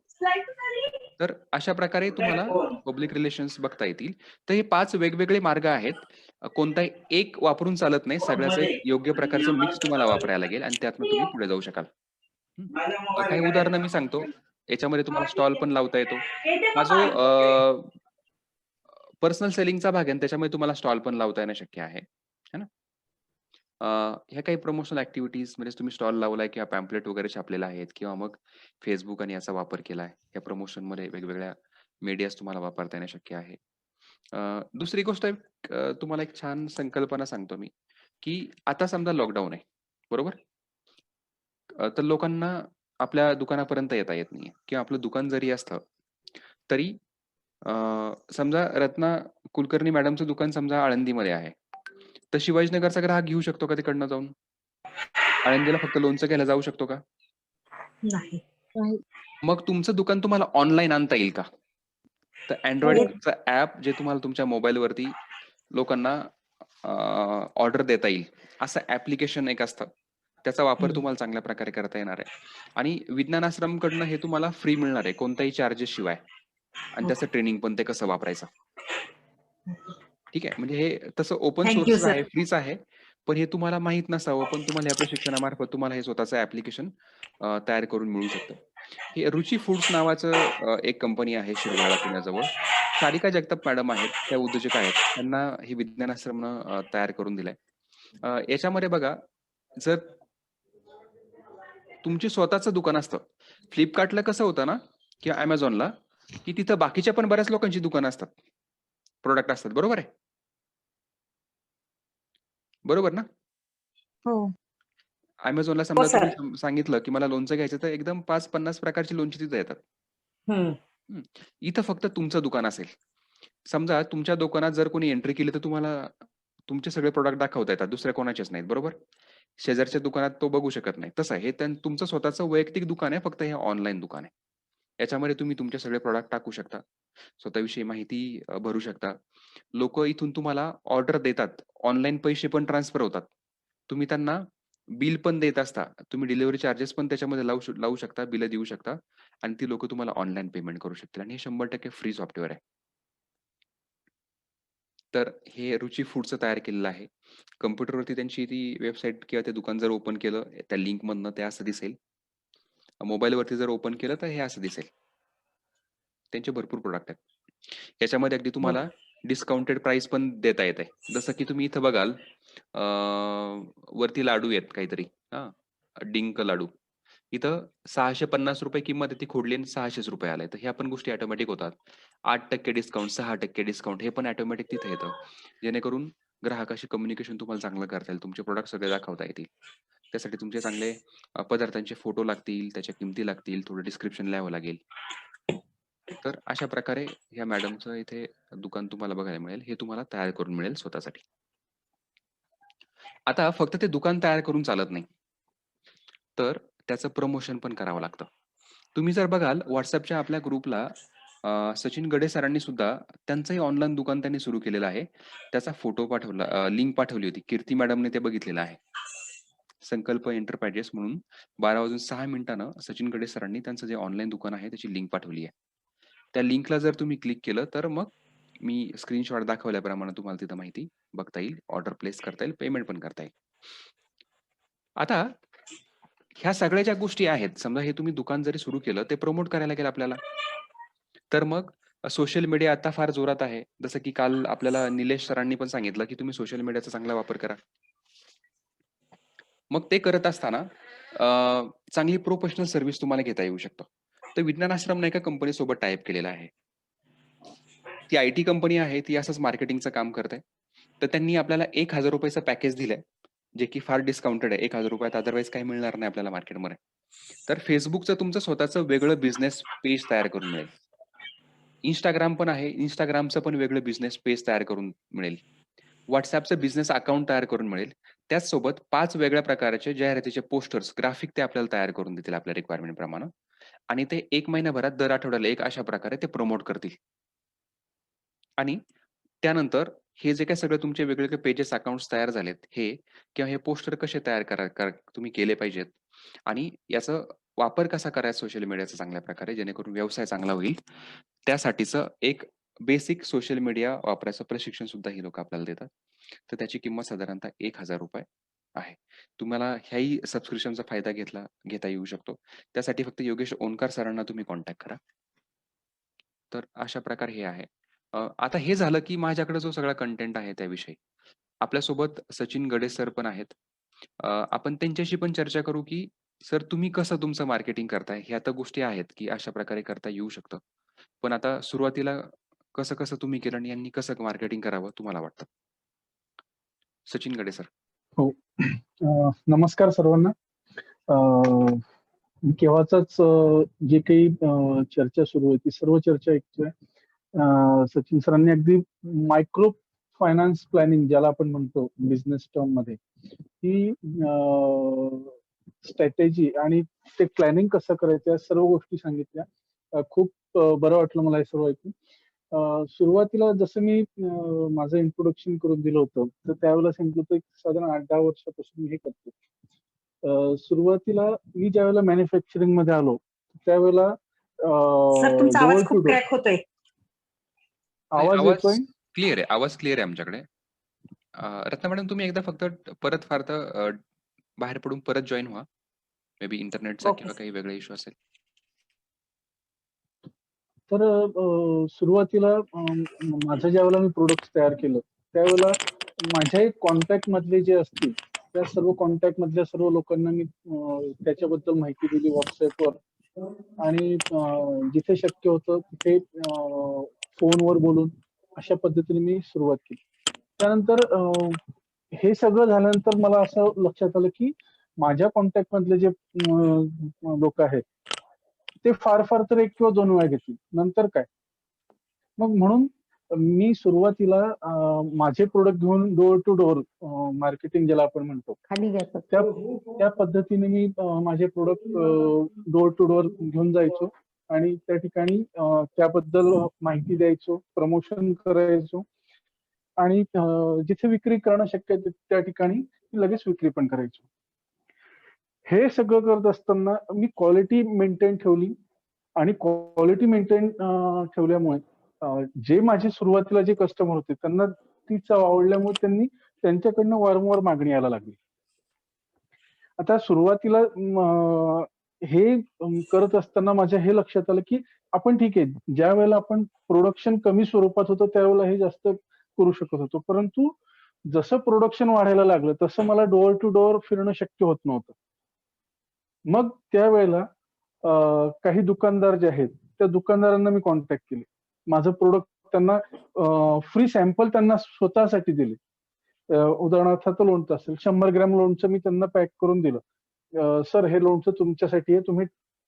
तर अशा प्रकारे तुम्हाला पब्लिक रिलेशन्स बघता येतील. तर हे 5 वेगवेगळे मार्ग आहेत. कोणताही एक वापरून चालत नाही. सगळ्याचं एक योग्य प्रकारचं मिक्स तुम्हाला वापरायला लागेल आणि त्यातनं तुम्ही पुढे जाऊ शकाल. काही उदाहरणं मी सांगतो. याच्यामध्ये तुम्हाला स्टॉल पण लावता येतो. हा जो पर्सनल सेलिंगचा भाग आहे आणि त्याच्यामध्ये तुम्हाला स्टॉल पण लावता येणं शक्य आहे. है ना? ह्या काही प्रमोशनल ॲक्टिव्हिटीज म्हणजे तुम्ही स्टॉल लावलाय किंवा पॅम्पलेट वगैरे छापलेला आहेत किंवा मग Facebook आणि याचा वापर केलाय. या प्रमोशनमध्ये वेगवेगळ्या मीडियाज तुम्हाला वापरता येणं शक्य आहे. दुसरी गोष्ट तुम्हाला एक छान संकल्पना सांगतो मी, की आता समजा लॉकडाऊन आहे, बरोबर? तर लोकांना आपल्या दुकानापर्यंत येता येत नाहीये किंवा आपलं दुकान जरी असलं, तरी समजा रत्ना कुलकर्णी मॅडमचं दुकान समजा आळंदीमध्ये आहे. तर शिवाजीनगरचा ग्राहक घेऊ शकतो का तिकडनं जाऊन? आळंदीला फक्त लोणचं घ्यायला जाऊ शकतो का? नाही. मग तुमचं दुकान तुम्हाला ऑनलाईन आणता येईल का? तर Androidचं ॲप जे तुम्हाला तुमच्या मोबाईलवरती लोकांना ऑर्डर देता येईल, असं ॲप्लिकेशन एक असतं. त्याचा वापर हम्म. तुम्हाला चांगल्या प्रकारे करता येणार आहे. आणि विज्ञान आश्रमकडनं हे तुम्हाला फ्री मिळणार आहे, कोणत्याही चार्जेस शिवाय. आणि त्याचं ट्रेनिंग पण ते कसं वापरायचं. ठीक आहे. म्हणजे हे तसं ओपन Thank you, सोर्सच sir. आहे, फ्रीच आहे. पण हे तुम्हाला माहीत नसावं, पण तुम्हाला या प्रशिक्षणामार्फत तुम्हाला हे स्वतःचं ॲप्लिकेशन तयार करून मिळू शकतं. हे रुची फूड्स नावाचं एक कंपनी आहे शिरवाळा पुण्याजवळ. सारिका जगताप मॅडम आहेत, त्या उद्योजक आहेत. त्यांना हे विज्ञान आश्रमनं तयार करून दिलंय. याच्यामध्ये बघा, जर तुमची स्वतःचं दुकान असतं. Flipkartला कसं होतं ना किंवा Amazonला, की तिथं बाकीच्या पण बऱ्याच लोकांची दुकानं असतात. प्रॉडक्ट असतात. बरोबर आहे? बरोबर ना? हो. Amazonला हो समजा सर. तुम्ही सांगितलं, की मला लोणचं घ्यायचं तर एकदम 5-50 प्रकारची लोणची तिथं येतात. हम्म. इथं फक्त तुमचं दुकान असेल. समजा तुमच्या दुकानात जर कोणी एंट्री केली तर तुम्हाला तुमचे सगळे प्रॉडक्ट दाखवता येतात. दुसऱ्या कोणाचेच नाहीत. बरोबर? शेजारच्या दुकानात तो बघू शकत नाही. तसं आहे. हे तुमचं स्वतःचं वैयक्तिक दुकान आहे. फक्त हे ऑनलाईन दुकान आहे. याच्यामध्ये तुम्ही तुमचे सगळे प्रॉडक्ट टाकू शकता. स्वतःविषयी माहिती भरू शकता. लोकं इथून तुम्हाला ऑर्डर देतात. ऑनलाईन पैसे पण ट्रान्सफर होतात. तुम्ही त्यांना बिल पण देत असता. तुम्ही डिलिव्हरी चार्जेस पण त्याच्यामध्ये लावू शकता, बिलं देऊ शकता आणि ती लोकं तुम्हाला ऑनलाईन पेमेंट करू शकतील आणि हे 100% फ्री सॉफ्टवेअर आहे. तर हे रुची फूडचं तयार केलेलं आहे. कॉम्प्युटरवरती त्यांची ती वेबसाईट किंवा ते दुकान जर ओपन केलं, त्या लिंकमधनं ते असं दिसेल. मोबाईलवरती जर ओपन केलं तर हे असं दिसेल. त्यांचे भरपूर प्रॉडक्ट आहेत. याच्यामध्ये अगदी तुम्हाला डिस्काउंटेड प्राइस पण देता येते. जसं की तुम्ही इथं बघाल वरती लाडू आहेत काहीतरी हां, डिंक लाडू. इथं ₹650 किंमत आहे ती खोडली आणि ₹600 आलाय. तर ह्या पण गोष्टी ऑटोमॅटिक होतात. 8% डिस्काउंट, 6% डिस्काउंट हे पण ऑटोमॅटिक तिथे येतं. जेणेकरून ग्राहकाशी कम्युनिकेशन तुम्हाला चांगलं करता येईल. तुमचे प्रॉडक्ट सगळे दाखवता येतील. त्यासाठी तुमचे चांगले पदार्थांचे फोटो लागतील, त्याच्या किमती लागतील, थोडं डिस्क्रिप्शन लिहावं लागेल. तर अशा प्रकारे ह्या मॅडमचं इथे दुकान तुम्हाला बघायला मिळेल. हे तुम्हाला तयार करून मिळेल स्वतःसाठी. आता फक्त ते दुकान तयार करून चालत नाही. तर त्याचं प्रमोशन पण करावं लागतं. तुम्ही जर बघाल WhatsAppच्या आपल्या ग्रुपला सचिन गडे सरांनी सुद्धा त्यांचंही ऑनलाईन दुकान त्यांनी सुरू केलेलं आहे. त्याचा फोटो पाठवला, लिंक पाठवली होती. कीर्ती मॅडमने ते बघितलेलं आहे. संकल्प एंटरप्राइजेस म्हणून 12:06 सचिन गडे सरांनी त्यांचं जे ऑनलाईन दुकान आहे त्याची लिंक पाठवली आहे. त्या लिंकला जर तुम्ही क्लिक केलं तर मग मी स्क्रीनशॉट दाखवल्याप्रमाणे तुम्हाला तिथं माहिती बघता येईल, ऑर्डर प्लेस करता येईल, पेमेंट पण करता येईल. आता ह्या सगळ्या ज्या गोष्टी आहेत, समजा हे तुम्ही दुकान जरी सुरू केलं, ते प्रमोट करायला लागेल आपल्याला. तर मग सोशल मीडिया आता फार जोरात आहे. जसं की काल आपल्याला निलेश सरांनी पण सांगितलं, की तुम्ही सोशल मीडियाचा चांगला वापर करा. मग ते करत असताना चांगली प्रोफेशनल सर्व्हिस तुम्हाला घेता येऊ शकतं. तर विज्ञान आश्रमने एका कंपनीसोबत टाय-अप केलेला आहे. ती IT कंपनी आहे, ती असंच मार्केटिंगचं काम करते. तर त्यांनी आपल्याला ₹1000 पॅकेज दिलंय. जे की फार डिस्काउंटेड आहे. ₹1000 अदरवाईज काही मिळणार नाही आपल्याला मार्केटमध्ये. तर Facebookचं तुमचं स्वतःचं वेगळं बिझनेस पेज तयार करून मिळेल. Instagram पण आहे. Instagramचं पण वेगळं बिझनेस पेज तयार करून मिळेल. WhatsAppचं बिझनेस अकाउंट तयार करून मिळेल. त्याचसोबत 5 वेगळ्या प्रकारचे जाहिरातीचे पोस्टर्स, ग्राफिक ते आपल्याला तयार करून देतील आपल्या रिक्वायरमेंट प्रमाणे आणि ते 1 महिन्याभरात दर आठवड्याला एक अशा प्रकारे ते प्रमोट करतील. आणि त्यानंतर हे जे काही सगळे तुमचे वेगवेगळे पेजेस, अकाउंट्स तयार झालेत, हे किंवा हे पोस्टर कसे तयार तुम्ही केले पाहिजेत आणि याचा वापर कसा करायचा सोशल मीडियाचा चांगल्या प्रकारे, जेणेकरून व्यवसाय चांगला होईल. त्यासाठीचं एक बेसिक सोशल मीडिया वापरायचं प्रशिक्षण सुद्धा ही लोकं आपल्याला देतात. तर त्याची किंमत साधारणतः ₹1000 आहे. तुम्हाला ह्याही सबस्क्रिप्शनचा फायदा घेता येऊ शकतो. त्यासाठी फक्त योगेश ओंकार सरांना तुम्ही कॉन्टॅक्ट करा. तर अशा प्रकारे हे आहे. आता हे झालं, की माझ्याकडे जो सगळा कंटेंट आहे त्याविषयी. आपल्यासोबत सचिन गडे सर पण आहेत. आपण त्यांच्याशी पण चर्चा करू, की सर तुम्ही कसं तुमचं मार्केटिंग करताय? ह्या तर गोष्टी आहेत, की अशा प्रकारे करता येऊ शकतं. पण आता सुरुवातीला कसं-कसं तुम्ही केलं आणि यांनी कसं मार्केटिंग करावं तुम्हाला वाटतं? सचिन गडे सर. हो. नमस्कार सर्वांना. केव्हाचाच जे काही चर्चा सुरू आहे ती सर्व चर्चा ऐकतोय. सचिन सरांनी अगदी मायक्रो फायनान्स प्लॅनिंग ज्याला आपण म्हणतो बिझनेस टर्म मध्ये, ही स्ट्रॅटेजी आणि ते प्लॅनिंग कसं करायचं या सर्व गोष्टी सांगितल्या. खूप बरं वाटलं मला हे सर्व ऐकून. सुरुवातीला जसं मी माझं इंट्रोडक्शन करून दिलं होतं, तर त्यावेळेला सांगितलं होतं की साधारण 8-10 वर्षापासून मी हे करतो. सुरुवातीला मी ज्यावेळेला मॅन्युफॅक्चरिंग मध्ये आलो त्यावेळेला सर तुमचा डोअर आवाज टू खूप डोअर क्रॅक होतोय. आवाज येतोय. क्लिअर आहे. आवाज क्लिअर आहे आमच्याकडे. रत्ना मॅडम तुम्ही एकदा फक्त परत फार तर बाहेर पडून परत जॉइन व्हा. मे बी इंटरनेटचा ओके किंवा काही वेगळा इश्यू असेल. तर सुरुवातीला माझं ज्यावेळेला मी प्रोडक्ट तयार केलं त्यावेळेला माझ्या कॉन्टॅक्ट मधले जे असतील त्या सर्व कॉन्टॅक्ट मधल्या सर्व लोकांना मी त्याच्याबद्दल माहिती दिली व्हॉट्सअपवर आणि जिथे शक्य होतं तिथे फोनवर बोलून अशा पद्धतीने मी सुरुवात केली. त्यानंतर हे सगळं झाल्यानंतर मला असं लक्षात आलं की माझ्या कॉन्टॅक्ट मधले जे लोक आहेत ते फार फार तर 1 किंवा 2 वेळा घेतील, नंतर काय. मग म्हणून मी सुरुवातीला माझे प्रोडक्ट घेऊन डोअर टू डोअर मार्केटिंग ज्याला आपण म्हणतो खाली घ्यायचं. त्या पद्धतीने मी माझे प्रोडक्ट डोअर टू डोअर घेऊन जायचो आणि त्या ठिकाणी त्याबद्दल माहिती द्यायचो, प्रमोशन करायचो आणि जिथे विक्री करणं शक्य आहे त्या ठिकाणी लगेच विक्री पण करायचो. हे सगळं करत असताना मी क्वालिटी मेंटेन ठेवली आणि क्वालिटी मेंटेन ठेवल्यामुळे जे माझे सुरुवातीला जे कस्टमर होते त्यांना ती चव आवडल्यामुळे त्यांनी त्यांच्याकडनं वारंवार मागणी यायला लागली. आता सुरुवातीला हे करत असताना माझ्या हे लक्षात आलं की आपण ठीक आहे, ज्या वेळेला आपण प्रोडक्शन कमी स्वरूपात होतं त्यावेळेला हे जास्त करू शकत होतो, परंतु जसं प्रोडक्शन वाढायला लागलं तसं मला डोअर टू डोअर फिरणं शक्य होत नव्हतं. मग त्यावेळेला काही दुकानदार जे आहेत त्या दुकानदारांना मी कॉन्टॅक्ट केले. माझं प्रोडक्ट त्यांना फ्री सॅम्पल त्यांना स्वतःसाठी दिले. उदाहरणार्थ लोणचं असेल, 100 ग्रॅम लोणचं मी त्यांना पॅक करून दिलं. सर हे लोणचं तुमच्यासाठी आहे, तुम्ही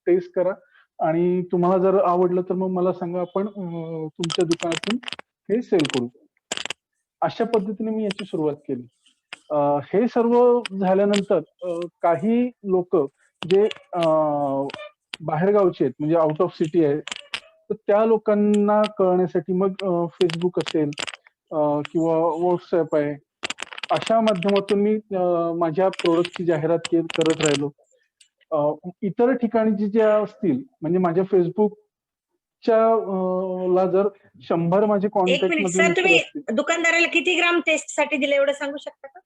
टेस्ट करा आणि तुम्हाला जर आवडलं तर मग मला सांगा, आपण तुमच्या दुकानातून हे सेल करू. अशा पद्धतीने मी याची सुरुवात केली. हे सर्व झाल्यानंतर काही लोक जे बाहेरगावचे आहेत म्हणजे आउट ऑफ सिटी आहेत, तर त्या लोकांना कळण्यासाठी मग फेसबुक असेल किंवा व्हॉट्सअप आहे, अशा माध्यमातून मी माझ्या प्रोडक्टची जाहिरात करत राहिलो. इतर ठिकाणी जे असतील म्हणजे माझ्या फेसबुकच्या ला जर 100 माझे एक कॉन्टॅक्ट मिनिट मधले सर, मित्र तुम्ही असतील, दुकानदाराला किती ग्राम टेस्ट साठी दिले एवढं सांगू शकता का?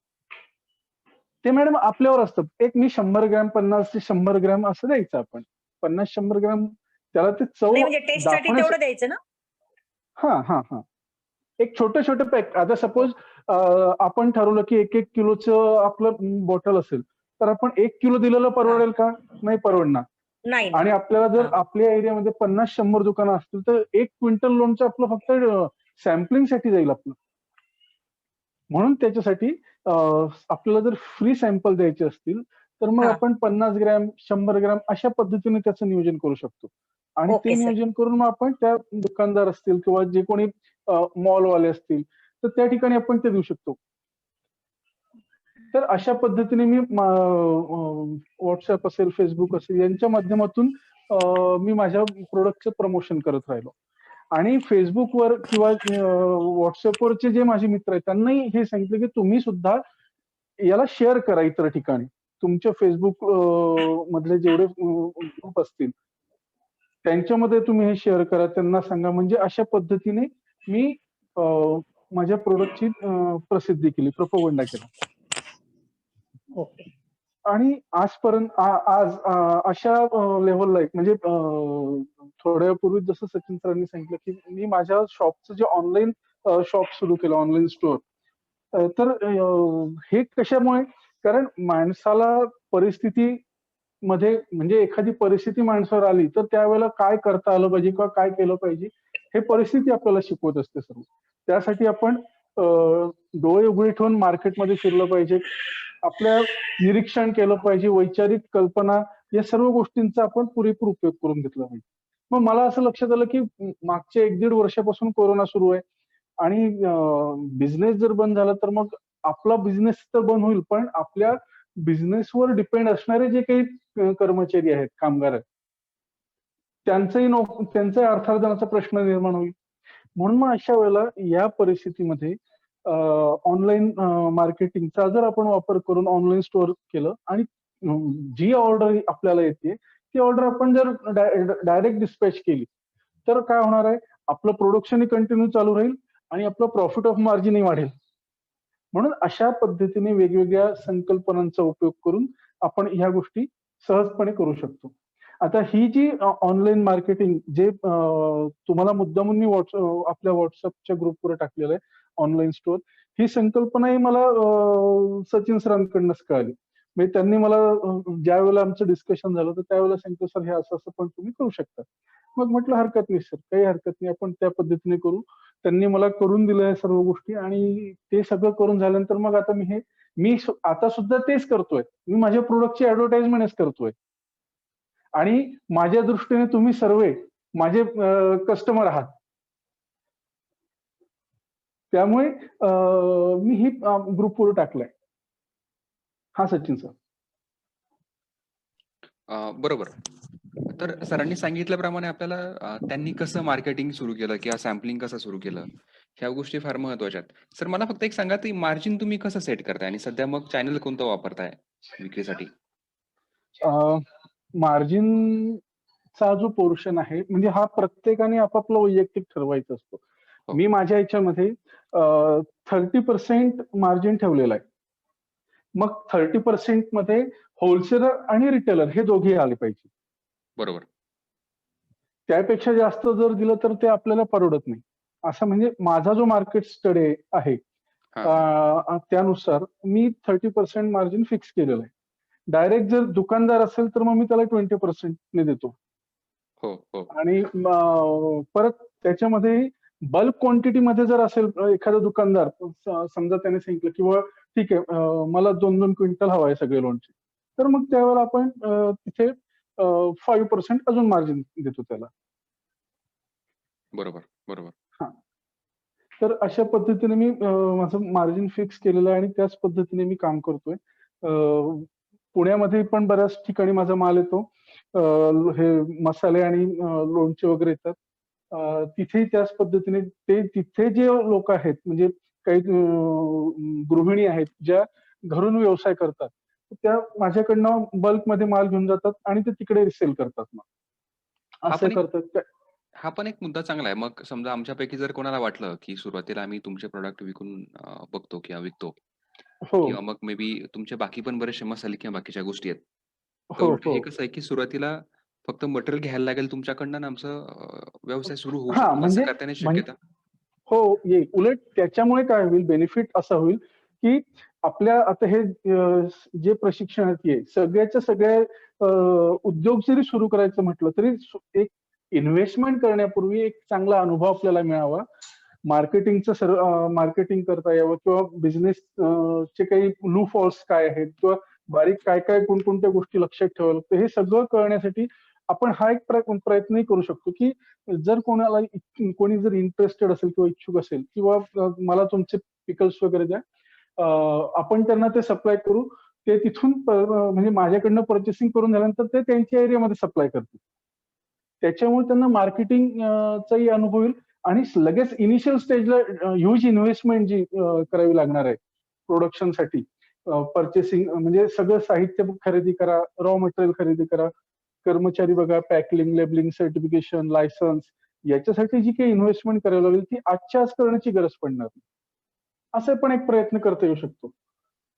ते मॅडम आपल्यावर असतं. एक मी 100 ग्रॅम 50 ते 100 ग्रॅम असं द्यायचं आपण. 50-100 ग्रॅम त्याला ते चव नाही म्हणजे टेस्ट साठी दाखवण्यास. तेवढं द्यायचं ना? हा. एक छोटं पॅक. आता सपोज आपण ठरवलं की 1-1 किलोचं आपलं बॉटल असेल तर आपण 1 किलो दिलेलं परवडेल का? नाही परवडणार. नाही. आणि आपल्याला जर आपल्या एरियामध्ये 50-100 दुकानं असतील तर 1 क्विंटल लोणचं आपलं फक्त सॅम्पलिंग साठी जाईल आपलं. म्हणून त्याच्यासाठी आपल्याला जर फ्री सॅम्पल द्यायचे असतील तर मग हा. आपण 50 ग्रॅम 100 ग्रॅम अशा पद्धतीने त्याचं नियोजन करू शकतो. आणि ते ओके सर. नियोजन करून मग आपण त्या दुकानदार असतील किंवा जे कोणी मॉलवाले असतील तर त्या ठिकाणी आपण ते देऊ शकतो. तर अशा पद्धतीने मी व्हॉट्सअप असेल, फेसबुक असेल यांच्या माध्यमातून मी माझ्या प्रोडक्टचं प्रमोशन करत राहिलो. आणि फेसबुकवर किंवा व्हॉट्सअपवरचे जे माझे मित्र आहेत त्यांनाही हे सांगितलं की तुम्ही सुद्धा याला शेअर करा इतर ठिकाणी. तुमच्या फेसबुक मधले जेवढे ग्रुप असतील त्यांच्यामध्ये तुम्ही हे शेअर करा, त्यांना सांगा. म्हणजे अशा पद्धतीने मी माझ्या प्रोडक्टची प्रसिद्धी केली, प्रोपगंडा केला. ओके. आणि आजपर्यंत आज अशा लेवलला म्हणजे थोड्या पूर्वी जसं सचिन सरांनी सांगितलं की मी माझ्या शॉपचं जे ऑनलाईन शॉप सुरू केलं, ऑनलाईन स्टोअर. तर हे कशामुळे, कारण माणसाला परिस्थितीमध्ये म्हणजे एखादी परिस्थिती माणसावर आली तर त्यावेळेला काय करता आलं पाहिजे किंवा काय केलं पाहिजे हे परिस्थिती आपल्याला शिकवत असते सर्व. त्यासाठी आपण डोळे उघडे ठेवून मार्केटमध्ये फिरलं पाहिजे, आपल्या निरीक्षण केलं पाहिजे, वैचारिक कल्पना या सर्व गोष्टींचा आपण पुरेपूर उपयोग करून घेतला पाहिजे. मग मला असं लक्षात आलं की मागच्या 1-1.5 वर्षापासून कोरोना सुरू आहे आणि बिझनेस जर बंद झाला तर मग आपला बिझनेस तर बंद होईल, पण आपल्या बिझनेसवर डिपेंड असणारे जे काही कर्मचारी आहेत, कामगार आहेत, त्यांचाही अर्थार्जनाचा प्रश्न निर्माण होईल. म्हणून मग अशा वेळेला या परिस्थितीमध्ये ऑनलाईन मार्केटिंगचा जर आपण वापर करून ऑनलाईन स्टोअर केलं आणि जी ऑर्डर आपल्याला येते ती ऑर्डर आपण जर डायरेक्ट डिस्पॅच केली तर काय होणार आहे, आपलं प्रोडक्शनही कंटिन्यू चालू राहील आणि आपलं प्रॉफिट ऑफ मार्जिनही वाढेल. म्हणून अशा पद्धतीने वेगवेगळ्या संकल्पनांचा उपयोग करून आपण ह्या गोष्टी सहजपणे करू शकतो. आता ही जी ऑनलाईन मार्केटिंग जे तुम्हाला मुद्दामून मी आपल्या व्हॉट्सअपच्या ग्रुपवर टाकलेलं आहे, ऑनलाईन स्टोअर, ही संकल्पनाही मला सचिन सरांकडूनच कळाली. म्हणजे त्यांनी मला ज्या वेळेला आमचं डिस्कशन झालं तर त्यावेळेला सांगितलं सर हे असं असं पण तुम्ही करू शकता. मग म्हटलं हरकत नाही सर, काही हरकत नाही, आपण त्या पद्धतीने करू. त्यांनी मला करून दिलं या सर्व गोष्टी आणि ते सगळं करून झाल्यानंतर मग आता मी आता सुद्धा तेच करतोय. मी माझ्या प्रोडक्टची ऍडव्हर्टाइजमेंटच करतोय आणि माझ्या दृष्टीने तुम्ही सर्व माझे कस्टमर आहात. त्यामुळे मी ही ग्रुपवर टाकलाय. हा सचिन सर. बरोबर. तर सरांनी सांगितल्याप्रमाणे आपल्याला त्यांनी कसं मार्केटिंग सुरू केलं किंवा सॅम्पलिंग कसं सुरू केलं ह्या गोष्टी फार महत्वाच्या आहेत. सर मला फक्त एक सांगा, की मार्जिन तुम्ही कसं सेट करताय आणि सध्या मग चॅनल कोणतं वापरताय विक्रीसाठी? मार्जिनचा जो पोर्शन आहे म्हणजे हा प्रत्येकाने आपापला वैयक्तिक ठरवायचा असतो. मी माझ्या याच्यामध्ये 30% मार्जिन ठेवलेलं आहे. मग 30% मध्ये होलसेलर आणि रिटेलर हे दोघेही आले पाहिजे. बरोबर. त्यापेक्षा जास्त जर दिलं तर ते आपल्याला परवडत नाही. असं म्हणजे माझा जो मार्केट स्टडी आहे त्यानुसार मी 30% मार्जिन फिक्स केलेलं आहे. डायरेक्ट जर दुकानदार असेल तर मग मी त्याला 20% ने देतो. आणि परत त्याच्यामध्ये बल्क क्वांटिटी मध्ये जर असेल एखादा दुकानदार, समजा त्याने सांगितलं किंवा ठीक आहे मला 2-2 क्विंटल हवा आहे सगळे लोणचे, तर मग त्यावेळेला आपण तिथे 5% अजून मार्जिन देतो त्याला. बरोबर बरोबर. हा, तर अशा पद्धतीने मी माझं मार्जिन फिक्स केलेलं आहे आणि त्याच पद्धतीने मी काम करतोय. पुण्यामध्ये पण बऱ्याच ठिकाणी माझा माल येतो. हे मसाले आणि लोणचे वगैरे येतात. तिथेही त्याच पद्धतीने तिथे जे लोक आहेत म्हणजे काही गृहिणी आहेत ज्या घरून व्यवसाय करतात, त्या माझ्याकडनं बल्कमध्ये माल घेऊन जातात आणि ते तिकडे रिसेल करतात. मग असं करतात. हा पण एक मुद्दा चांगला आहे. मग समजा आमच्यापैकी जर कोणाला वाटलं की सुरुवातीला आम्ही तुमचे प्रोडक्ट विकून बघतो किंवा विकतो किंवा मग मे बी तुमचे बाकी पण बरेचसे मसाले किंवा बाकीच्या गोष्टी आहेत, तर हे कसं आहे की सुरुवातीला फक्त मटेरियल घ्यायला लागेल तुमच्याकडनं आणि आमचं व्यवसाय सुरू होऊ शकतो, असं म्हणजे करता येण्याची शक्यता? हो, येईल. उलट त्याच्यामुळे काय होईल, बेनिफिट असा होईल की आपल्या आता हे जे प्रशिक्षणार्थी आहे सगळ्याच्या सगळ्या उद्योग जरी सुरू करायचं म्हटलं तरी एक इन्व्हेस्टमेंट करण्यापूर्वी एक चांगला अनुभव आपल्याला मिळावा. मार्केटिंगचं मार्केटिंग करता यावं किंवा बिझनेस चे काही लूप हॉल्स काय आहेत किंवा बारीक काय काय कोणकोणत्या गोष्टी लक्षात ठेवाव्या लागतं हे सगळं कळण्यासाठी आपण हा एक प्रयत्नही करू शकतो की जर कोणी जर इंटरेस्टेड असेल किंवा इच्छुक असेल किंवा मला तुमचे पिकल्स वगैरे द्या, आपण त्यांना ते सप्लाय करू, ते तिथून म्हणजे माझ्याकडनं पर्चेसिंग करून झाल्यानंतर ते त्यांच्या एरियामध्ये सप्लाय करतील. त्याच्यामुळे त्यांना मार्केटिंगचाही अनुभव येईल आणि लगेच इनिशियल स्टेजला ह्यूज इन्व्हेस्टमेंट जी करावी लागणार आहे प्रोडक्शनसाठी, पर्चेसिंग म्हणजे सगळं साहित्य खरेदी करा, रॉ मटेरियल खरेदी करा, कर्मचारी बघा, पॅकिंग, लेबलिंग, सर्टिफिकेशन, लायसन्स, याच्यासाठी जी काही इन्व्हेस्टमेंट करावी लागेल ती आजच्या आज करण्याची गरज पडणार नाही. असं पण एक प्रयत्न करता येऊ शकतो,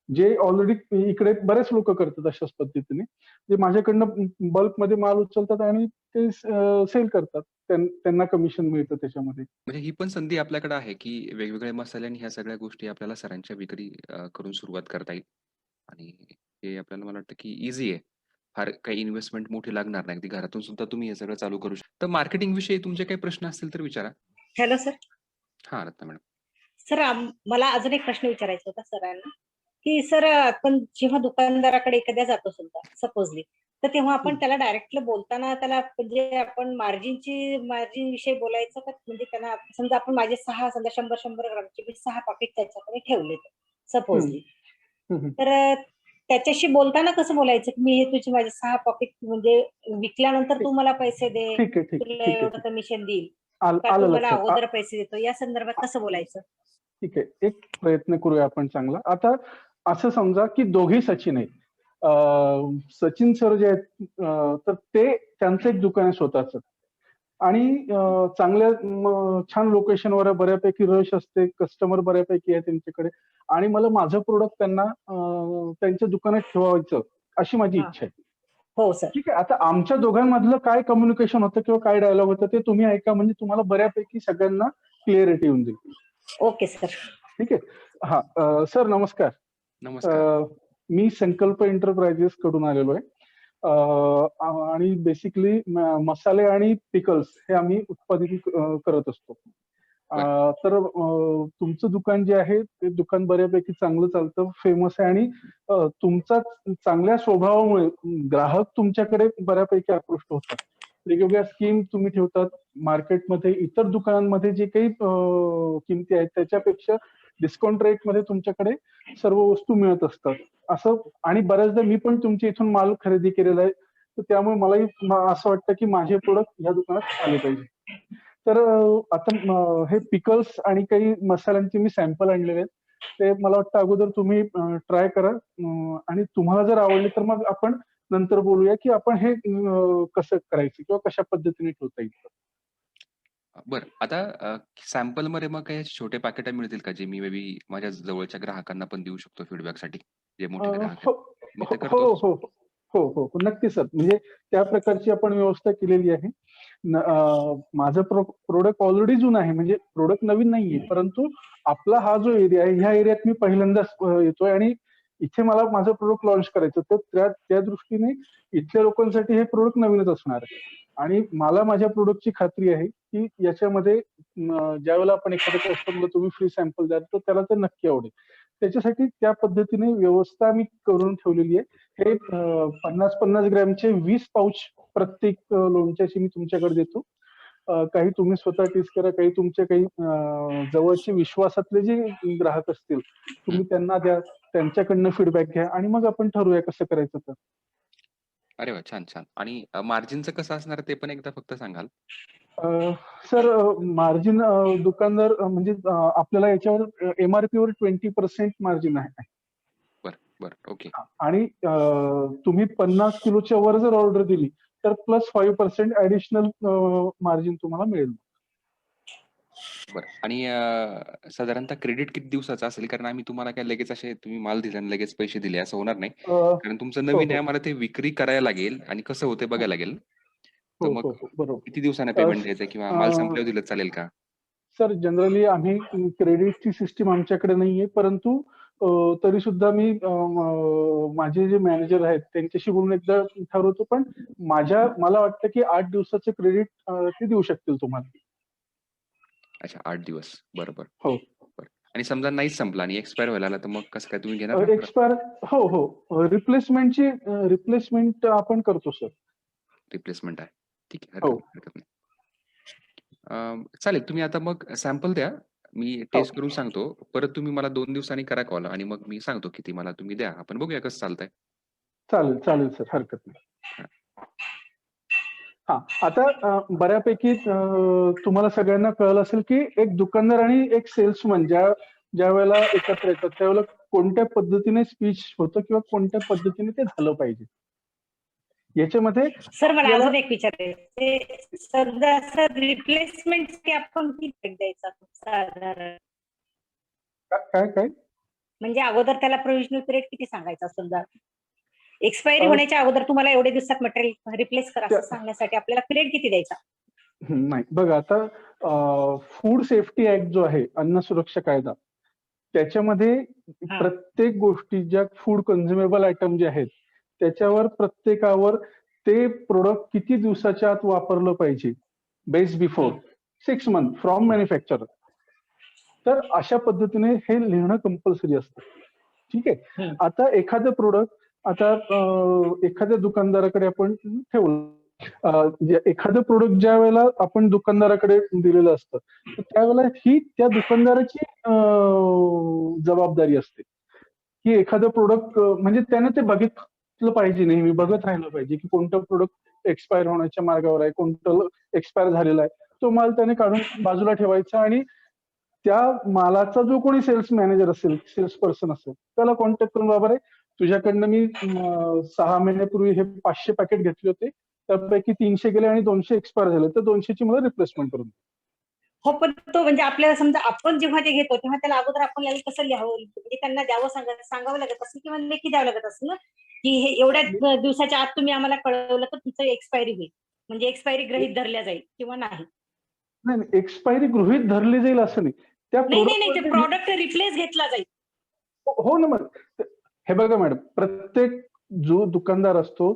जे ऑलरेडी इकडे बरेच लोक करतात अशाच पद्धतीने, जे माझ्याकडनं बल्कमध्ये माल उचलतात आणि ते सेल करतात, त्यांना कमिशन मिळतं त्याच्यामध्ये. म्हणजे ही पण संधी आपल्याकडे आहे की वेगवेगळे मसाले आणि ह्या सगळ्या गोष्टी आपल्याला सरांच्या विक्री करून सुरुवात करता येईल आणि हे आपल्याला मला वाटतं की इझी आहे. फार काही इन्व्हेस्टमेंट मोठी लागणार नाही. अगदी घरातून सुद्धा तुम्ही हे सगळं चालू करू शकता. तर मार्केटिंग विषयी तुमचे काही प्रश्न असतील तर विचारा. Hello sir. हां, रत्ना मॅडम. सर मला अजून एक प्रश्न विचारायचा होता सरांना, की सर आपण जेव्हा दुकानदाराकडे एखाद्या जातो समजा सपोजली, तर तेव्हा आपण त्याला डायरेक्टली बोलताना त्याला म्हणजे आपण मार्जिन विषयी बोलायचं का, म्हणजे त्यांना समजा आपण माझे 6 समजा 100 ग्रामचे मी 6 पॉकेट त्याच्याकडे ठेवले सपोजली, तर त्याच्याशी बोलताना कसं बोलायचं की मी हे तुझे माझे 6 पॉकेट म्हणजे विकल्यानंतर तू मला पैसे दे, ठीक आहे, तुला ठीक एवढं आहे. कमिशन देईल, आलं का तू मला लक्षात. अगोदर पैसे देतो, या संदर्भात कसं बोलायचं? ठीक आहे, एक प्रयत्न करूया आपण चांगला. आता असं समजा की दोघे सचिन आहेत. सचिन सर जे आहेत तर ते त्यांचं एक दुकान आहे स्वतःच आणि चांगल्या छान लोकेशनवर बऱ्यापैकी रश असते, कस्टमर बऱ्यापैकी आहे त्यांच्याकडे आणि मला माझं प्रोडक्ट त्यांना त्यांच्या दुकानात ठेवायचं अशी माझी इच्छा आहे. हो सर. ठीक आहे. आता आमच्या दोघांमधलं काय कम्युनिकेशन होतं किंवा काय डायलॉग होतं ते तुम्ही ऐका, म्हणजे तुम्हाला बऱ्यापैकी सगळ्यांना क्लिअरिटी येऊन जाईल. Okay sir. ठीक आहे. हा सर नमस्कार. नमस्कार. मी संकल्प एंटरप्राइजेस कडून आलेलो आहे आणि बेसिकली मसाले आणि पिकल्स हे आम्ही उत्पादित करत असतो. तर तुमचं दुकान जे आहे ते दुकान बऱ्यापैकी चांगलं चालतं, फेमस आहे आणि तुमचा चांगल्या स्वभावामुळे ग्राहक तुमच्याकडे बऱ्यापैकी आकृष्ट होतात. वेगवेगळ्या स्कीम तुम्ही ठेवतात मार्केटमध्ये, इतर दुकानांमध्ये जे काही किमती आहेत त्याच्यापेक्षा डिस्काउंट रेटमध्ये तुमच्याकडे सर्व वस्तू मिळत असतात असं. आणि बऱ्याचदा मी पण तुमच्या इथून माल खरेदी केलेला आहे, तर त्यामुळे मलाही असं वाटतं की माझे प्रोडक्ट या दुकानात आले पाहिजे. तर आता हे पिकल्स आणि काही मसाल्यांचे मी सॅम्पल आणलेले आहेत, ते मला वाटतं अगोदर तुम्ही ट्राय करा आणि तुम्हाला जर आवडले तर मग आपण नंतर बोलूया की आपण हे कसं करायचं किंवा कशा पद्धतीने ठेवता येईल. बरं. आता सॅम्पल मध्ये मग काही छोटे पॅकेट मिळतील का, जे मी मे बी माझ्या जवळच्या ग्राहकांना पण देऊ शकतो फीडबॅकसाठी, जे मोठे ग्राहक हो आहेत? मी तर हो करतोच. हो हो हो हो नक्की सर. म्हणजे त्या प्रकारची आपण व्यवस्था केलेली आहे. माझं प्रोडक्ट ऑलरेडी जुनं आहे, म्हणजे प्रोडक्ट नवीन नाहीये, परंतु आपला हा जो एरिया आहे ह्या एरियात मी पहिल्यांदाच येतोय आणि इथे मला माझं प्रोडक्ट लॉन्च करायचं, तर त्या दृष्टीने इथल्या लोकांसाठी हे प्रोडक्ट नवीनच असणार आहे. आणि मला माझ्या प्रोडक्टची खात्री आहे की याच्यामध्ये ज्यावेळेला आपण एखाद्या कस्टमरला तुम्ही फ्री सॅम्पल द्याल तर त्याला ते नक्की आवडेल. त्याच्यासाठी त्या पद्धतीने व्यवस्था मी करून ठेवलेली आहे. हे 50-50 ग्रॅमचे 20 पाऊच प्रत्येक लोणच्याची मी तुमच्याकडे देतो. काही तुम्ही स्वतः टेस्ट करा, काही तुमचे काही जवळचे विश्वासातले जे ग्राहक असतील तुम्ही त्यांना द्या, त्यांच्याकडनं फीडबॅक घ्या आणि मग आपण ठरवूया कसं करायचं तर. अरे वाह! छान, छान. आणि मार्जिनचं कसं असणार ते पण एकदा फक्त सांगाल? सर मार्जिन दुकानदार म्हणजे आपल्याला याच्यावर MRP वर 20% मार्जिन आहे. बरं. ओके. आणि तुम्ही 50 किलोच्या वर जर ऑर्डर दिली तर प्लस 5% ऍडिशनल मार्जिन तुम्हाला मिळेल. बरं. आणि साधारणतः क्रेडिट किती दिवसाचं असेल? कारण आम्ही तुम्हाला काय लगेच असे तुम्ही माल दिला आणि लगेच पैसे दिले असं होणार नाही. कारण तुमचं नवीन आहे, आम्हाला ते विक्री करायला लागेल आणि कसं होतंय बघायला लागेल. तर मग बरोबर. किती दिवसांना पेमेंट द्यायचं किंवा माल संपल्यावर दिलं चालेल का? सर जनरली आम्ही क्रेडिटची सिस्टीम आमच्याकडे नाहीये, परंतु तरी सुद्धा मी माझे जे मॅनेजर आहेत त्यांच्याशी बोलून एकदा ठरवतो, पण मला वाटतं की 8 दिवसाचं क्रेडिट ते देऊ शकतील तुम्हाला. अच्छा 8 दिवस. बरोबर. हो. बरं. आणि समजा नाहीच संपला आणि एक्सपायर व्हायला आला तर मग कसं काय तुम्ही घेणार ना परत? एक्सपायर हो रिप्लेसमेंट आपण करतो सर. रिप्लेसमेंट आहे. ठीक आहे. हो. हरकत नाही. चालेल तुम्ही आता मग सॅम्पल द्या. मी टेस्ट करून सांगतो. परत तुम्ही मला 2 दिवसांनी करा कॉल आणि मग मी सांगतो किती मला तुम्ही द्या. आपण बघूया कसं चालतंय. चालेल सर, हरकत नाही. आता बऱ्यापैकी तुम्हाला सगळ्यांना कळलं असेल की एक दुकानदार आणि एक सेल्समन ज्या वेळेला एकत्र येतात त्यावेळेला कोणत्या पद्धतीने स्पीच होतं किंवा कोणत्या पद्धतीने ते झालं पाहिजे. याच्यामध्ये सर मला अजून एक विचारायचं समजा सर रिप्लेसमेंट आपण किती द्यायचा साधारण काय म्हणजे अगोदर त्याला प्रोव्हिजनल पिरियड किती सांगायचा समजा एक्सपायरी अ, होण्याच्या अगोदर तुम्हाला एवढे दिवसात मटेरियल रिप्लेस करा असं सांगण्यासाठी आपल्याला पिरियड किती द्यायचा? नाही बघा आता फूड सेफ्टी ऍक्ट जो आहे अन्न सुरक्षा कायदा त्याच्यामध्ये प्रत्येक गोष्टी ज्या फूड कन्झ्युमेबल आयटम जे आहेत त्याच्यावर प्रत्येकावर ते प्रोडक्ट किती दिवसाच्या आत वापरलं पाहिजे best before 6 month from manufacturer. तर अशा पद्धतीने हे लिहिणं कंपल्सरी असतं. ठीक आहे. आता एखादं प्रोडक्ट आता एखाद्या दुकानदाराकडे आपण ठेवलं एखादं प्रोडक्ट ज्या वेळेला आपण दुकानदाराकडे दिलेलं असतं तर त्यावेळेला ही त्या दुकानदाराची जबाबदारी असते की एखादं प्रोडक्ट म्हणजे त्याने ते बघितलं पाहिजे, नेहमी बघत राहिलं पाहिजे की कोणतं प्रोडक्ट एक्सपायर होण्याच्या मार्गावर आहे, कोणतं एक्सपायर झालेलं आहे, तो माल त्याने काढून बाजूला ठेवायचा आणि त्या मालाचा जो कोणी सेल्स मॅनेजर असेल, सेल्स पर्सन असेल त्याला कॉन्टॅक्ट करून बाबा रे तुझ्याकडनं मी 6 महिन्यापूर्वी हे 500 पॅकेट घेतले होते त्यापैकी 300 गेले आणि 200 एक्सपायर झाले तर 200ची मला रिप्लेसमेंट करून. हो पण तो म्हणजे आपल्याला समजा आपण जेव्हा ते घेतो तेव्हा त्याला अगोदर आपण कसं लिहावं म्हणजे त्यांना द्यावं सांगावं लागत असेल किंवा लेखी द्यावं लागत असेल ना की हे एवढ्या दिवसाच्या आत तुम्ही आम्हाला कळवलं तर तुमचं एक्सपायरी होईल म्हणजे एक्सपायरी गृहीत धरल्या जाईल किंवा नाही. नाही एक्सपायरी गृहीत धरली जाईल असं नाही. त्या नाही ते प्रॉडक्ट रिप्लेस घेतला जाईल. हो ना. मग हे बघा मॅडम प्रत्येक जो दुकानदार असतो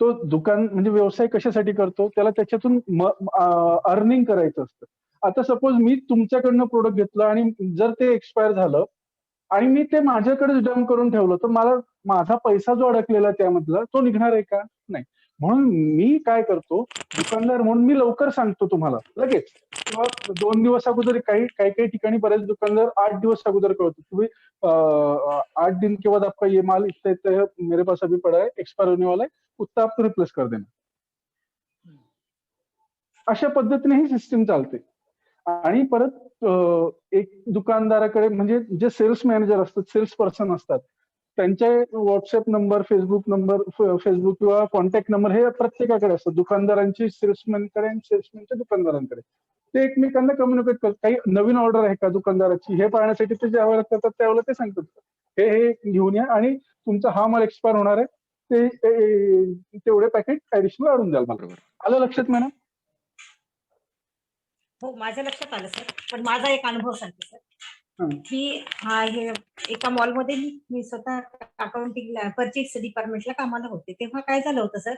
तो दुकान म्हणजे व्यवसाय कशासाठी करतो त्याला त्याच्यातून अर्निंग करायचं असतं. आता सपोज मी तुमच्याकडनं प्रोडक्ट घेतलं आणि जर ते एक्सपायर झालं आणि मी ते माझ्याकडेच डम करून ठेवलं तर मला माझा पैसा जो अडकलेला त्यामधला तो निघणार आहे का? नाही. म्हणून मी काय करतो दुकानदार म्हणून मी लवकर सांगतो तुम्हाला लगेच किंवा 2 दिवस अगोदर काही ठिकाणी बरेच दुकानदार 8 दिवस अगोदर कळतो तुम्ही 8 दिन के बाद आपका ये माल इतना मेरे पास अभी पड़ा है एक्सपायर होने वाला है उतना आपको रिप्लेस कर देना. अशा पद्धतीने ही सिस्टीम चालते. आणि परत एक दुकानदाराकडे म्हणजे जे सेल्स मॅनेजर असतात, सेल्स पर्सन असतात त्यांचे व्हॉट्सअप नंबर, फेसबुक किंवा कॉन्टॅक्ट नंबर हे प्रत्येकाकडे असतात. दुकानदारांची सेल्समॅनकडे आणि सेल्समॅनच्या दुकानदारांकडे. ते एकमेकांना कम्युनिकेट करतात. काही नवीन ऑर्डर आहे का दुकानदाराची हे पाहण्यासाठी ते ज्या वेळेला करतात त्यावेळेला ते सांगतात हे घेऊन या आणि तुमचा हा माल एक्सपायर होणार आहे ते तेवढे पॅकेट ऍडिशनल आणून द्याल मला. आलं लक्षात मॅडम? हो माझ्या लक्षात आलं सर. पण माझा एक अनुभव सांगते सर की हे एका मॉलमध्ये मी स्वतः अकाउंटिंग परचेस डिपार्टमेंटला कामाला होते तेव्हा काय झालं होतं सर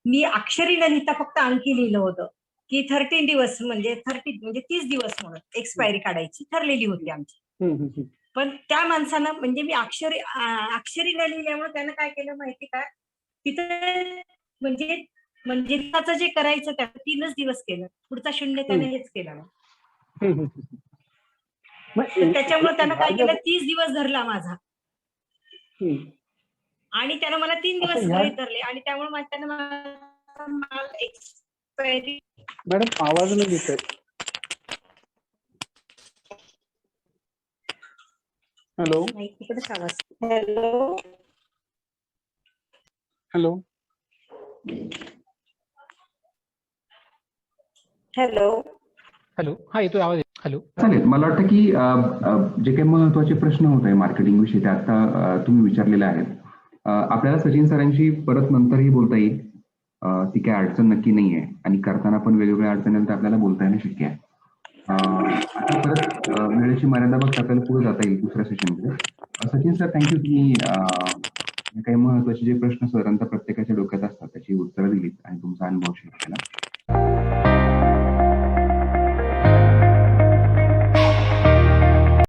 मी अक्षरी न लिहिता फक्त अंकी लिहिलं होतं की 13 दिवस म्हणजे 30 दिवस म्हणून एक्सपायरी काढायची ठरलेली होती आमची. पण त्या माणसानं म्हणजे मी अक्षरी न लिहिल्यामुळे त्यानं काय केलं माहिती का तिथं म्हणजे त्याचं जे करायचं त्यानं 3च दिवस केलं पुढचा 0 त्याने हेच केलं. त्याच्यामुळे त्यानं काय केलं 30 दिवस धरला माझा आणि त्यानं मला 3 दिवस गृहीत धरले आणि त्यामुळे त्यानं माल एक्सपायरी. मॅडम आवाज नाही येत आहे. हॅलो इकडेच आवाज. Hello hello hello hello. हा येतोय आवाज. हॅलो. चालेल. मला वाटतं की जे काही महत्वाचे प्रश्न होते मार्केटिंग विषयी ते आता तुम्ही विचारलेले आहेत. आपल्याला सचिन सरांशी परत नंतरही बोलता येईल. ती काही अडचण नक्की नाही आहे आणि करताना पण वेगवेगळ्या अडचणी आपल्याला बोलता येणं शक्य आहे. आता परत वेळेची मर्यादा बघता आपल्याला पुढे जाता येईल दुसऱ्या सेशनमध्ये. Sachin sir thank you. तुम्ही काही महत्वाचे जे प्रश्न सरांचा प्रत्येकाच्या डोक्यात असतात त्याची उत्तरं दिलीत आणि तुमचा अनुभव शेअर केला.